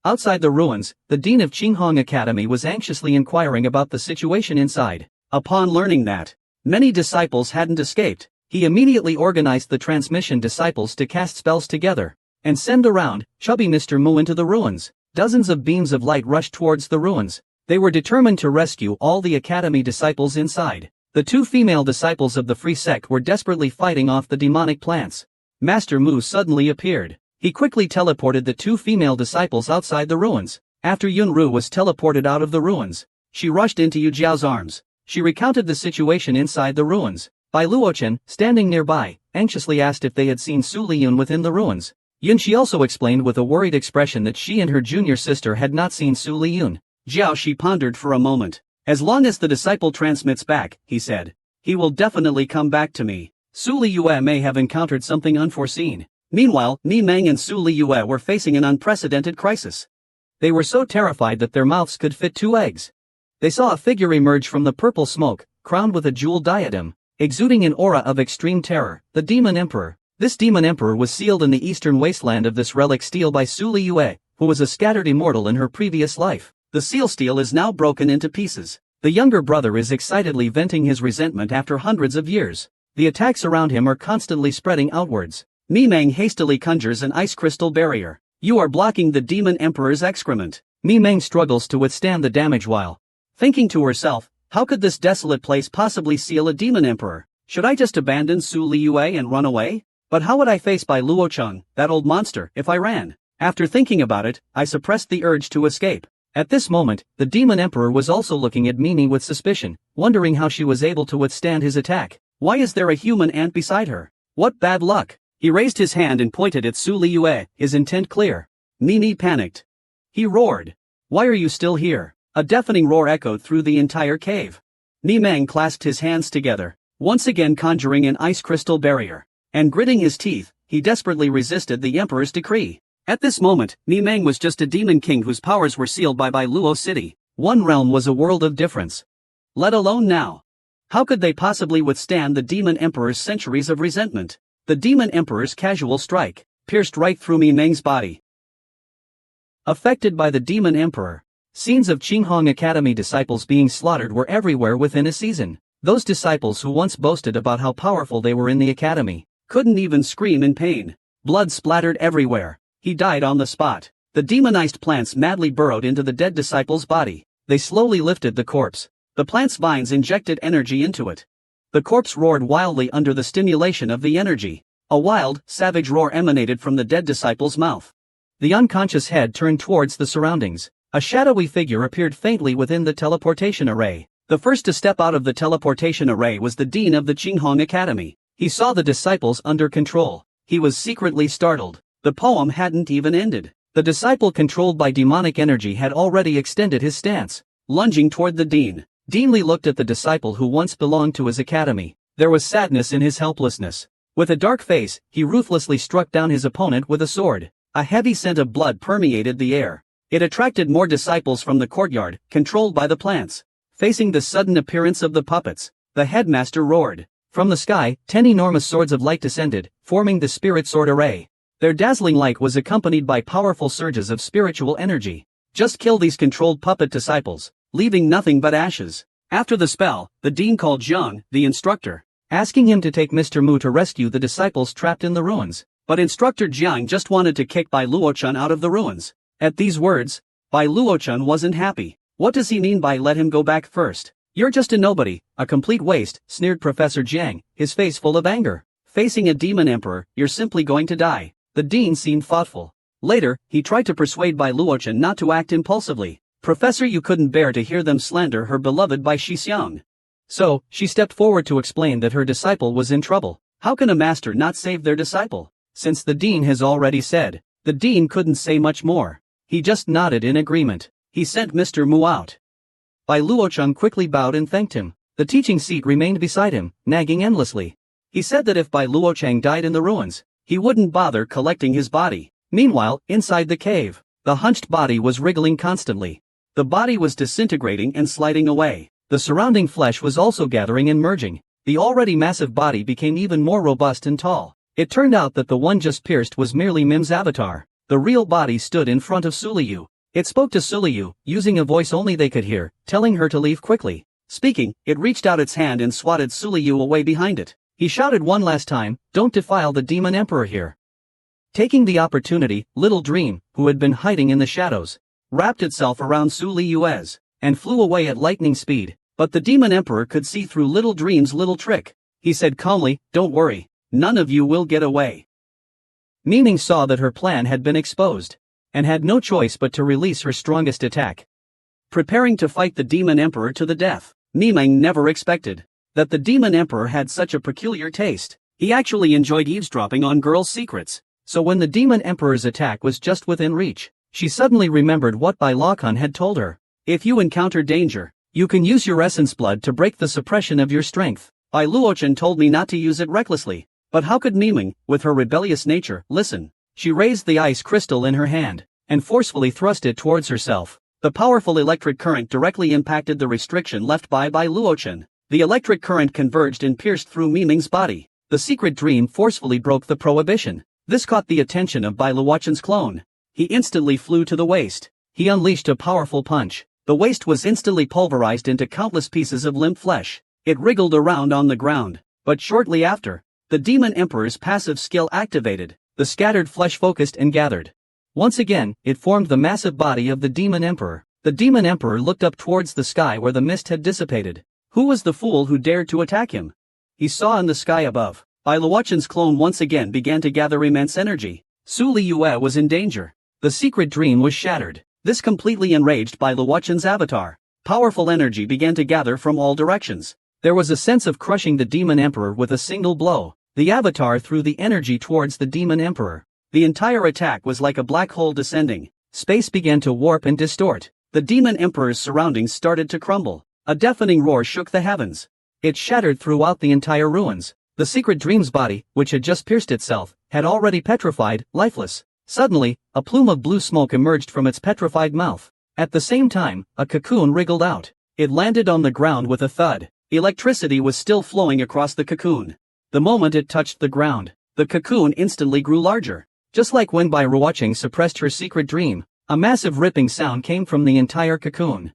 Outside the ruins, the dean of Qinghong Academy was anxiously inquiring about the situation inside. Upon learning that many disciples hadn't escaped, he immediately organized the transmission disciples to cast spells together and send around chubby Mr. Mu into the ruins. Dozens of beams of light rushed towards the ruins. They were determined to rescue all the academy disciples inside. The 2 female disciples of the free sect were desperately fighting off the demonic plants. Master Mu suddenly appeared. He quickly teleported the two female disciples outside the ruins. After Yunru was teleported out of the ruins, she rushed into Yu Jiao's arms. She recounted the situation inside the ruins. Bai Luochen, standing nearby, anxiously asked if they had seen Su Liyun within the ruins. Yunxi also explained with a worried expression that she and her junior sister had not seen Su Liyun. Jiao Shi pondered for a moment. As long as the disciple transmits back, he said, he will definitely come back to me. Su Liyue may have encountered something unforeseen. Meanwhile, Mi Meng and Su Liyue were facing an unprecedented crisis. They were so terrified that their mouths could fit 2 eggs. They saw a figure emerge from the purple smoke, crowned with a jeweled diadem, exuding an aura of extreme terror, the Demon Emperor. This Demon Emperor was sealed in the eastern wasteland of this relic steel by Su Liyue, who was a scattered immortal in her previous life. The seal steel is now broken into pieces. The younger brother is excitedly venting his resentment after hundreds of years. The attacks around him are constantly spreading outwards. Mi Meng hastily conjures an ice crystal barrier. You are blocking the Demon Emperor's excrement. Mi Meng struggles to withstand the damage while thinking to herself, how could this desolate place possibly seal a Demon Emperor? Should I just abandon Su Liyue and run away? But how would I face Bai Luocheng, that old monster, if I ran? After thinking about it, I suppressed the urge to escape. At this moment, the Demon Emperor was also looking at Mimi with suspicion, wondering how she was able to withstand his attack. Why is there a human ant beside her? What bad luck! He raised his hand and pointed at Su Liyue, his intent clear. Mimi panicked. He roared. Why are you still here? A deafening roar echoed through the entire cave. Mi Meng clasped his hands together, once again conjuring an ice crystal barrier. And gritting his teeth, he desperately resisted the Emperor's decree. At this moment, Mi Meng was just a demon king whose powers were sealed by Bai Luo City. One realm was a world of difference. Let alone now. How could they possibly withstand the Demon Emperor's centuries of resentment? The Demon Emperor's casual strike pierced right through Mi Meng's body. Affected by the Demon Emperor, scenes of Qinghong Academy disciples being slaughtered were everywhere within a season. Those disciples who once boasted about how powerful they were in the academy couldn't even scream in pain. Blood splattered everywhere. He died on the spot. The demonized plants madly burrowed into the dead disciple's body. They slowly lifted the corpse. The plant's vines injected energy into it. The corpse roared wildly under the stimulation of the energy. A wild, savage roar emanated from the dead disciple's mouth. The unconscious head turned towards the surroundings. A shadowy figure appeared faintly within the teleportation array. The first to step out of the teleportation array was the dean of the Qinghong Academy. He saw the disciples under control. He was secretly startled. The poem hadn't even ended. The disciple controlled by demonic energy had already extended his stance, lunging toward the dean. Dean Li looked at the disciple who once belonged to his academy. There was sadness in his helplessness. With a dark face, he ruthlessly struck down his opponent with a sword. A heavy scent of blood permeated the air. It attracted more disciples from the courtyard, controlled by the plants. Facing the sudden appearance of the puppets, the headmaster roared. From the sky, 10 enormous swords of light descended, forming the spirit sword array. Their dazzling light was accompanied by powerful surges of spiritual energy. Just kill these controlled puppet disciples, leaving nothing but ashes. After the spell, the dean called Zhang, the instructor, asking him to take Mr. Mu to rescue the disciples trapped in the ruins. But Instructor Jiang just wanted to kick Bai Luochun out of the ruins. At these words, Bai Luochun wasn't happy. What does he mean by let him go back first? You're just a nobody, a complete waste, sneered Professor Jiang, his face full of anger. Facing a demon emperor, you're simply going to die. The dean seemed thoughtful. Later, he tried to persuade Bai Luochun not to act impulsively. Professor, you couldn't bear to hear them slander her beloved Bai Shixiang. So, she stepped forward to explain that her disciple was in trouble. How can a master not save their disciple? Since the dean has already said, the dean couldn't say much more. He just nodded in agreement. He sent Mr. Mu out. Bai Luochun quickly bowed and thanked him. The teaching seat remained beside him, nagging endlessly. He said that if Bai Luocheng died in the ruins, he wouldn't bother collecting his body. Meanwhile, inside the cave, the hunched body was wriggling constantly. The body was disintegrating and sliding away. The surrounding flesh was also gathering and merging. The already massive body became even more robust and tall. It turned out that the one just pierced was merely Mim's avatar. The real body stood in front of Suliyu. It spoke to Suliyu, using a voice only they could hear, telling her to leave quickly. Speaking, it reached out its hand and swatted Suliyu away behind it. He shouted one last time, "Don't defile the demon emperor here." Taking the opportunity, Little Dream, who had been hiding in the shadows, wrapped itself around Su Liyue's, and flew away at lightning speed. But the demon emperor could see through Little Dream's little trick. He said calmly, "Don't worry, none of you will get away." Miming saw that her plan had been exposed, and had no choice but to release her strongest attack. Preparing to fight the Demon Emperor to the death, Miming never expected that the Demon Emperor had such a peculiar taste. He actually enjoyed eavesdropping on girls' secrets. So when the Demon Emperor's attack was just within reach, she suddenly remembered what Bai Lakan had told her. If you encounter danger, you can use your essence blood to break the suppression of your strength. Bai Luochen told me not to use it recklessly. But how could Miming, with her rebellious nature, listen? She raised the ice crystal in her hand, and forcefully thrust it towards herself. The powerful electric current directly impacted the restriction left by Bai Luochen. The electric current converged and pierced through Miming's body. The secret dream forcefully broke the prohibition. This caught the attention of Bai Luochen's clone. He instantly flew to the waist. He unleashed a powerful punch. The waist was instantly pulverized into countless pieces of limp flesh. It wriggled around on the ground. But shortly after, the Demon Emperor's passive skill activated. The scattered flesh focused and gathered. Once again, it formed the massive body of the Demon Emperor. The Demon Emperor looked up towards the sky where the mist had dissipated. Who was the fool who dared to attack him? He saw in the sky above. Bai Luochen's clone once again began to gather immense energy. Su Liyue was in danger. The secret dream was shattered. This completely enraged Bai Luochen's avatar. Powerful energy began to gather from all directions. There was a sense of crushing the Demon Emperor with a single blow. The avatar threw the energy towards the Demon Emperor. The entire attack was like a black hole descending. Space began to warp and distort. The Demon Emperor's surroundings started to crumble. A deafening roar shook the heavens. It shattered throughout the entire ruins. The secret dream's body, which had just pierced itself, had already petrified, lifeless. Suddenly, a plume of blue smoke emerged from its petrified mouth. At the same time, a cocoon wriggled out. It landed on the ground with a thud. Electricity was still flowing across the cocoon. The moment it touched the ground, the cocoon instantly grew larger. Just like when Bai Luochen suppressed her secret dream, a massive ripping sound came from the entire cocoon,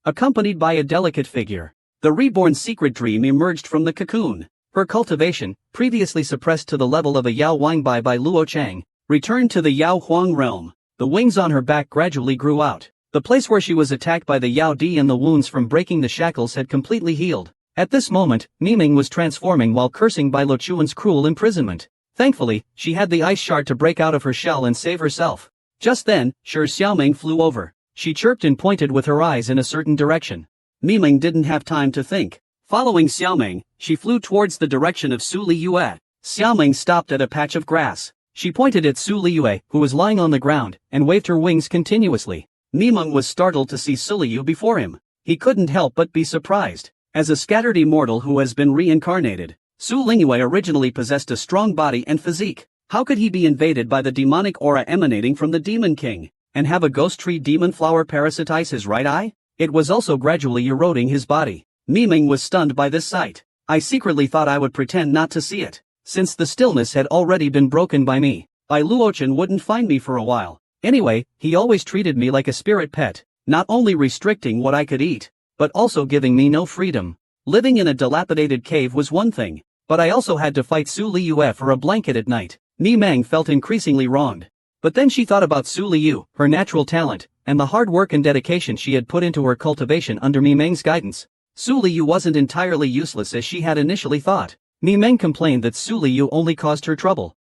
accompanied by a delicate figure. The reborn secret dream emerged from the cocoon. Her cultivation, previously suppressed to the level of a Yao Wang by Luochang, returned to the Yao Huang realm. The wings on her back gradually grew out. The place where she was attacked by the Yao Di and the wounds from breaking the shackles had completely healed. At this moment, Miming was transforming while cursing Bai Luochuan's cruel imprisonment. Thankfully, she had the ice shard to break out of her shell and save herself. Just then, Shi Xiaoming flew over. She chirped and pointed with her eyes in a certain direction. Miming didn't have time to think. Following Xiaoming, she flew towards the direction of Su Liyue. Xiaoming stopped at a patch of grass. She pointed at Su Liyue, who was lying on the ground, and waved her wings continuously. Miming was startled to see Su Liyu before him. He couldn't help but be surprised. As a scattered immortal who has been reincarnated, Su Liyue originally possessed a strong body and physique. How could he be invaded by the demonic aura emanating from the Demon King, and have a ghost tree demon flower parasitize his right eye? It was also gradually eroding his body. Miming was stunned by this sight. I secretly thought I would pretend not to see it, since the stillness had already been broken by me. Bai Luochen wouldn't find me for a while. Anyway, he always treated me like a spirit pet, not only restricting what I could eat, but also giving me no freedom. Living in a dilapidated cave was one thing, but I also had to fight Su Liyue for a blanket at night. Miming felt increasingly wronged. But then she thought about Su Liyu, her natural talent, and the hard work and dedication she had put into her cultivation under Miming's guidance. Su Liyu wasn't entirely useless as she had initially thought. Miming complained that Su Liyu only caused her trouble.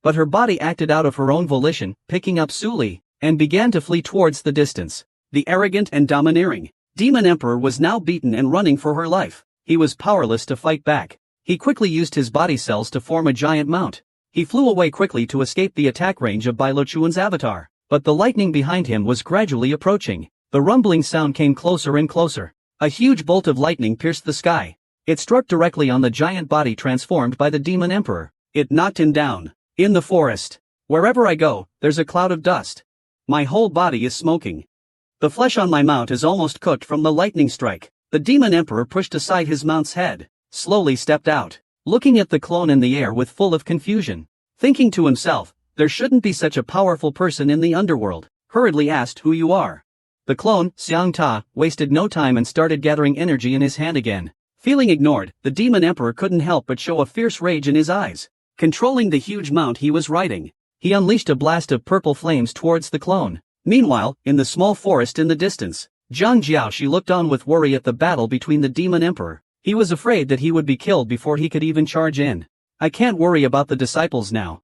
But her body acted out of her own volition, picking up Su Li, and began to flee towards the distance. The arrogant and domineering Demon Emperor was now beaten and running for her life. He was powerless to fight back. He quickly used his body cells to form a giant mount. He flew away quickly to escape the attack range of Bai Luochuan's avatar. But the lightning behind him was gradually approaching. The rumbling sound came closer and closer. A huge bolt of lightning pierced the sky. It struck directly on the giant body transformed by the Demon Emperor. It knocked him down. In the forest, wherever I go, there's a cloud of dust. My whole body is smoking. The flesh on my mount is almost cooked from the lightning strike. The Demon Emperor pushed aside his mount's head, slowly stepped out, looking at the clone in the air with full of confusion. Thinking to himself, there shouldn't be such a powerful person in the underworld, hurriedly asked who you are. The clone, Xiang Ta, wasted no time and started gathering energy in his hand again. Feeling ignored, the Demon Emperor couldn't help but show a fierce rage in his eyes. Controlling the huge mount he was riding, he unleashed a blast of purple flames towards the clone. Meanwhile, in the small forest in the distance, Zhang Jiaoshi looked on with worry at the battle between the Demon Emperor. He was afraid that he would be killed before he could even charge in. I can't worry about the disciples now.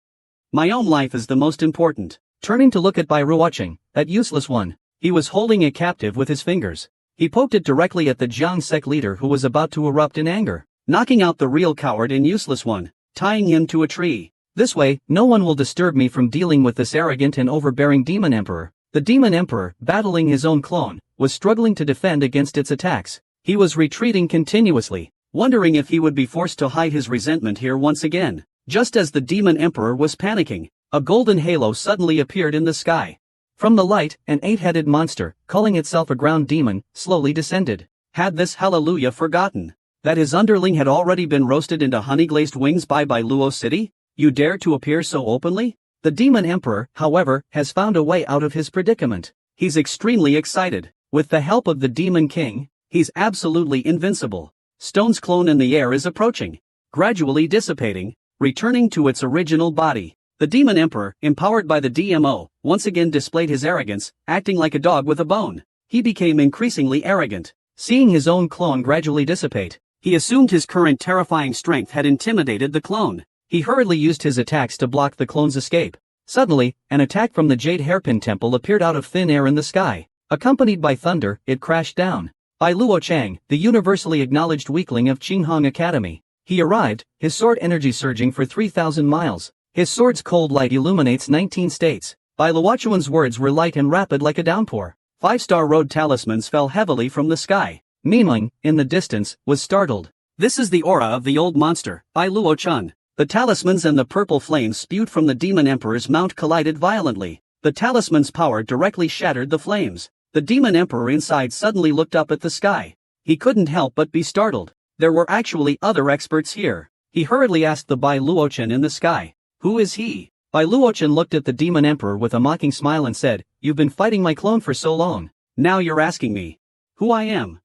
My own life is the most important. Turning to look at Bai Ruocheng, that useless one. He was holding it captive with his fingers. He poked it directly at the Jiang sect leader who was about to erupt in anger, knocking out the real coward and useless one, tying him to a tree. This way, no one will disturb me from dealing with this arrogant and overbearing demon emperor. The demon emperor, battling his own clone, was struggling to defend against its attacks. He was retreating continuously, wondering if he would be forced to hide his resentment here once again. Just as the demon emperor was panicking, a golden halo suddenly appeared in the sky. From the light, an 8-headed monster, calling itself a ground demon, slowly descended. Had this hallelujah forgotten that his underling had already been roasted into honey-glazed wings by Luo City? You dare to appear so openly? The demon emperor, however, has found a way out of his predicament. He's extremely excited. With the help of the demon king, he's absolutely invincible. Stone's clone in the air is approaching, gradually dissipating, returning to its original body. The demon emperor, empowered by the DMO, once again displayed his arrogance, acting like a dog with a bone. He became increasingly arrogant. Seeing his own clone gradually dissipate, he assumed his current terrifying strength had intimidated the clone. He hurriedly used his attacks to block the clone's escape. Suddenly, an attack from the Jade Hairpin Temple appeared out of thin air in the sky. Accompanied by thunder, it crashed down. Bai Luocheng, the universally acknowledged weakling of Qinghong Academy. He arrived, his sword energy surging for 3,000 miles. His sword's cold light illuminates 19 states. Bai Luochuan's words were light and rapid like a downpour. 5-star road talismans fell heavily from the sky. Miming, in the distance, was startled. This is the aura of the old monster, Bai Luochun. The talismans and the purple flames spewed from the demon emperor's mount collided violently. The talisman's power directly shattered the flames. The demon emperor inside suddenly looked up at the sky. He couldn't help but be startled. There were actually other experts here. He hurriedly asked the Bai Luochen in the sky, "Who is he?" Bai Luochen looked at the demon emperor with a mocking smile and said, "You've been fighting my clone for so long. Now you're asking me who I am."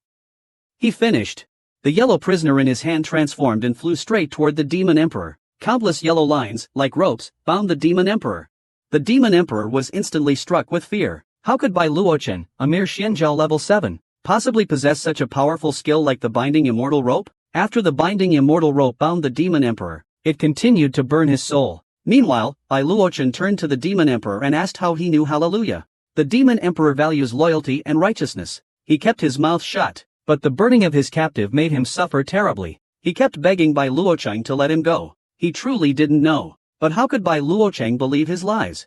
He finished. The yellow prisoner in his hand transformed and flew straight toward the demon emperor. Countless yellow lines, like ropes, bound the demon emperor. The demon emperor was instantly struck with fear. How could Bai Luochen, a mere Xianzhao level 7, possibly possess such a powerful skill like the binding immortal rope? After the binding immortal rope bound the demon emperor, it continued to burn his soul. Meanwhile, Bai Luochen turned to the demon emperor and asked how he knew Hallelujah. The demon emperor values loyalty and righteousness. He kept his mouth shut, but the burning of his captive made him suffer terribly. He kept begging Bai Luocheng to let him go. He truly didn't know. But how could Bai Luocheng believe his lies?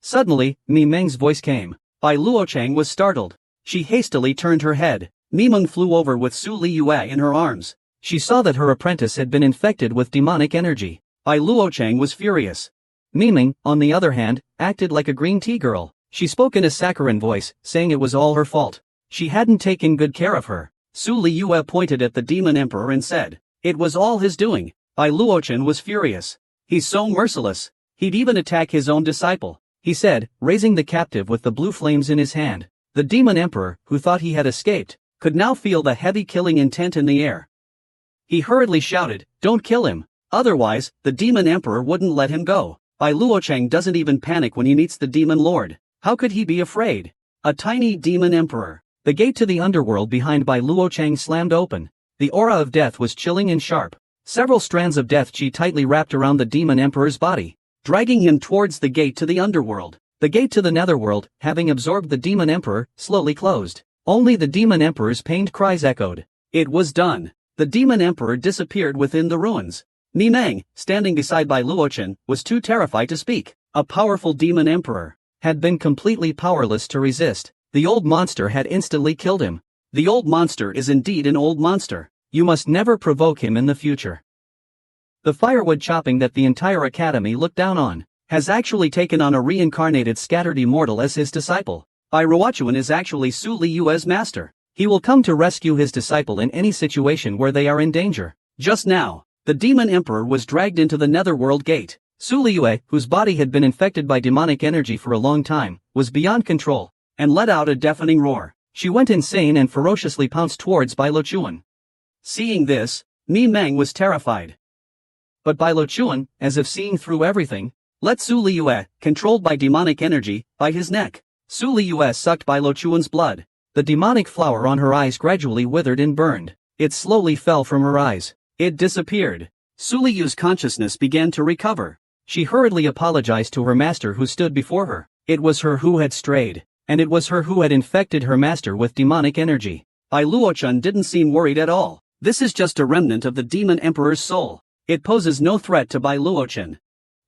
Suddenly, Mi Meng's voice came. Bai Luocheng was startled. She hastily turned her head. Mi Meng flew over with Su Liyue in her arms. She saw that her apprentice had been infected with demonic energy. Bai Luocheng was furious. Mi Meng, on the other hand, acted like a green tea girl. She spoke in a saccharine voice, saying it was all her fault. She hadn't taken good care of her. Su Liyue pointed at the demon emperor and said, "It was all his doing." Bai Luochen was furious. "He's so merciless. He'd even attack his own disciple," he said, raising the captive with the blue flames in his hand. The demon emperor, who thought he had escaped, could now feel the heavy killing intent in the air. He hurriedly shouted, "Don't kill him. Otherwise, the demon emperor wouldn't let him go." Bai Luocheng doesn't even panic when he meets the demon lord. How could he be afraid? A tiny demon emperor. The gate to the underworld behind Bai Luocheng slammed open. The aura of death was chilling and sharp. Several strands of death chi tightly wrapped around the demon emperor's body, dragging him towards the gate to the underworld. The gate to the netherworld, having absorbed the demon emperor, slowly closed. Only the demon emperor's pained cries echoed. It was done. The demon emperor disappeared within the ruins. Mi Meng, standing beside Bai Luochen, was too terrified to speak. A powerful demon emperor had been completely powerless to resist. The old monster had instantly killed him. The old monster is indeed an old monster. You must never provoke him in the future. The firewood chopping that the entire academy looked down on has actually taken on a reincarnated scattered immortal as his disciple. Bai Ruochuan is actually Su Liyue's master. He will come to rescue his disciple in any situation where they are in danger. Just now, the demon emperor was dragged into the netherworld gate. Su Liyue, whose body had been infected by demonic energy for a long time, was beyond control and let out a deafening roar. She went insane and ferociously pounced towards Bai Luochuan. Seeing this, Mi Meng was terrified. But Bai Luochuan, as if seeing through everything, let Su Liyue, controlled by demonic energy, bite his neck. Su Liyue sucked Bai Luochuan's blood. The demonic flower on her eyes gradually withered and burned. It slowly fell from her eyes. It disappeared. Su Liyue's consciousness began to recover. She hurriedly apologized to her master who stood before her. It was her who had strayed, and it was her who had infected her master with demonic energy. Bai Luochun didn't seem worried at all. This is just a remnant of the demon emperor's soul. It poses no threat to Bai Luochun.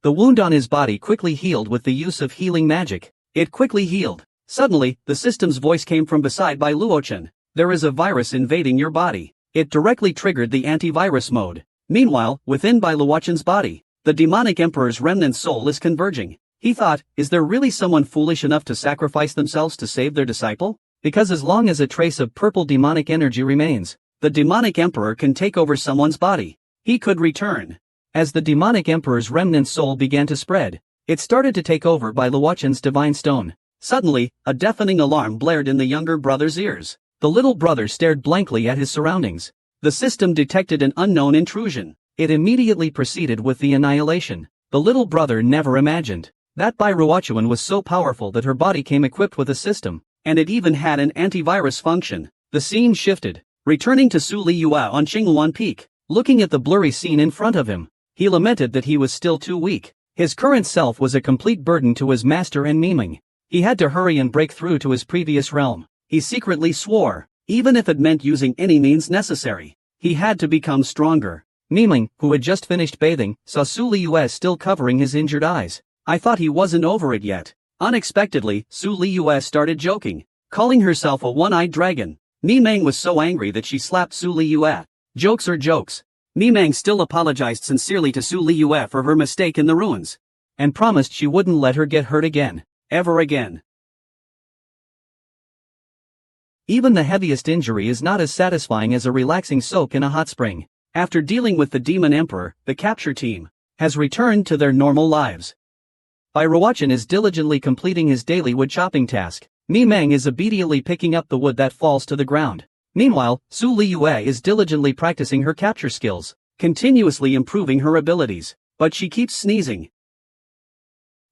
The wound on his body quickly healed with the use of healing magic. It quickly healed. Suddenly, the system's voice came from beside Bai Luochun. There is a virus invading your body. It directly triggered the antivirus mode. Meanwhile, within Bai Luochun's body, the demonic emperor's remnant soul is converging. He thought, is there really someone foolish enough to sacrifice themselves to save their disciple? Because as long as a trace of purple demonic energy remains, the demonic emperor can take over someone's body. He could return. As the demonic emperor's remnant soul began to spread, it started to take over Bai Luochun's divine stone. Suddenly, a deafening alarm blared in the younger brother's ears. The little brother stared blankly at his surroundings. The system detected an unknown intrusion. It immediately proceeded with the annihilation. The little brother never imagined that Bai Luochun was so powerful that her body came equipped with a system, and it even had an antivirus function. The scene shifted, returning to Su Liyue on Qinghuan Peak. Looking at the blurry scene in front of him, he lamented that he was still too weak. His current self was a complete burden to his master and Miming. He had to hurry and break through to his previous realm. He secretly swore, even if it meant using any means necessary, he had to become stronger. Miming, who had just finished bathing, saw Su Liyue still covering his injured eyes. I thought he wasn't over it yet. Unexpectedly, Su Liyue started joking, calling herself a one-eyed dragon. Miming was so angry that she slapped Su Liyue. Jokes are jokes. Miming still apologized sincerely to Su Liyue for her mistake in the ruins, and promised she wouldn't let her get hurt again, ever again. Even the heaviest injury is not as satisfying as a relaxing soak in a hot spring. After dealing with the demon emperor, the capture team has returned to their normal lives. Bai Luochun is diligently completing his daily wood chopping task. Miming is obediently picking up the wood that falls to the ground. Meanwhile, Su Liyue is diligently practicing her capture skills, continuously improving her abilities, but she keeps sneezing.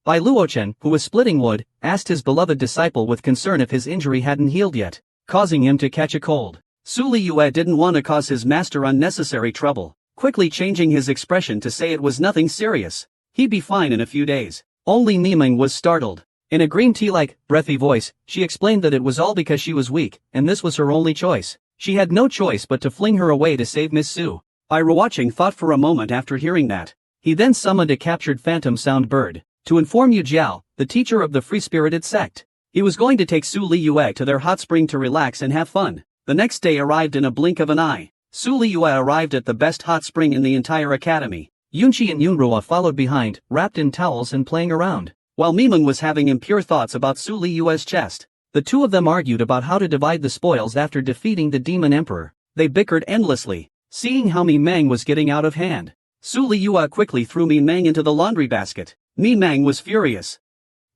Bai Luochun, who was splitting wood, asked his beloved disciple with concern if his injury hadn't healed yet, causing him to catch a cold. Su Liyue didn't want to cause his master unnecessary trouble, quickly changing his expression to say it was nothing serious. He'd be fine in a few days. Only Miming was startled. In a green tea-like, breathy voice, she explained that it was all because she was weak, and this was her only choice. She had no choice but to fling her away to save Miss Su. Bai Luochun thought for a moment after hearing that. He then summoned a captured phantom sound bird to inform Yu Jiao, the teacher of the free-spirited sect. He was going to take Su Liyue to their hot spring to relax and have fun. The next day arrived in a blink of an eye. Su Liyue arrived at the best hot spring in the entire academy. Yunqi and Yunruo followed behind, wrapped in towels and playing around. While Miming was having impure thoughts about Su Liyue's chest, the two of them argued about how to divide the spoils after defeating the demon emperor. They bickered endlessly, seeing how Miming was getting out of hand. Su Liyue quickly threw Miming into the laundry basket. Miming was furious.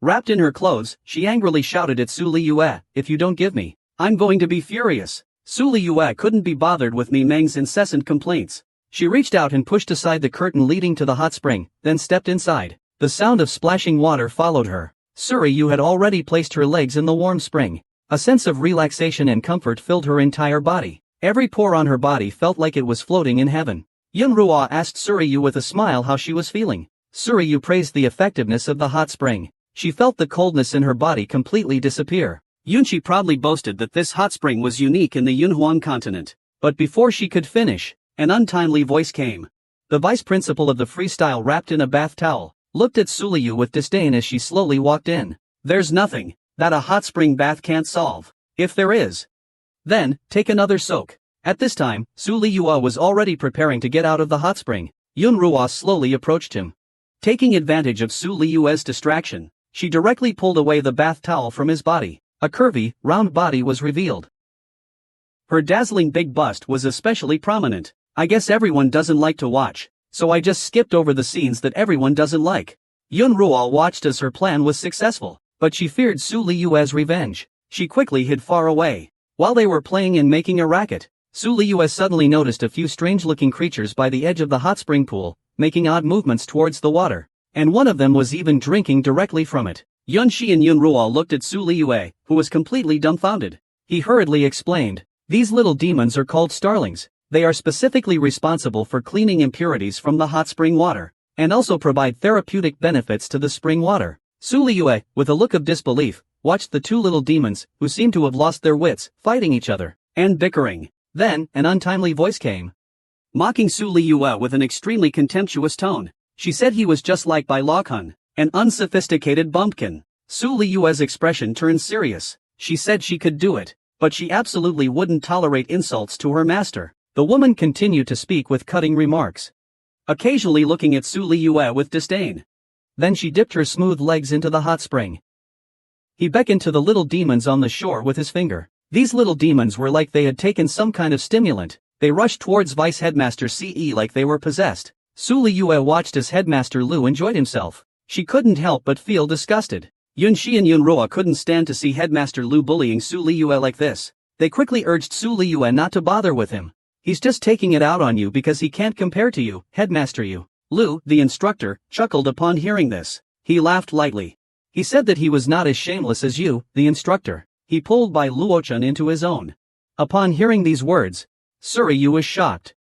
Wrapped in her clothes, she angrily shouted at Su Liyue, "If you don't give me, I'm going to be furious." Su Liyue couldn't be bothered with Miming's incessant complaints. She reached out and pushed aside the curtain leading to the hot spring, then stepped inside. The sound of splashing water followed her. Suryu had already placed her legs in the warm spring. A sense of relaxation and comfort filled her entire body. Every pore on her body felt like it was floating in heaven. Yunruo asked Suryu with a smile how she was feeling. Suryu praised the effectiveness of the hot spring. She felt the coldness in her body completely disappear. Yunqi proudly boasted that this hot spring was unique in the Yunhuan continent. But before she could finish, an untimely voice came. The vice principal of the freestyle, wrapped in a bath towel, looked at Su Liyue with disdain as she slowly walked in. "There's nothing that a hot spring bath can't solve. If there is, then take another soak." At this time, Su Liyue was already preparing to get out of the hot spring. Yunruo slowly approached him. Taking advantage of Su Liyue's distraction, she directly pulled away the bath towel from his body. A curvy, round body was revealed. Her dazzling big bust was especially prominent. "I guess everyone doesn't like to watch, so I just skipped over the scenes that everyone doesn't like." Yunruo watched as her plan was successful, but she feared Su Liyue's revenge. She quickly hid far away. While they were playing and making a racket, Su Liyue suddenly noticed a few strange-looking creatures by the edge of the hot spring pool, making odd movements towards the water, and one of them was even drinking directly from it. Yunqi and Yunruo looked at Su Liyue, who was completely dumbfounded. He hurriedly explained, "These little demons are called starlings. They are specifically responsible for cleaning impurities from the hot spring water. and also provide therapeutic benefits to the spring water. Su Liyue, with a look of disbelief, watched the two little demons, who seemed to have lost their wits, fighting each other, and bickering. Then, an untimely voice came, mocking Su Liyue with an extremely contemptuous tone. She said he was just like Bai Lokun, an unsophisticated bumpkin. Su Liyue's expression turned serious. She said she could do it, but she absolutely wouldn't tolerate insults to her master. The woman continued to speak with cutting remarks, occasionally looking at Su Liyue with disdain. Then she dipped her smooth legs into the hot spring. He beckoned to the little demons on the shore with his finger. These little demons were like they had taken some kind of stimulant. They rushed towards Vice Headmaster Ce like they were possessed. Su Liyue watched as Headmaster Lu enjoyed himself. She couldn't help but feel disgusted. Yunxi and Yunruo couldn't stand to see Headmaster Lu bullying Su Liyue like this. They quickly urged Su Liyue not to bother with him. He's just taking it out on you because he can't compare to you, Headmaster Yu. Lu, the instructor, chuckled upon hearing this. He laughed lightly. He said that he was not as shameless as you, the instructor. He pulled Bai Luochen into his own. Upon hearing these words, Suryu was shocked.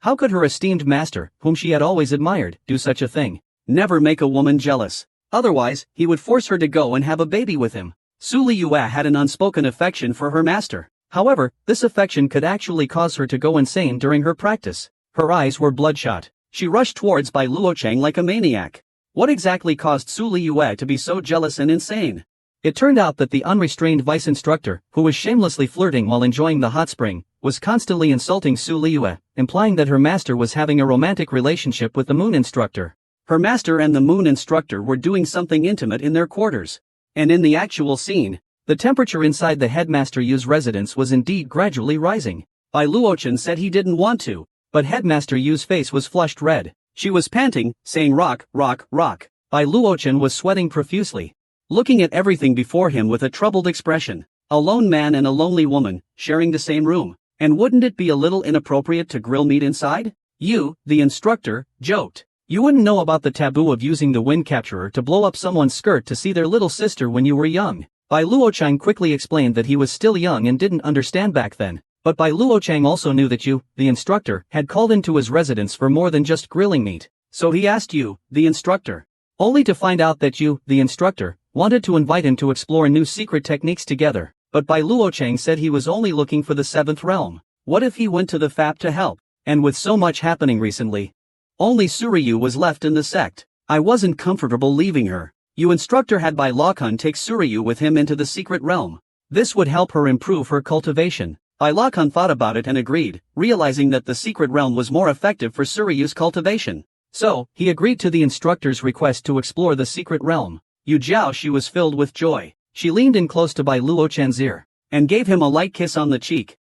How could her esteemed master, whom she had always admired, do such a thing? Never make a woman jealous. Otherwise, he would force her to go and have a baby with him. Su Liyue had an unspoken affection for her master. However, this affection could actually cause her to go insane during her practice. Her eyes were bloodshot. She rushed towards Bai Luocheng like a maniac. What exactly caused Su Liyue to be so jealous and insane? It turned out that the unrestrained vice instructor, who was shamelessly flirting while enjoying the hot spring, was constantly insulting Su Liyue, implying that her master was having a romantic relationship with the moon instructor. Her master and the moon instructor were doing something intimate in their quarters. And in the actual scene, the temperature inside the Headmaster Yu's residence was indeed gradually rising. Bai Luochen said he didn't want to, but Headmaster Yu's face was flushed red. She was panting, saying rock, rock, rock. Bai Luochen was sweating profusely, looking at everything before him with a troubled expression. A lone man and a lonely woman, sharing the same room. And wouldn't it be a little inappropriate to grill meat inside? You, the instructor, joked. You wouldn't know about the taboo of using the wind capturer to blow up someone's skirt to see their little sister when you were young. Bai Luochang quickly explained that he was still young and didn't understand back then. But Bai Luochang also knew that you, the instructor, had called into his residence for more than just grilling meat. So he asked you, the instructor, only to find out that you, the instructor, wanted to invite him to explore new secret techniques together. But Bai Luochang said he was only looking for the seventh realm. What if he went to the FAP to help? And with so much happening recently, only Suryu was left in the sect. I wasn't comfortable leaving her. You instructor had Bai Lokun take Suryu with him into the secret realm. This would help her improve her cultivation. Bai Lokun thought about it and agreed, realizing that the secret realm was more effective for Suryu's cultivation. So, he agreed to the instructor's request to explore the secret realm. Yu Jiao she was filled with joy. She leaned in close to Bai Luochen's ear, and gave him a light kiss on the cheek.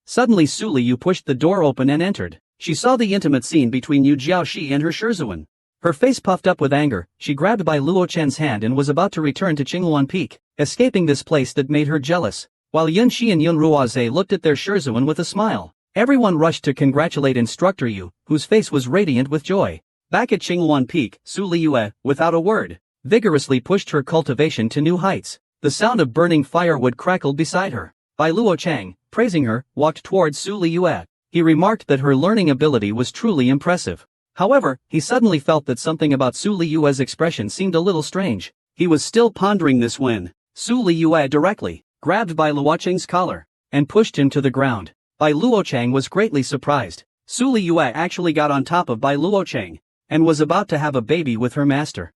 Suddenly Su Liyu pushed the door open and entered. She saw the intimate scene between Yu Jiaoxi and her Shizuan. Her face puffed up with anger, she grabbed Bai Luochen's hand and was about to return to Qingluan Peak, escaping this place that made her jealous, while Yunxi and Yun Ruoze looked at their Shizuan with a smile. Everyone rushed to congratulate Instructor Yu, whose face was radiant with joy. Back at Qingluan Peak, Su Liyue, without a word, vigorously pushed her cultivation to new heights. The sound of burning firewood crackled beside her. Bai Luochang, praising her, walked towards Su Liyue. He remarked that her learning ability was truly impressive. However, he suddenly felt that something about Su Liyue's expression seemed a little strange. He was still pondering this when Su Liyue directly grabbed Bai Luochang's collar and pushed him to the ground. Bai Luochang was greatly surprised. Su Liyue actually got on top of Bai Luochang and was about to have a baby with her master.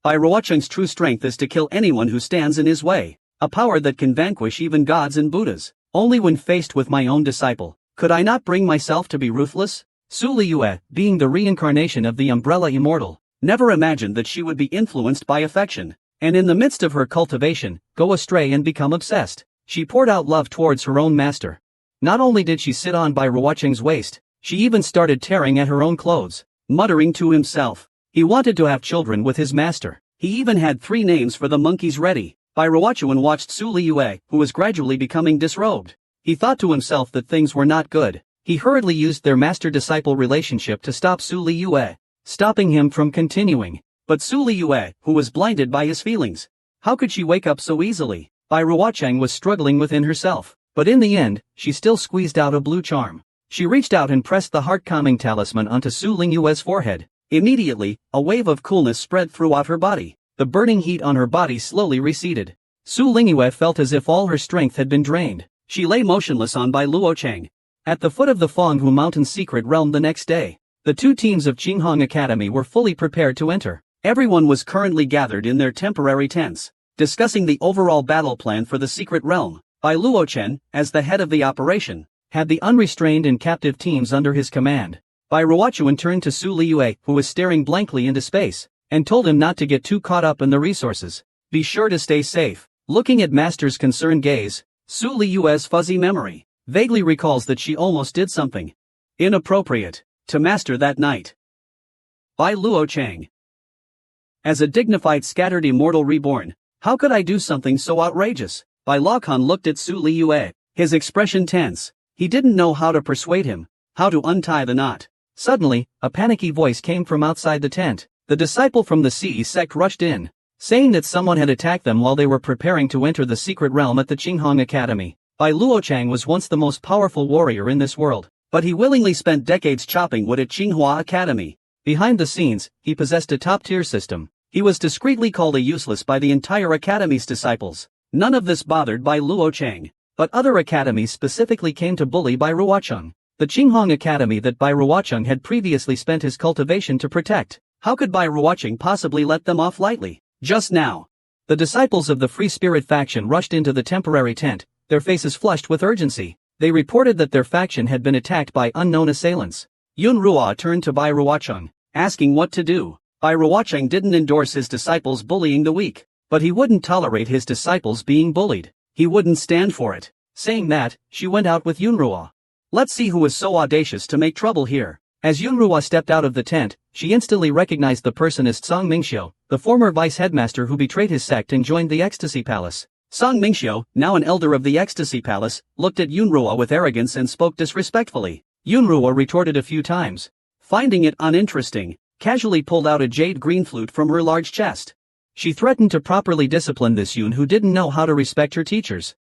Bai Luochang's true strength is to kill anyone who stands in his way, a power that can vanquish even gods and Buddhas. Only when faced with my own disciple could I not bring myself to be ruthless? Su Liyue, being the reincarnation of the umbrella immortal, never imagined that she would be influenced by affection, and in the midst of her cultivation, go astray and become obsessed. She poured out love towards her own master. Not only did she sit on Bai Luochang's waist, she even started tearing at her own clothes, muttering to himself. He wanted to have children with his master. He even had 3 names for the monkeys ready. Bai Luochuan watched Su Liyue, who was gradually becoming disrobed. He thought to himself that things were not good. He hurriedly used their master-disciple relationship to stop Su Liyue, stopping him from continuing. But Su Liyue, who was blinded by his feelings, how could she wake up so easily? Bai Luochang was struggling within herself, but in the end, she still squeezed out a blue charm. She reached out and pressed the heart-calming talisman onto Su Lingyue's forehead. Immediately, a wave of coolness spread throughout her body. The burning heat on her body slowly receded. Su Lingyue felt as if all her strength had been drained. She lay motionless on Bai Luochang. At the foot of the Fanghu Mountain's secret realm the next day, the two teams of Qinghong Academy were fully prepared to enter. Everyone was currently gathered in their temporary tents, discussing the overall battle plan for the secret realm. Bai Luochen, as the head of the operation, had the unrestrained and captive teams under his command. Bai Ruochuan turned to Su Liyue, who was staring blankly into space, and told him not to get too caught up in the resources. Be sure to stay safe. Looking at Master's concerned gaze, Su Liyue's fuzzy memory vaguely recalls that she almost did something inappropriate to Master that night. Bai Luochang. As a dignified scattered immortal reborn, how could I do something so outrageous? Bai Luochen looked at Su Liyue, his expression tense. He didn't know how to persuade him, how to untie the knot. Suddenly, a panicky voice came from outside the tent. The disciple from the CE sect rushed in, saying that someone had attacked them while they were preparing to enter the secret realm at the Qinghong Academy. Bai Luochang was once the most powerful warrior in this world, but he willingly spent decades chopping wood at Qinghua Academy. Behind the scenes, he possessed a top-tier system. He was discreetly called a useless by the entire academy's disciples. None of this bothered Bai Luochang, but other academies specifically came to bully Bai Ruocheng, the Qinghong Academy that Bai Ruocheng had previously spent his cultivation to protect. How could Bai Ruocheng possibly let them off lightly? Just now, the disciples of the Free Spirit faction rushed into the temporary tent, their faces flushed with urgency. They reported that their faction had been attacked by unknown assailants. Yun Ruo turned to Bai Ruocheng, asking what to do. Bai Ruocheng didn't endorse his disciples bullying the weak, but he wouldn't tolerate his disciples being bullied. He wouldn't stand for it. Saying that, she went out with Yun Ruo. Let's see who is so audacious to make trouble here. As Yun Ruo stepped out of the tent, she instantly recognized the person as Song Mingxiu, the former vice headmaster who betrayed his sect and joined the Ecstasy Palace. Song Mingxiu, now an elder of the Ecstasy Palace, looked at Yun Ruo with arrogance and spoke disrespectfully. Yun Ruo retorted a few times. Finding it uninteresting, casually pulled out a jade green flute from her large chest. She threatened to properly discipline this Yun who didn't know how to respect her teachers.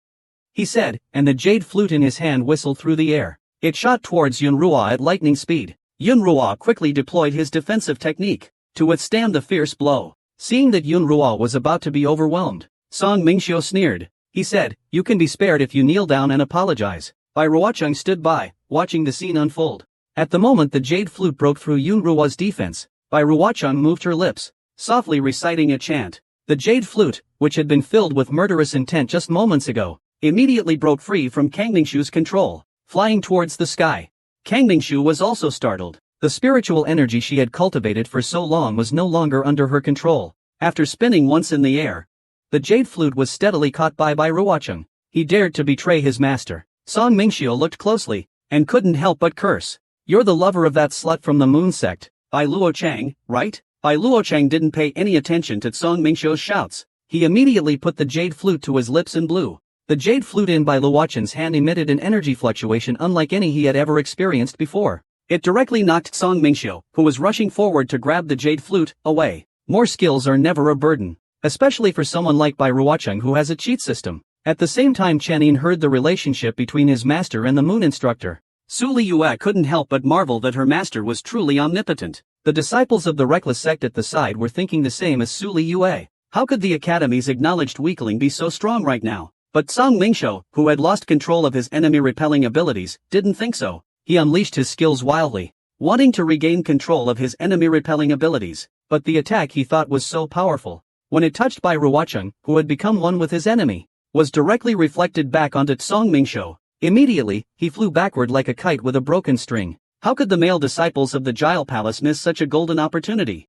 He said, and the jade flute in his hand whistled through the air. It shot towards Yun Ruo at lightning speed. Yun Ruo quickly deployed his defensive technique to withstand the fierce blow. Seeing that Yun Ruo was about to be overwhelmed, Song Mingxiu sneered. He said, "You can be spared if you kneel down and apologize." Bai Ruocheng stood by, watching the scene unfold. At the moment the jade flute broke through Yun Ruo's defense, Bai Ruocheng moved her lips, softly reciting a chant. The jade flute, which had been filled with murderous intent just moments ago, immediately broke free from Kang Mingxiu's control, flying towards the sky. Kang Mingxiu was also startled. The spiritual energy she had cultivated for so long was no longer under her control. After spinning once in the air, the jade flute was steadily caught by Bai Ruocheng. He dared to betray his master. Song Mingxiu looked closely, and couldn't help but curse. "You're the lover of that slut from the moon sect, Bai Luocheng, right?" Bai Luocheng didn't pay any attention to Song Mingxiu's shouts. He immediately put the jade flute to his lips and blew. The jade flute in Bai Luocheng's hand emitted an energy fluctuation unlike any he had ever experienced before. It directly knocked Song Mingxiu, who was rushing forward to grab the jade flute, away. More skills are never a burden, especially for someone like Bai Ruocheng who has a cheat system. At the same time Chen Yin heard the relationship between his master and the moon instructor. Su Liyue couldn't help but marvel that her master was truly omnipotent. The disciples of the reckless sect at the side were thinking the same as Su Liyue. How could the academy's acknowledged weakling be so strong right now? But Song Mingxiu, who had lost control of his enemy-repelling abilities, didn't think so. He unleashed his skills wildly, wanting to regain control of his enemy-repelling abilities, but the attack he thought was so powerful, when it touched Bai Ruocheng, who had become one with his enemy, was directly reflected back onto Song Mingxiu. Immediately, he flew backward like a kite with a broken string. How could the male disciples of the Gile Palace miss such a golden opportunity?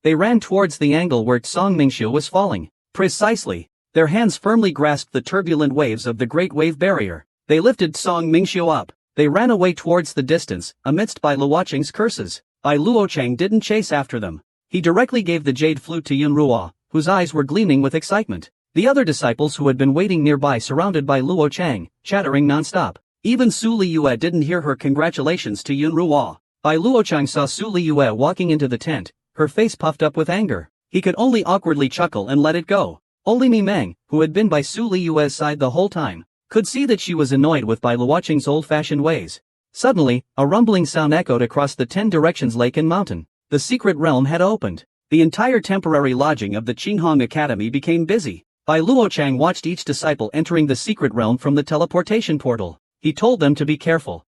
They ran towards the angle where Song Mingxiu was falling. Precisely. Their hands firmly grasped the turbulent waves of the Great Wave Barrier. They lifted Song Mingxiu up. They ran away towards the distance, amidst Bai Luocheng's curses. Bai Luocheng didn't chase after them. He directly gave the jade flute to Yun Ruo, whose eyes were gleaming with excitement. The other disciples who had been waiting nearby surrounded Bai Luocheng, chattering non-stop. Even Su Liyue didn't hear her congratulations to Yun Ruo. Bai Luocheng saw Su Liyue walking into the tent, her face puffed up with anger. He could only awkwardly chuckle and let it go. Only Mi Meng, who had been by Su Liyue's side the whole time, could see that she was annoyed with Bai Luocheng's old-fashioned ways. Suddenly, a rumbling sound echoed across the 10 directions lake and mountain. The secret realm had opened. The entire temporary lodging of the Qinghong Academy became busy. Bai Luochang watched each disciple entering the secret realm from the teleportation portal. He told them to be careful.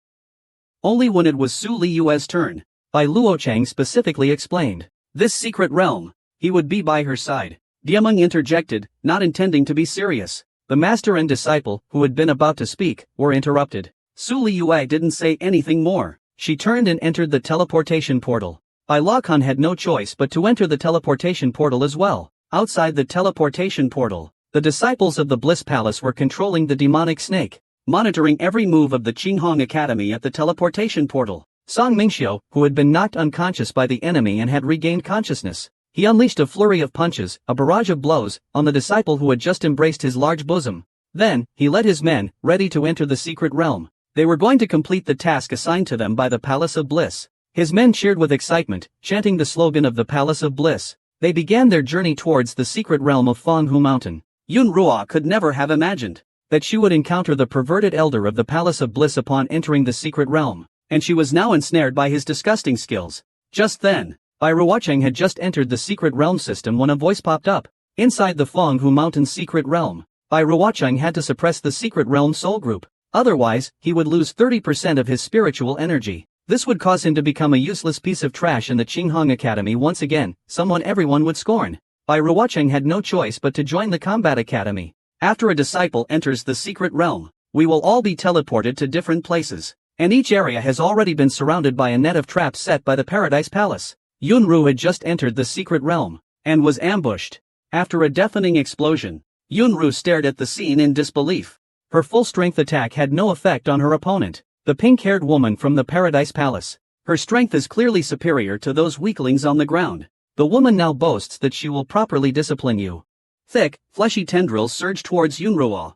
Only when it was Su Liyue's turn, Bai Luochang specifically explained. This secret realm, he would be by her side. Diameng interjected, not intending to be serious. The master and disciple, who had been about to speak, were interrupted. Su Liyue didn't say anything more. She turned and entered the teleportation portal. Bai Luokan had no choice but to enter the teleportation portal as well. Outside the teleportation portal, the disciples of the Bliss Palace were controlling the demonic snake, monitoring every move of the Qinghong Academy at the teleportation portal. Song Mingxiu, who had been knocked unconscious by the enemy and had regained consciousness, he unleashed a flurry of punches, a barrage of blows, on the disciple who had just embraced his large bosom. Then, he led his men, ready to enter the secret realm. They were going to complete the task assigned to them by the Palace of Bliss. His men cheered with excitement, chanting the slogan of the Palace of Bliss. They began their journey towards the secret realm of Fanghu Mountain. Yun Ruo could never have imagined that she would encounter the perverted elder of the Palace of Bliss upon entering the secret realm, and she was now ensnared by his disgusting skills. Just then, Bai Ruocheng had just entered the secret realm system when a voice popped up. Inside the Fanghu Mountain's secret realm, Bai Ruocheng had to suppress the secret realm soul group. Otherwise, he would lose 30% of his spiritual energy. This would cause him to become a useless piece of trash in the Qinghong Academy once again, someone everyone would scorn. Bai Ruocheng had no choice but to join the Combat Academy. After a disciple enters the secret realm, we will all be teleported to different places, and each area has already been surrounded by a net of traps set by the Paradise Palace. Yunru had just entered the secret realm, and was ambushed. After a deafening explosion, Yunru stared at the scene in disbelief. Her full-strength attack had no effect on her opponent, the pink-haired woman from the Paradise Palace. Her strength is clearly superior to those weaklings on the ground. The woman now boasts that she will properly discipline you. Thick, fleshy tendrils surged towards Yunruo.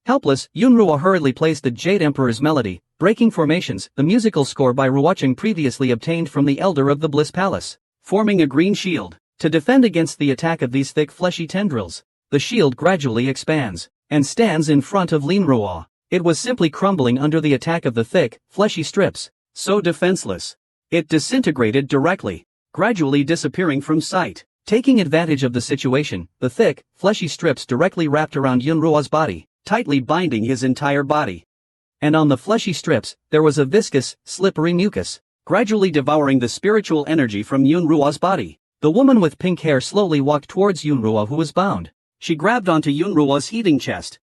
Helpless, Yunruo hurriedly placed the Jade Emperor's melody, breaking formations, the musical score by Ruocheng previously obtained from the Elder of the Bliss Palace, forming a green shield. To defend against the attack of these thick fleshy tendrils, the shield gradually expands, and stands in front of Linruo. It was simply crumbling under the attack of the thick, fleshy strips, so defenseless. It disintegrated directly, gradually disappearing from sight. Taking advantage of the situation, the thick, fleshy strips directly wrapped around Yunruo's body, tightly binding his entire body. And on the fleshy strips, there was a viscous, slippery mucus, gradually devouring the spiritual energy from Yunruo's body. The woman with pink hair slowly walked towards Yunruo, who was bound. She grabbed onto Yunruo's heaving chest.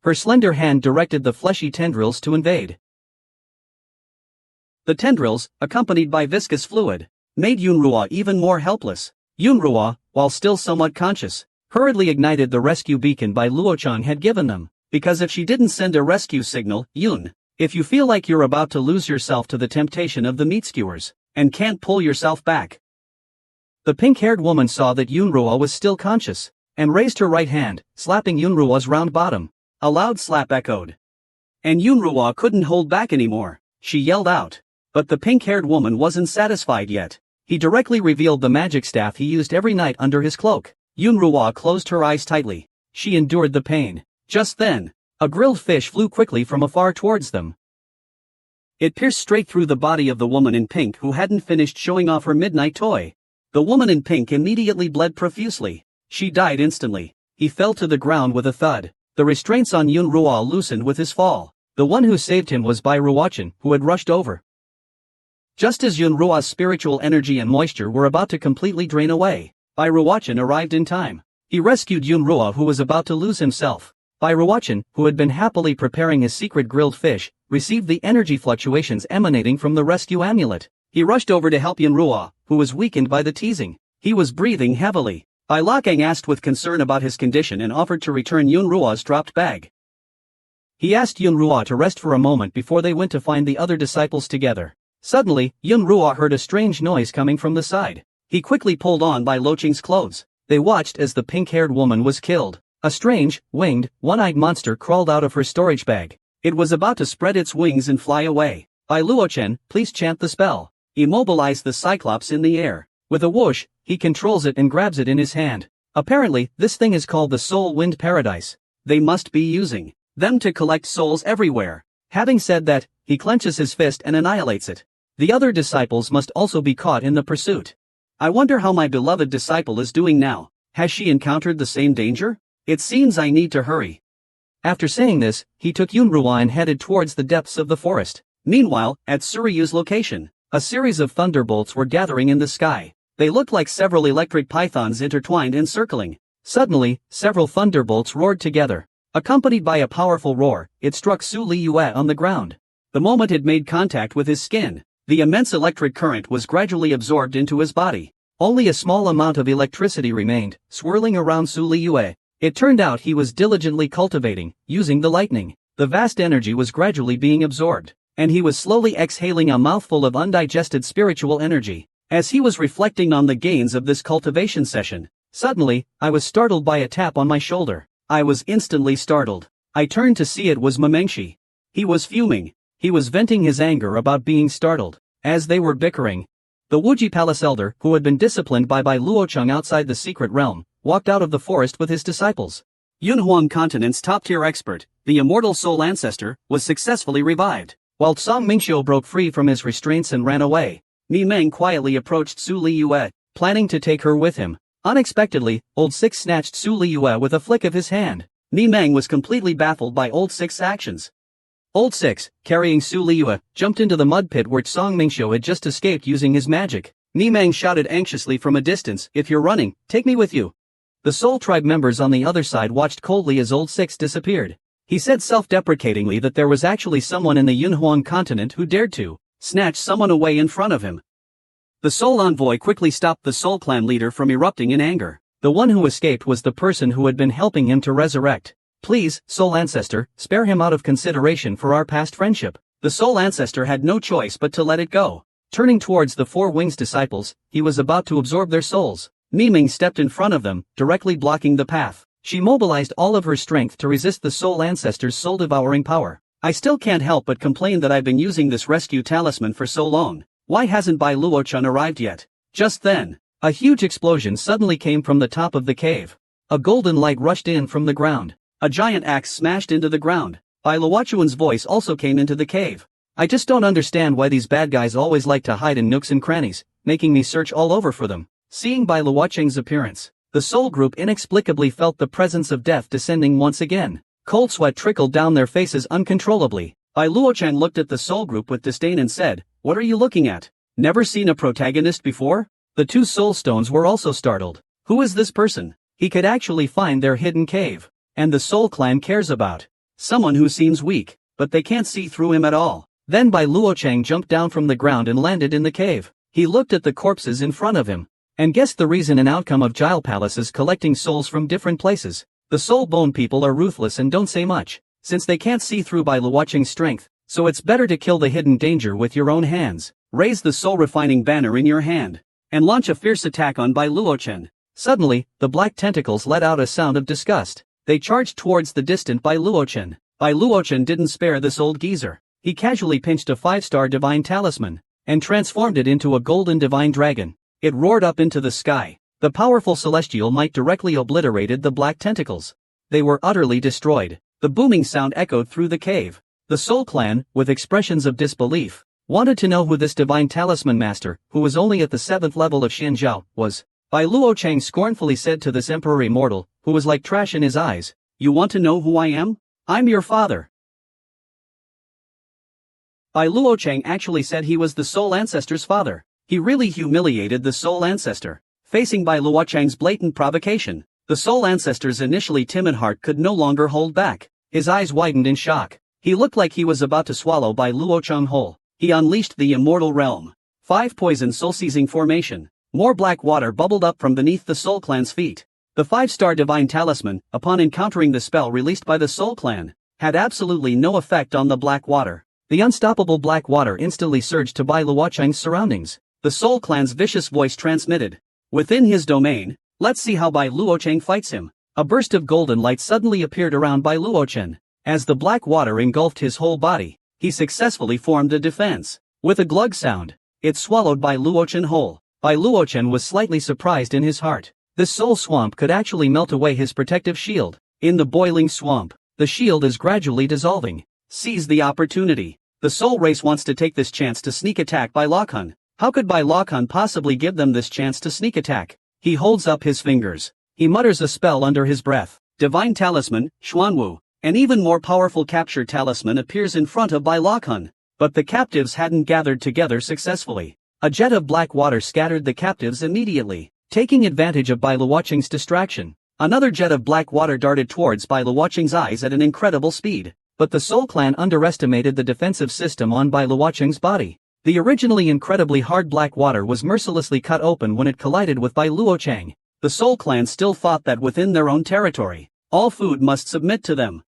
Her slender hand directed the fleshy tendrils to invade. The tendrils, accompanied by viscous fluid, made Yunruo even more helpless. Yunruo, while still somewhat conscious, hurriedly ignited the rescue beacon Bai Luocheng had given them, because if she didn't send a rescue signal, Yun, if you feel like you're about to lose yourself to the temptation of the meat skewers, and can't pull yourself back. The pink-haired woman saw that Yunruo was still conscious, and raised her right hand, slapping Yunruo's round bottom. A loud slap echoed. And Yunruo couldn't hold back anymore. She yelled out. But the pink-haired woman wasn't satisfied yet. He directly revealed the magic staff he used every night under his cloak. Yunruo closed her eyes tightly. She endured the pain. Just then, a grilled fish flew quickly from afar towards them. It pierced straight through the body of the woman in pink who hadn't finished showing off her midnight toy. The woman in pink immediately bled profusely. She died instantly. He fell to the ground with a thud. The restraints on Yunruo loosened with his fall. The one who saved him was Bai Ruocheng, who had rushed over. Just as Yunruo's spiritual energy and moisture were about to completely drain away, Bai Ruocheng arrived in time. He rescued Yunruo, who was about to lose himself. Bai Ruocheng, who had been happily preparing his secret grilled fish, received the energy fluctuations emanating from the rescue amulet. He rushed over to help Yunruo, who was weakened by the teasing. He was breathing heavily. Bai Luocheng asked with concern about his condition and offered to return Yunruo's dropped bag. He asked Yunruo to rest for a moment before they went to find the other disciples together. Suddenly, Yunruo heard a strange noise coming from the side. He quickly pulled on Bai Luocheng's clothes. They watched as the pink-haired woman was killed. A strange, winged, one-eyed monster crawled out of her storage bag. It was about to spread its wings and fly away. Bai Luocheng, please chant the spell. Immobilize the Cyclops in the air. With a whoosh, he controls it and grabs it in his hand. Apparently, this thing is called the Soul Wind Paradise. They must be using them to collect souls everywhere. Having said that, he clenches his fist and annihilates it. The other disciples must also be caught in the pursuit. I wonder how my beloved disciple is doing now. Has she encountered the same danger? It seems I need to hurry. After saying this, he took Yunruwa and headed towards the depths of the forest. Meanwhile, at Suryu's location, a series of thunderbolts were gathering in the sky. They looked like several electric pythons intertwined and circling. Suddenly, several thunderbolts roared together. Accompanied by a powerful roar, it struck Su Liyue on the ground. The moment it made contact with his skin, the immense electric current was gradually absorbed into his body. Only a small amount of electricity remained, swirling around Su Liyue. It turned out he was diligently cultivating, using the lightning. The vast energy was gradually being absorbed, and he was slowly exhaling a mouthful of undigested spiritual energy. As he was reflecting on the gains of this cultivation session, suddenly, I was startled by a tap on my shoulder. I was instantly startled. I turned to see it was Mamengshi. He was fuming. He was venting his anger about being startled. As they were bickering, the Wuji Palace elder, who had been disciplined by Luocheng outside the secret realm, walked out of the forest with his disciples. Yunhuang Continent's top-tier expert, the immortal soul ancestor, was successfully revived. While Song Mingxiu broke free from his restraints and ran away, Mi Meng quietly approached Su Liyue, planning to take her with him. Unexpectedly, Old Six snatched Su Liyue with a flick of his hand. Mi Meng was completely baffled by Old Six's actions. Old Six, carrying Su Liyue, jumped into the mud pit where Song Mingxiu had just escaped using his magic. Mi Meng shouted anxiously from a distance, "If you're running, take me with you." The Soul Tribe members on the other side watched coldly as Old Six disappeared. He said self-deprecatingly that there was actually someone in the Yunhuang continent who dared to snatch someone away in front of him. The Soul Envoy quickly stopped the Soul Clan leader from erupting in anger. The one who escaped was the person who had been helping him to resurrect. "Please, Soul Ancestor, spare him out of consideration for our past friendship." The Soul Ancestor had no choice but to let it go. Turning towards the Four Wings disciples, he was about to absorb their souls. Mi Ming stepped in front of them, directly blocking the path. She mobilized all of her strength to resist the Soul Ancestor's soul-devouring power. "I still can't help but complain that I've been using this rescue talisman for so long. Why hasn't Bai Luochun arrived yet?" Just then, a huge explosion suddenly came from the top of the cave. A golden light rushed in from the ground. A giant axe smashed into the ground. Bai Luochun's voice also came into the cave. "I just don't understand why these bad guys always like to hide in nooks and crannies, making me search all over for them." Seeing Bai Luocheng's appearance, the Soul Group inexplicably felt the presence of death descending once again. Cold sweat trickled down their faces uncontrollably. Bai Luocheng looked at the Soul Group with disdain and said, "What are you looking at? Never seen a protagonist before?" The two Soul Stones were also startled. Who is this person? He could actually find their hidden cave. And the Soul Clan cares about someone who seems weak, but they can't see through him at all. Then Bai Luocheng jumped down from the ground and landed in the cave. He looked at the corpses in front of him and guessed the reason and outcome of Gile Palace's collecting souls from different places. The Soul Bone people are ruthless and don't say much, since they can't see through Bai Luocheng's strength, so it's better to kill the hidden danger with your own hands. Raise the soul refining banner in your hand and launch a fierce attack on Bai Luochen. Suddenly, the black tentacles let out a sound of disgust. They charged towards the distant Bai Luochen. Bai Luochen didn't spare this old geezer. He casually pinched a 5-star divine talisman and transformed it into a golden divine dragon. It roared up into the sky. The powerful celestial might directly obliterated the black tentacles. They were utterly destroyed. The booming sound echoed through the cave. The Soul Clan, with expressions of disbelief, wanted to know who this divine talisman master, who was only at the 7th level of Xianzhao, was. Bai Luocheng scornfully said to this emperor immortal, who was like trash in his eyes, "You want to know who I am? I'm your father." Bai Luocheng actually said he was the Soul Ancestor's father. He really humiliated the Soul Ancestor. Facing Bai Luocheng's blatant provocation, the Soul Ancestor's initially timid heart could no longer hold back. His eyes widened in shock. He looked like he was about to swallow Bai Luocheng whole. He unleashed the immortal realm. 5 poison soul-seizing formation. More black water bubbled up from beneath the Soul Clan's feet. The 5-star divine talisman, upon encountering the spell released by the Soul Clan, had absolutely no effect on the black water. The unstoppable black water instantly surged to Bai Luocheng's surroundings. The Soul Clan's vicious voice transmitted. Within his domain, let's see how Bai Luocheng fights him. A burst of golden light suddenly appeared around Bai Luocheng. As the black water engulfed his whole body, he successfully formed a defense. With a glug sound, it swallowed Bai Luocheng whole. Bai Luocheng was slightly surprised in his heart. This soul swamp could actually melt away his protective shield. In the boiling swamp, the shield is gradually dissolving. Seize the opportunity. The soul race wants to take this chance to sneak attack Bai Lokun. How could Bai Lokun possibly give them this chance to sneak attack? He holds up his fingers. He mutters a spell under his breath. Divine Talisman, Xuanwu. An even more powerful capture talisman appears in front of Bai Lokun. But the captives hadn't gathered together successfully. A jet of black water scattered the captives immediately. Taking advantage of Bai Luoqing's distraction, another jet of black water darted towards Bai Luoqing's eyes at an incredible speed. But the Soul Clan underestimated the defensive system on Bai Luoqing's body. The originally incredibly hard black water was mercilessly cut open when it collided with Bai Luoqing. The Soul Clan still thought that within their own territory, all food must submit to them.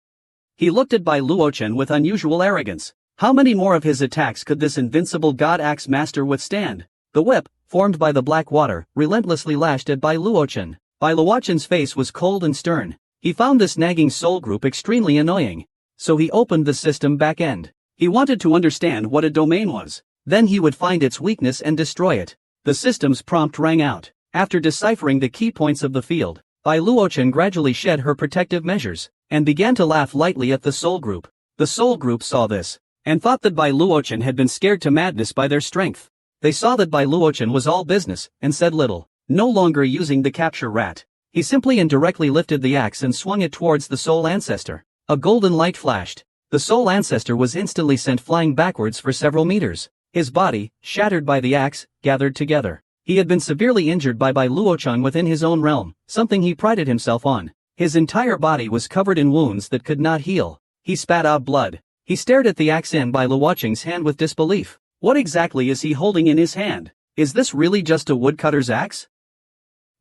He looked at Bai Luoqing with unusual arrogance. How many more of his attacks could this invincible God Axe Master withstand? The whip, formed by the black water, relentlessly lashed at Bai Luoqing. Bai Luoqing's face was cold and stern. He found this nagging soul group extremely annoying. So he opened the system back-end. He wanted to understand what a domain was. Then he would find its weakness and destroy it. The system's prompt rang out. After deciphering the key points of the field, Bai Luoqing gradually shed her protective measures, and began to laugh lightly at the soul group. The soul group saw this, and thought that Bai Luoqing had been scared to madness by their strength. They saw that Bai Luoqing was all business, and said little, no longer using the capture rat. He simply and directly lifted the axe and swung it towards the soul ancestor. A golden light flashed. The soul ancestor was instantly sent flying backwards for several meters. His body, shattered by the axe, gathered together. He had been severely injured by Bai Luoqing within his own realm, something he prided himself on. His entire body was covered in wounds that could not heal. He spat out blood. He stared at the axe in Bai Luoqing's hand with disbelief. What exactly is he holding in his hand? Is this really just a woodcutter's axe?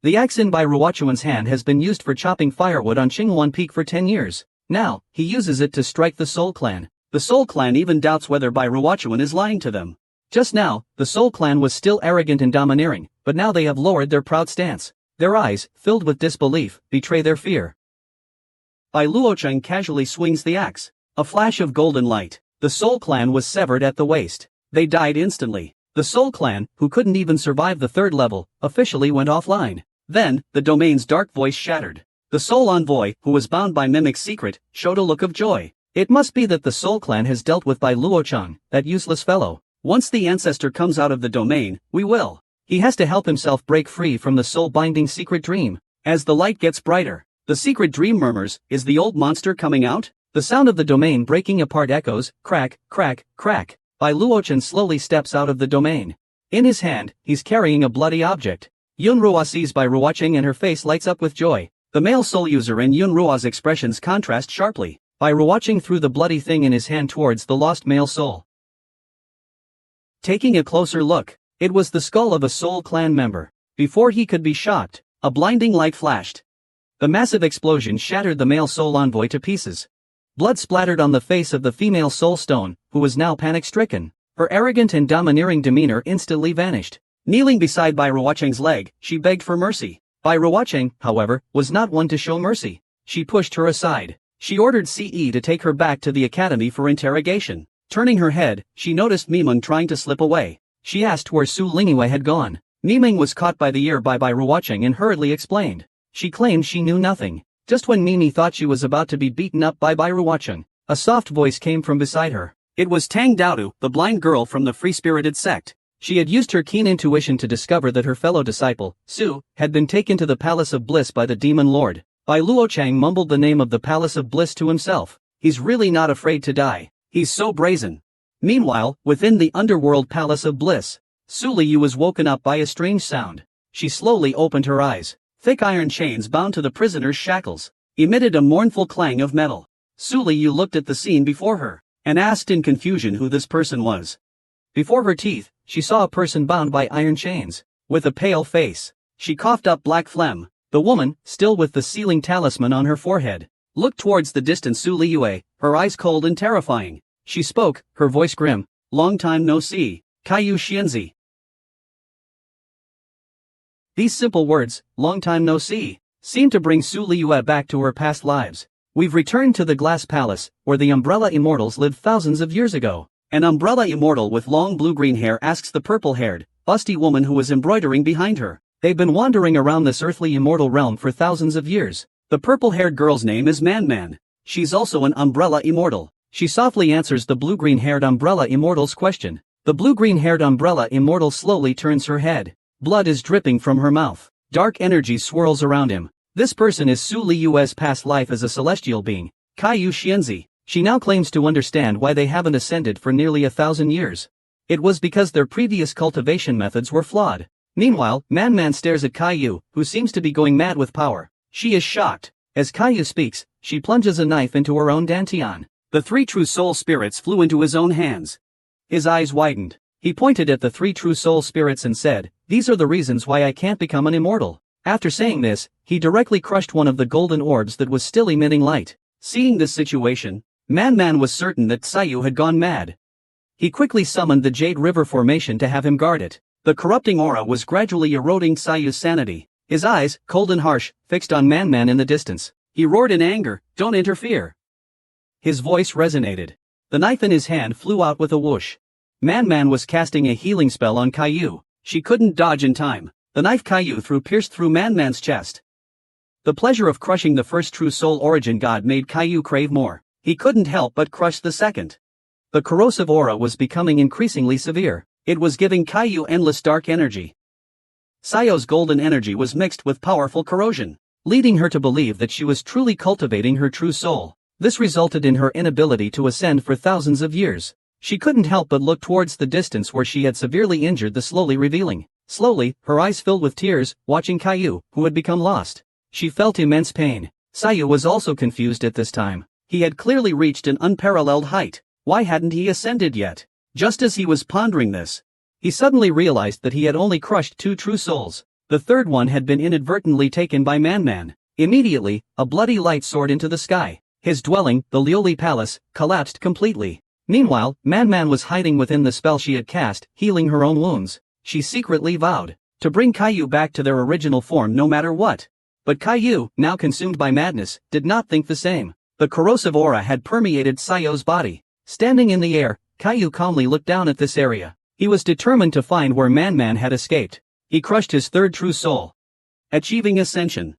The axe in Bai Luoqing's hand has been used for chopping firewood on Qinghuan Peak for 10 years. Now, he uses it to strike the Soul Clan. The Soul Clan even doubts whether Bai Luoqing is lying to them. Just now, the Soul Clan was still arrogant and domineering, but now they have lowered their proud stance. Their eyes, filled with disbelief, betray their fear. Bai Luoqing casually swings the axe. A flash of golden light. The Soul Clan was severed at the waist. They died instantly. The Soul Clan, who couldn't even survive the third level, officially went offline. Then, the domain's dark voice shattered. The Soul Envoy, who was bound by Mimic's secret, showed a look of joy. It must be that the Soul Clan has dealt with Bai Luoqing, that useless fellow. Once the ancestor comes out of the domain, we will. He has to help himself break free from the soul-binding secret dream. As the light gets brighter, the secret dream murmurs, is the old monster coming out? The sound of the domain breaking apart echoes, crack, crack, crack. Bai Luoqing slowly steps out of the domain. In his hand, he's carrying a bloody object. Yunrua sees Bai Luoqing and her face lights up with joy. The male soul user and Yunrua's expressions contrast sharply. Bai Luoqing threw the bloody thing in his hand towards the lost male soul. Taking a closer look, it was the skull of a Soul Clan member. Before he could be shocked, a blinding light flashed. The massive explosion shattered the male soul envoy to pieces. Blood splattered on the face of the female soul stone, who was now panic-stricken. Her arrogant and domineering demeanor instantly vanished. Kneeling beside Bai Luoqing's leg, she begged for mercy. Bai Luoqing, however, was not one to show mercy. She pushed her aside. She ordered CE to take her back to the academy for interrogation. Turning her head, she noticed Mimeng trying to slip away. She asked where Su Lingyue had gone. Mimeng was caught by the ear by Bai Luoqing and hurriedly explained. She claimed she knew nothing. Just when Mimi thought she was about to be beaten up by Bai Luoqing, a soft voice came from beside her. It was Tang Daodu, the blind girl from the free-spirited sect. She had used her keen intuition to discover that her fellow disciple, Su, had been taken to the Palace of Bliss by the Demon Lord. Bai Luoqing mumbled the name of the Palace of Bliss to himself. He's really not afraid to die. He's so brazen. Meanwhile, within the underworld Palace of Bliss, Su Liyu was woken up by a strange sound. She slowly opened her eyes. Thick iron chains bound to the prisoner's shackles emitted a mournful clang of metal. Su Liyu looked at the scene before her, and asked in confusion who this person was. Before her teeth, she saw a person bound by iron chains. With a pale face, she coughed up black phlegm. The woman, still with the sealing talisman on her forehead, looked towards the distant Su Liyue, her eyes cold and terrifying. She spoke, her voice grim. Long time no see, Kaiyu Xianzi. These simple words, long time no see, seemed to bring Su Liyue back to her past lives. We've returned to the Glass Palace, where the Umbrella Immortals lived thousands of years ago. An Umbrella Immortal with long blue-green hair asks the purple-haired, busty woman who was embroidering behind her. They've been wandering around this earthly immortal realm for thousands of years. The purple-haired girl's name is Man. She's also an Umbrella Immortal. She softly answers the blue-green-haired umbrella immortal's question. The blue-green-haired umbrella immortal slowly turns her head. Blood is dripping from her mouth. Dark energy swirls around him. This person is Su Liyue's past life as a celestial being, Kaiyu Xianzi. She now claims to understand why they haven't ascended for nearly 1,000 years. It was because their previous cultivation methods were flawed. Meanwhile, Man stares at Kaiyu, who seems to be going mad with power. She is shocked. As Kaiyu speaks, she plunges a knife into her own dantian. The 3 true soul spirits flew into his own hands. His eyes widened. He pointed at the 3 true soul spirits and said, "These are the reasons why I can't become an immortal." After saying this, he directly crushed one of the golden orbs that was still emitting light. Seeing this situation, Man was certain that Kaiyu had gone mad. He quickly summoned the Jade River formation to have him guard it. The corrupting aura was gradually eroding Kaiyu's sanity. His eyes, cold and harsh, fixed on Man in the distance. He roared in anger, "Don't interfere." His voice resonated. The knife in his hand flew out with a whoosh. Man was casting a healing spell on Kaiyu. She couldn't dodge in time. The knife Kaiyu threw pierced through Man's chest. The pleasure of crushing the first true soul origin god made Kaiyu crave more. He couldn't help but crush the second. The corrosive aura was becoming increasingly severe. It was giving Kaiyu endless dark energy. Sayo's golden energy was mixed with powerful corrosion, leading her to believe that she was truly cultivating her true soul. This resulted in her inability to ascend for thousands of years. She couldn't help but look towards the distance where she had severely injured the slowly revealing. Slowly, her eyes filled with tears, watching Kaiyu, who had become lost. She felt immense pain. Sayu was also confused at this time. He had clearly reached an unparalleled height. Why hadn't he ascended yet? Just as he was pondering this, he suddenly realized that he had only crushed 2 true souls. The third one had been inadvertently taken by Man. Immediately, a bloody light soared into the sky. His dwelling, the Lioli Palace, collapsed completely. Meanwhile, Man was hiding within the spell she had cast, healing her own wounds. She secretly vowed to bring Kaiyu back to their original form no matter what. But Kaiyu, now consumed by madness, did not think the same. The corrosive aura had permeated Sayo's body. Standing in the air, Kaiyu calmly looked down at this area. He was determined to find where Man had escaped. He crushed his third true soul. Achieving ascension.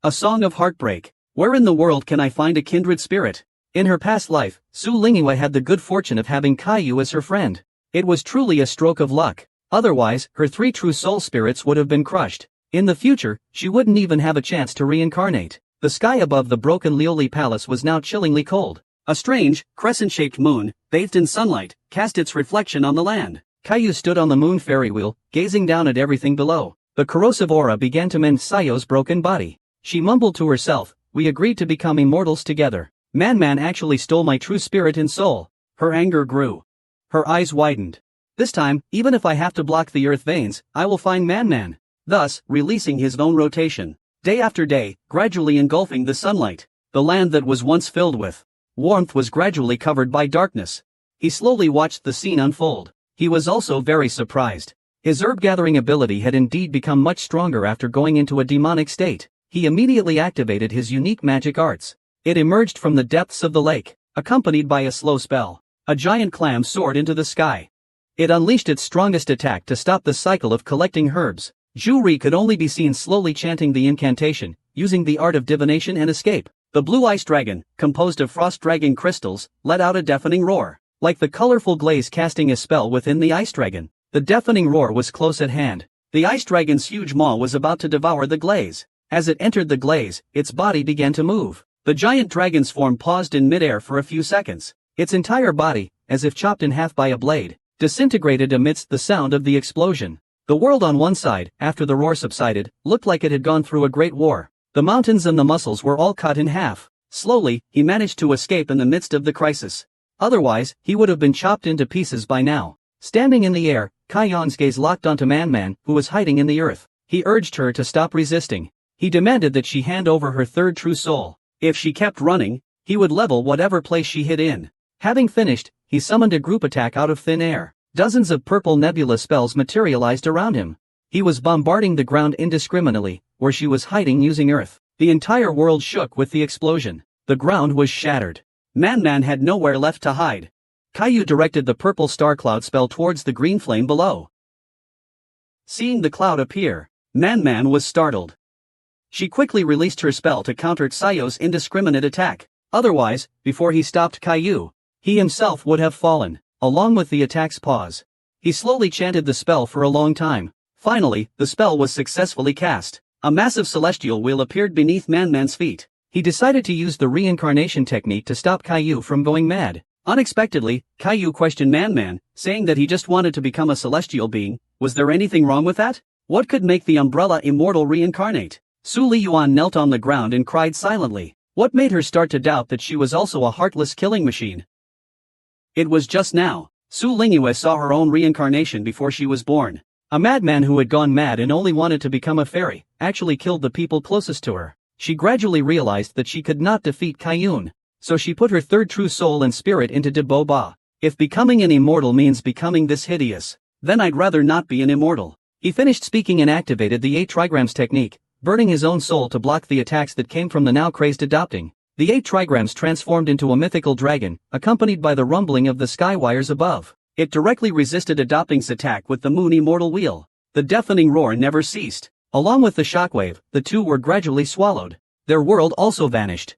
A song of heartbreak. Where in the world can I find a kindred spirit? In her past life, Su Liyue had the good fortune of having Kaiyu as her friend. It was truly a stroke of luck. Otherwise, her 3 true soul spirits would have been crushed. In the future, she wouldn't even have a chance to reincarnate. The sky above the broken Lioli Palace was now chillingly cold. A strange, crescent-shaped moon, bathed in sunlight, cast its reflection on the land. Kaiyu stood on the moon ferry wheel, gazing down at everything below. The corrosive aura began to mend Sayo's broken body. She mumbled to herself, "We agreed to become immortals together. Man actually stole my true spirit and soul." Her anger grew. Her eyes widened. "This time, even if I have to block the earth veins, I will find Man." Thus, releasing his own rotation. Day after day, gradually engulfing the sunlight. The land that was once filled with warmth was gradually covered by darkness. He slowly watched the scene unfold. He was also very surprised. His herb-gathering ability had indeed become much stronger after going into a demonic state. He immediately activated his unique magic arts. It emerged from the depths of the lake, accompanied by a slow spell. A giant clam soared into the sky. It unleashed its strongest attack to stop the cycle of collecting herbs. Zhu could only be seen slowly chanting the incantation, using the art of divination and escape. The blue ice dragon, composed of frost dragon crystals, let out a deafening roar. Like the colorful glaze casting a spell within the ice dragon, the deafening roar was close at hand. The ice dragon's huge maw was about to devour the glaze. As it entered the glaze, its body began to move. The giant dragon's form paused in midair for a few seconds. Its entire body, as if chopped in half by a blade, disintegrated amidst the sound of the explosion. The world on one side, after the roar subsided, looked like it had gone through a great war. The mountains and the muscles were all cut in half. Slowly, he managed to escape in the midst of the crisis. Otherwise, he would have been chopped into pieces by now. Standing in the air, Kaiyon's gaze locked onto Man, who was hiding in the earth. He urged her to stop resisting. He demanded that she hand over her third true soul. If she kept running, he would level whatever place she hid in. Having finished, he summoned a group attack out of thin air. Dozens of purple nebula spells materialized around him. He was bombarding the ground indiscriminately, where she was hiding using earth. The entire world shook with the explosion. The ground was shattered. Man had nowhere left to hide. Kaiyu directed the purple star cloud spell towards the green flame below. Seeing the cloud appear, Man was startled. She quickly released her spell to counter Sayo's indiscriminate attack. Otherwise, before he stopped Caillou, he himself would have fallen, along with the attack's pause. He slowly chanted the spell for a long time. Finally, the spell was successfully cast. A massive celestial wheel appeared beneath Manman's feet. He decided to use the reincarnation technique to stop Caillou from going mad. Unexpectedly, Caillou questioned Manman, saying that he just wanted to become a celestial being. Was there anything wrong with that? What could make the umbrella immortal reincarnate? Su Liyuan knelt on the ground and cried silently. What made her start to doubt that she was also a heartless killing machine? It was just now. Su Lingyue saw her own reincarnation before she was born. A madman who had gone mad and only wanted to become a fairy, actually killed the people closest to her. She gradually realized that she could not defeat Caillou. So she put her third true soul and spirit into De Bo Ba. If becoming an immortal means becoming this hideous, then I'd rather not be an immortal. He finished speaking and activated the 8 trigrams technique, burning his own soul to block the attacks that came from the now crazed adopting. The 8 trigrams transformed into a mythical dragon, accompanied by the rumbling of the sky wires above. It directly resisted adopting's attack with the moon immortal wheel. The deafening roar never ceased. Along with the shockwave, the two were gradually swallowed. Their world also vanished.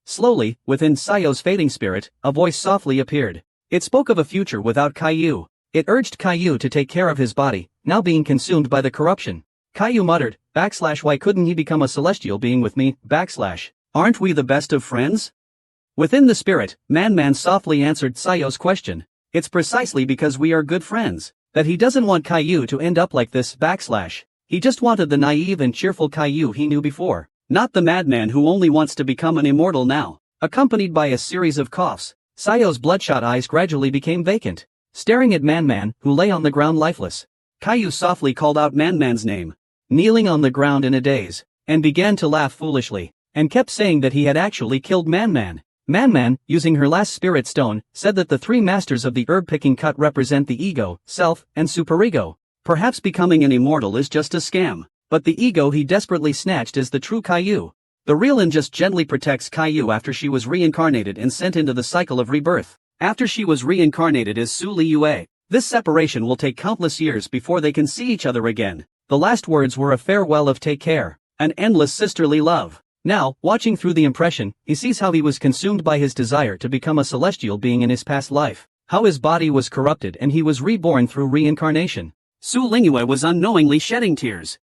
Slowly, within Sayo's fading spirit, a voice softly appeared. It spoke of a future without Caillou. It urged Caillou to take care of his body, now being consumed by the corruption. Caillou muttered, why couldn't he become a celestial being with me, aren't we the best of friends? Within the spirit, Man softly answered Sayo's question. It's precisely because we are good friends, that he doesn't want Caillou to end up like this, He just wanted the naive and cheerful Caillou he knew before. Not the madman who only wants to become an immortal now. Accompanied by a series of coughs, Sayo's bloodshot eyes gradually became vacant. Staring at Man, who lay on the ground lifeless, Caillou softly called out Man's name, kneeling on the ground in a daze, and began to laugh foolishly, and kept saying that he had actually killed Man, using her last spirit stone, said that the 3 masters of the herb-picking cut represent the ego, self, and superego. Perhaps becoming an immortal is just a scam. But the ego he desperately snatched is the true Caillou. The real In just gently protects Caillou after she was reincarnated and sent into the cycle of rebirth. After she was reincarnated as Su Liyue, this separation will take countless years before they can see each other again. The last words were a farewell of take care, an endless sisterly love. Now, watching through the impression, he sees how he was consumed by his desire to become a celestial being in his past life, how his body was corrupted and he was reborn through reincarnation. Su Lingyue was unknowingly shedding tears.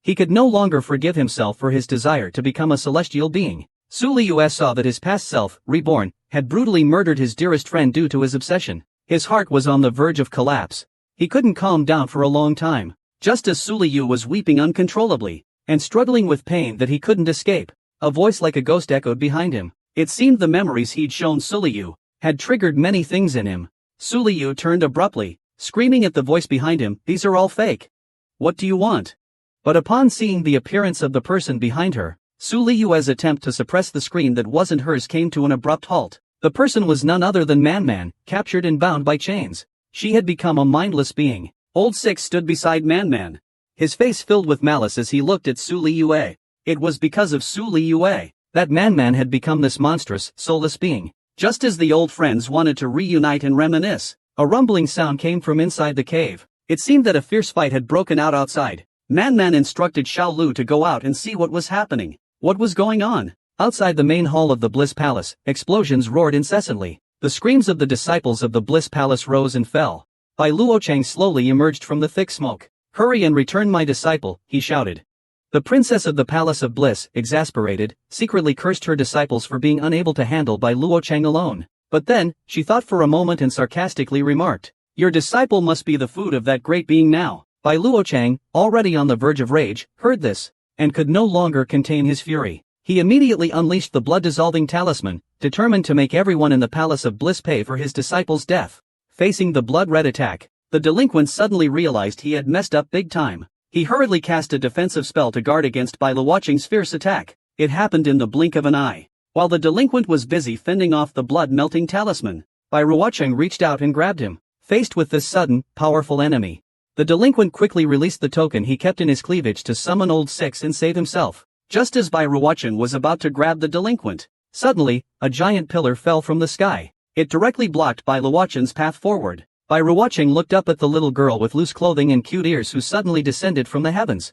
He could no longer forgive himself for his desire to become a celestial being. Su Liyue saw that his past self, reborn, had brutally murdered his dearest friend due to his obsession. His heart was on the verge of collapse. He couldn't calm down for a long time. Just as Su Liyue was weeping uncontrollably, and struggling with pain that he couldn't escape, a voice like a ghost echoed behind him. It seemed the memories he'd shown Su Liyue had triggered many things in him. Su Liyue turned abruptly, screaming at the voice behind him, "These are all fake. What do you want?" But upon seeing the appearance of the person behind her, Su Liyue's attempt to suppress the scream that wasn't hers came to an abrupt halt. The person was none other than Man, captured and bound by chains. She had become a mindless being. Old Six stood beside Man, his face filled with malice as he looked at Su Liyue. It was because of Su Liyue that Man had become this monstrous, soulless being. Just as the old friends wanted to reunite and reminisce, a rumbling sound came from inside the cave. It seemed that a fierce fight had broken out outside. Man instructed Xiao Lu to go out and see what was happening. What was going on? Outside the main hall of the Bliss Palace, explosions roared incessantly. The screams of the disciples of the Bliss Palace rose and fell. Bai Luochang slowly emerged from the thick smoke. "Hurry and return my disciple," he shouted. The princess of the Palace of Bliss, exasperated, secretly cursed her disciples for being unable to handle Bai Luochang alone. But then, she thought for a moment and sarcastically remarked, "Your disciple must be the food of that great being now." Bai Luochang, already on the verge of rage, heard this, and could no longer contain his fury. He immediately unleashed the blood-dissolving talisman, determined to make everyone in the Palace of Bliss pay for his disciple's death. Facing the blood-red attack, the delinquent suddenly realized he had messed up big time. He hurriedly cast a defensive spell to guard against Bai Luochang's fierce attack. It happened in the blink of an eye. While the delinquent was busy fending off the blood-melting talisman, Bai Luochang reached out and grabbed him. Faced with this sudden, powerful enemy, the delinquent quickly released the token he kept in his cleavage to summon Old Six and save himself. Just as Bai Luochang was about to grab the delinquent, suddenly, a giant pillar fell from the sky. It directly blocked Bai Luochang's path forward. Bai Luochang looked up at the little girl with loose clothing and cute ears who suddenly descended from the heavens.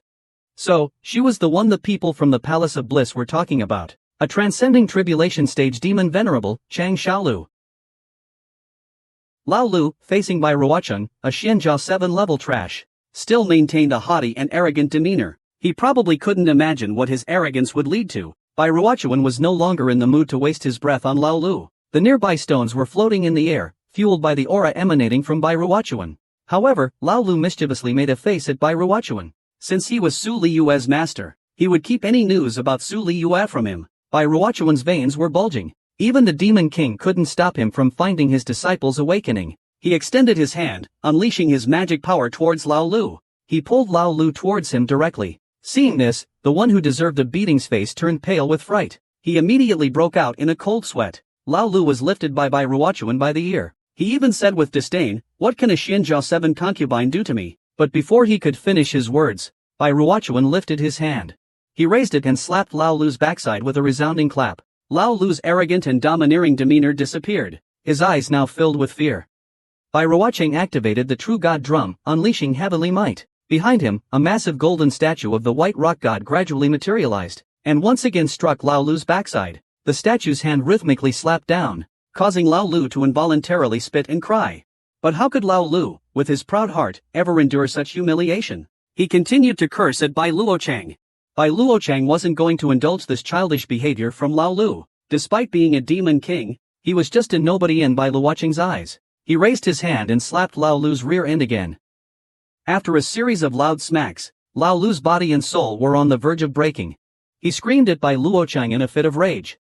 So, she was the one the people from the Palace of Bliss were talking about. A transcending tribulation stage demon venerable, Chang Xiaolu. Lao Lu, facing Bai Ruocheng, a Xianjia 7 level trash, still maintained a haughty and arrogant demeanor. He probably couldn't imagine what his arrogance would lead to. Bai Ruocheng was no longer in the mood to waste his breath on Lao Lu. The nearby stones were floating in the air, fueled by the aura emanating from Bai Ruocheng. However, Lao Lu mischievously made a face at Bai Ruocheng. Since he was Su Liyue's master, he would keep any news about Su Liyue from him. Bai Ruocheng's veins were bulging. Even the Demon King couldn't stop him from finding his disciples awakening. He extended his hand, unleashing his magic power towards Lao Lu. He pulled Lao Lu towards him directly. Seeing this, the one who deserved a beating's face turned pale with fright. He immediately broke out in a cold sweat. Lao Lu was lifted by Bai Ruocheng by the ear. He even said with disdain, "What can a Xianjia 7 concubine do to me?" But before he could finish his words, Bai Ruocheng lifted his hand. He raised it and slapped Lao Lu's backside with a resounding clap. Lao Lu's arrogant and domineering demeanor disappeared, his eyes now filled with fear. Bai Ruocheng activated the true god drum, unleashing heavenly might. Behind him, a massive golden statue of the white rock god gradually materialized, and once again struck Lao Lu's backside. The statue's hand rhythmically slapped down, causing Lao Lu to involuntarily spit and cry. But how could Lao Lu, with his proud heart, ever endure such humiliation? He continued to curse at Bai Luocheng. Bai Luocheng wasn't going to indulge this childish behavior from Lao Lu. Despite being a demon king, he was just a nobody in Bai Luocheng's eyes. He raised his hand and slapped Lao Lu's rear end again. After a series of loud smacks, Lao Lu's body and soul were on the verge of breaking. He screamed at Bai Luocheng in a fit of rage.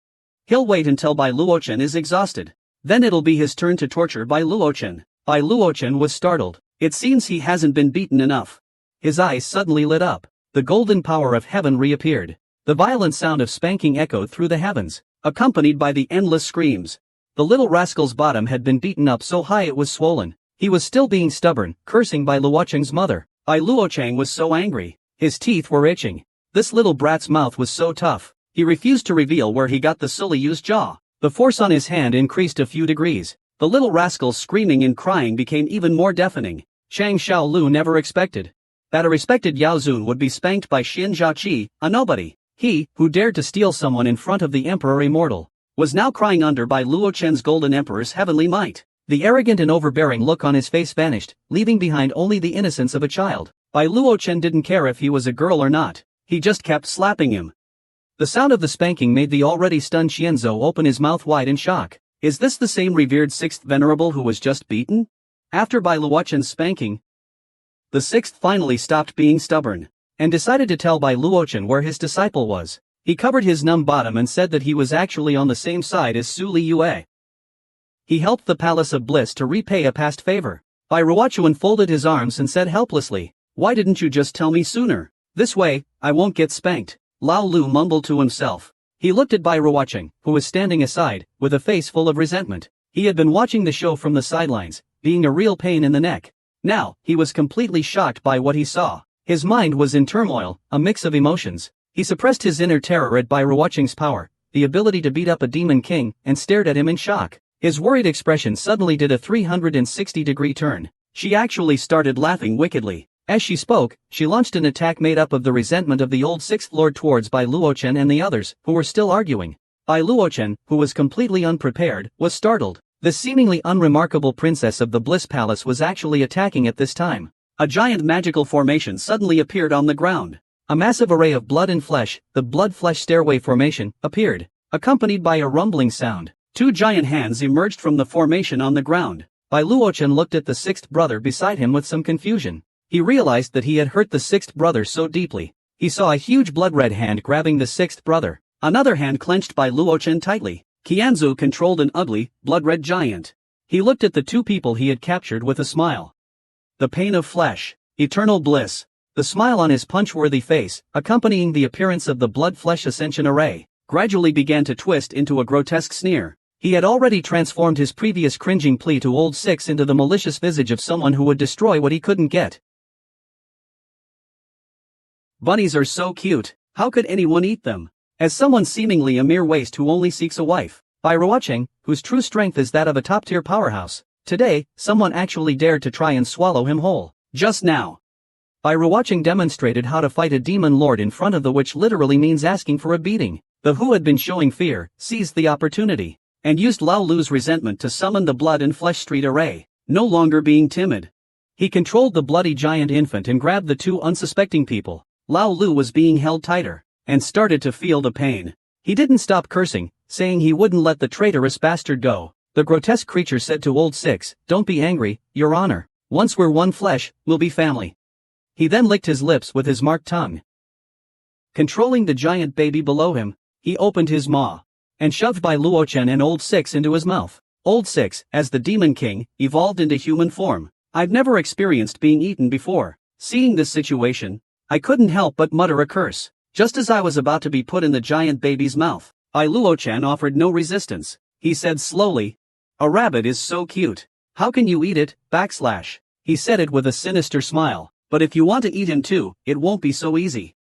He'll wait until Bai Luocheng is exhausted. Then it'll be his turn to torture Bai Luocheng. Bai Luocheng was startled. It seems he hasn't been beaten enough. His eyes suddenly lit up. The golden power of heaven reappeared. The violent sound of spanking echoed through the heavens, accompanied by the endless screams. The little rascal's bottom had been beaten up so high it was swollen. He was still being stubborn, cursing Bai Luocheng's mother. Bai Luocheng was so angry. His teeth were itching. This little brat's mouth was so tough. He refused to reveal where he got the Suliyu's jaw. The force on his hand increased a few degrees. The little rascal's screaming and crying became even more deafening. Chang Xiaolu never expected that a respected Yaozun would be spanked by Xin Jiaqi, a nobody. He, who dared to steal someone in front of the Emperor Immortal, was now crying under Bai Luocheng's Golden Emperor's heavenly might. The arrogant and overbearing look on his face vanished, leaving behind only the innocence of a child. Bai Luocheng didn't care if he was a girl or not. He just kept slapping him. The sound of the spanking made the already stunned Xianzhou open his mouth wide in shock. Is this the same revered 6th Venerable who was just beaten? After Bai Luocheng's spanking, the 6th finally stopped being stubborn, and decided to tell Bai Luocheng where his disciple was. He covered his numb bottom and said that he was actually on the same side as Su Liyue. He helped the Palace of Bliss to repay a past favor. Bai Ruocheng folded his arms and said helplessly, "Why didn't you just tell me sooner? This way, I won't get spanked." Lao Lu mumbled to himself. He looked at Bai Ruocheng, who was standing aside, with a face full of resentment. He had been watching the show from the sidelines, being a real pain in the neck. Now, he was completely shocked by what he saw. His mind was in turmoil, a mix of emotions. He suppressed his inner terror at Bai Ruocheng's power, the ability to beat up a demon king, and stared at him in shock. His worried expression suddenly did a 360-degree turn. She actually started laughing wickedly. As she spoke, she launched an attack made up of the resentment of the old 6th Lord towards Bai Luocheng and the others, who were still arguing. Bai Luocheng, who was completely unprepared, was startled. The seemingly unremarkable princess of the Bliss Palace was actually attacking at this time. A giant magical formation suddenly appeared on the ground. A massive array of blood and flesh, the blood-flesh stairway formation, appeared, accompanied by a rumbling sound. 2 giant hands emerged from the formation on the ground. Bai Luocheng looked at the 6th brother beside him with some confusion. He realized that he had hurt the 6th brother so deeply. He saw a huge blood-red hand grabbing the 6th brother. Another hand clenched Bai Luocheng tightly. Qianzu controlled an ugly, blood-red giant. He looked at the 2 people he had captured with a smile. The pain of flesh, eternal bliss. The smile on his punch-worthy face, accompanying the appearance of the blood-flesh ascension array, gradually began to twist into a grotesque sneer. He had already transformed his previous cringing plea to Old 6 into the malicious visage of someone who would destroy what he couldn't get. Bunnies are so cute, how could anyone eat them? As someone seemingly a mere waste who only seeks a wife, Bai Ruocheng, whose true strength is that of a top-tier powerhouse, today, someone actually dared to try and swallow him whole. Just now, Bai Ruocheng demonstrated how to fight a demon lord in front of the witch literally means asking for a beating. The Who had been showing fear, seized the opportunity, and used Lao Lu's resentment to summon the blood and flesh street array, no longer being timid. He controlled the bloody giant infant and grabbed the two unsuspecting people. Lao Lu was being held tighter, and started to feel the pain. He didn't stop cursing, saying he wouldn't let the traitorous bastard go. The grotesque creature said to Old Six, "Don't be angry, Your Honor. Once we're one flesh, we'll be family." He then licked his lips with his marked tongue. Controlling the giant baby below him, he opened his maw and shoved Bai Luochen and Old Six into his mouth. Old Six, as the Demon King, evolved into human form. I've never experienced being eaten before. Seeing this situation, I couldn't help but mutter a curse. Just as I was about to be put in the giant baby's mouth, Bai Luochen offered no resistance. He said slowly, "A rabbit is so cute. How can you eat it, /?" He said it with a sinister smile. "But if you want to eat him too, it won't be so easy."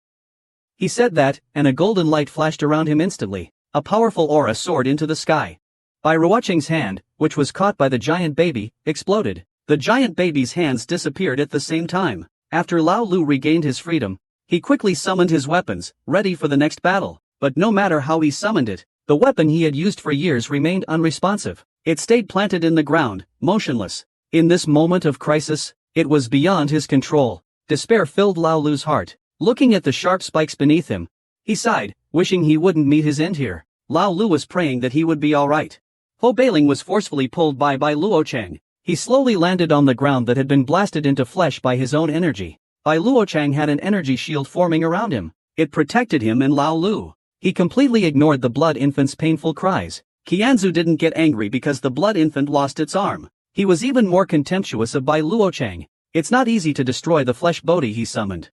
He said that, and a golden light flashed around him instantly. A powerful aura soared into the sky. Bai Ruocheng's hand, which was caught by the giant baby, exploded. The giant baby's hands disappeared at the same time. After Lao Lu regained his freedom, he quickly summoned his weapons, ready for the next battle. But no matter how he summoned it, the weapon he had used for years remained unresponsive. It stayed planted in the ground, motionless. In this moment of crisis, it was beyond his control. Despair filled Lao Lu's heart. Looking at the sharp spikes beneath him, he sighed, wishing he wouldn't meet his end here. Lao Lu was praying that he would be alright. Ho Bailing was forcefully pulled by Bai Luocheng. He slowly landed on the ground that had been blasted into flesh by his own energy. Bai Luocheng had an energy shield forming around him. It protected him and Lao Lu. He completely ignored the blood infant's painful cries. Qianzu didn't get angry because the blood infant lost its arm. He was even more contemptuous of Bai Luocheng. It's not easy to destroy the flesh bodhi he summoned.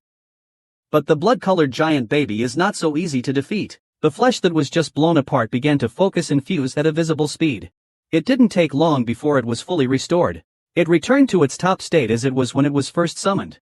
But the blood-colored giant baby is not so easy to defeat. The flesh that was just blown apart began to focus and fuse at a visible speed. It didn't take long before it was fully restored. It returned to its top state as it was when it was first summoned.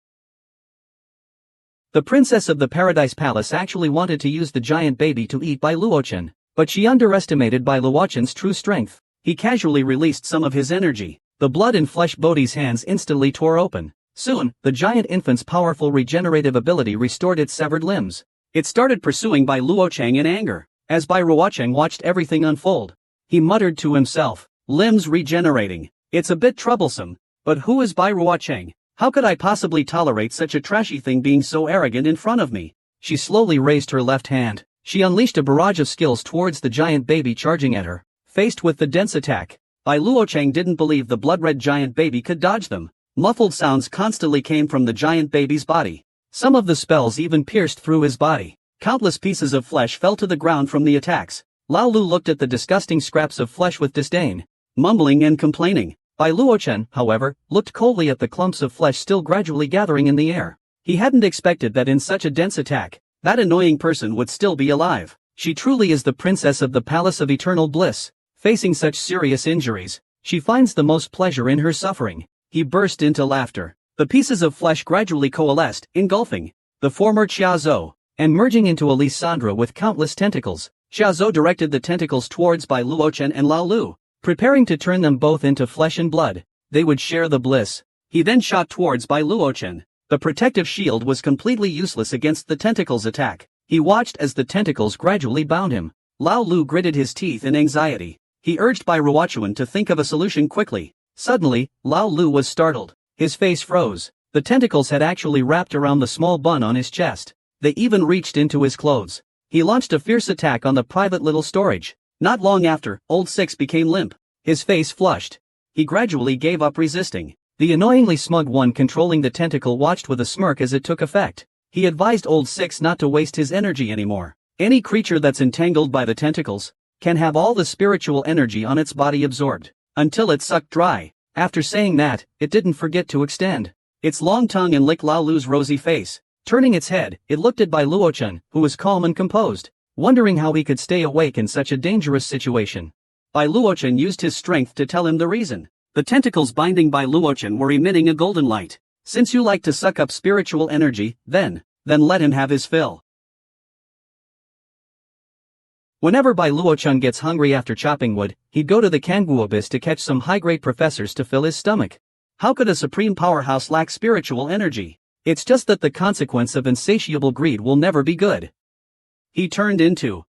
The princess of the Paradise Palace actually wanted to use the giant baby to eat Bai Luochen, but she underestimated Bai Luochen's true strength. He casually released some of his energy. The blood and flesh bodhi's hands instantly tore open. Soon, the giant infant's powerful regenerative ability restored its severed limbs. It started pursuing Bai Luocheng in anger. As Bai Ruocheng watched everything unfold, he muttered to himself, "Limbs regenerating. It's a bit troublesome. But who is Bai Ruocheng? How could I possibly tolerate such a trashy thing being so arrogant in front of me?" She slowly raised her left hand. She unleashed a barrage of skills towards the giant baby charging at her. Faced with the dense attack, Bai Luocheng didn't believe the blood-red giant baby could dodge them. Muffled sounds constantly came from the giant baby's body. Some of the spells even pierced through his body. Countless pieces of flesh fell to the ground from the attacks. Lao Lu looked at the disgusting scraps of flesh with disdain, mumbling and complaining. Bai Luochen, however, looked coldly at the clumps of flesh still gradually gathering in the air. He hadn't expected that in such a dense attack, that annoying person would still be alive. She truly is the princess of the Palace of Eternal Bliss. Facing such serious injuries, she finds the most pleasure in her suffering. He burst into laughter. The pieces of flesh gradually coalesced, engulfing the former Xiaozhou, and merging into Alessandra with countless tentacles. Xiaozhou directed the tentacles towards Bai Luochen and Lao Lu, preparing to turn them both into flesh and blood. They would share the bliss. He then shot towards Bai Luochen. The protective shield was completely useless against the tentacles' attack. He watched as the tentacles gradually bound him. Lao Lu gritted his teeth in anxiety. He urged Bai Ruochuan to think of a solution quickly. Suddenly, Lao Lu was startled. His face froze. The tentacles had actually wrapped around the small bun on his chest. They even reached into his clothes. He launched a fierce attack on the private little storage. Not long after, Old Six became limp. His face flushed. He gradually gave up resisting. The annoyingly smug one controlling the tentacle watched with a smirk as it took effect. He advised Old Six not to waste his energy anymore. Any creature that's entangled by the tentacles can have all the spiritual energy on its body absorbed until it's sucked dry. After saying that, it didn't forget to extend its long tongue and lick Lao Lu's rosy face. Turning its head, it looked at Bai Luochen, who was calm and composed, wondering how he could stay awake in such a dangerous situation. Bai Luochen used his strength to tell him the reason. The tentacles binding Bai Luochen were emitting a golden light. Since you like to suck up spiritual energy, then let him have his fill. Whenever Bai Luochen gets hungry after chopping wood, he'd go to the Kangwu Abyss to catch some high-grade professors to fill his stomach. How could a supreme powerhouse lack spiritual energy? It's just that the consequence of insatiable greed will never be good. He turned into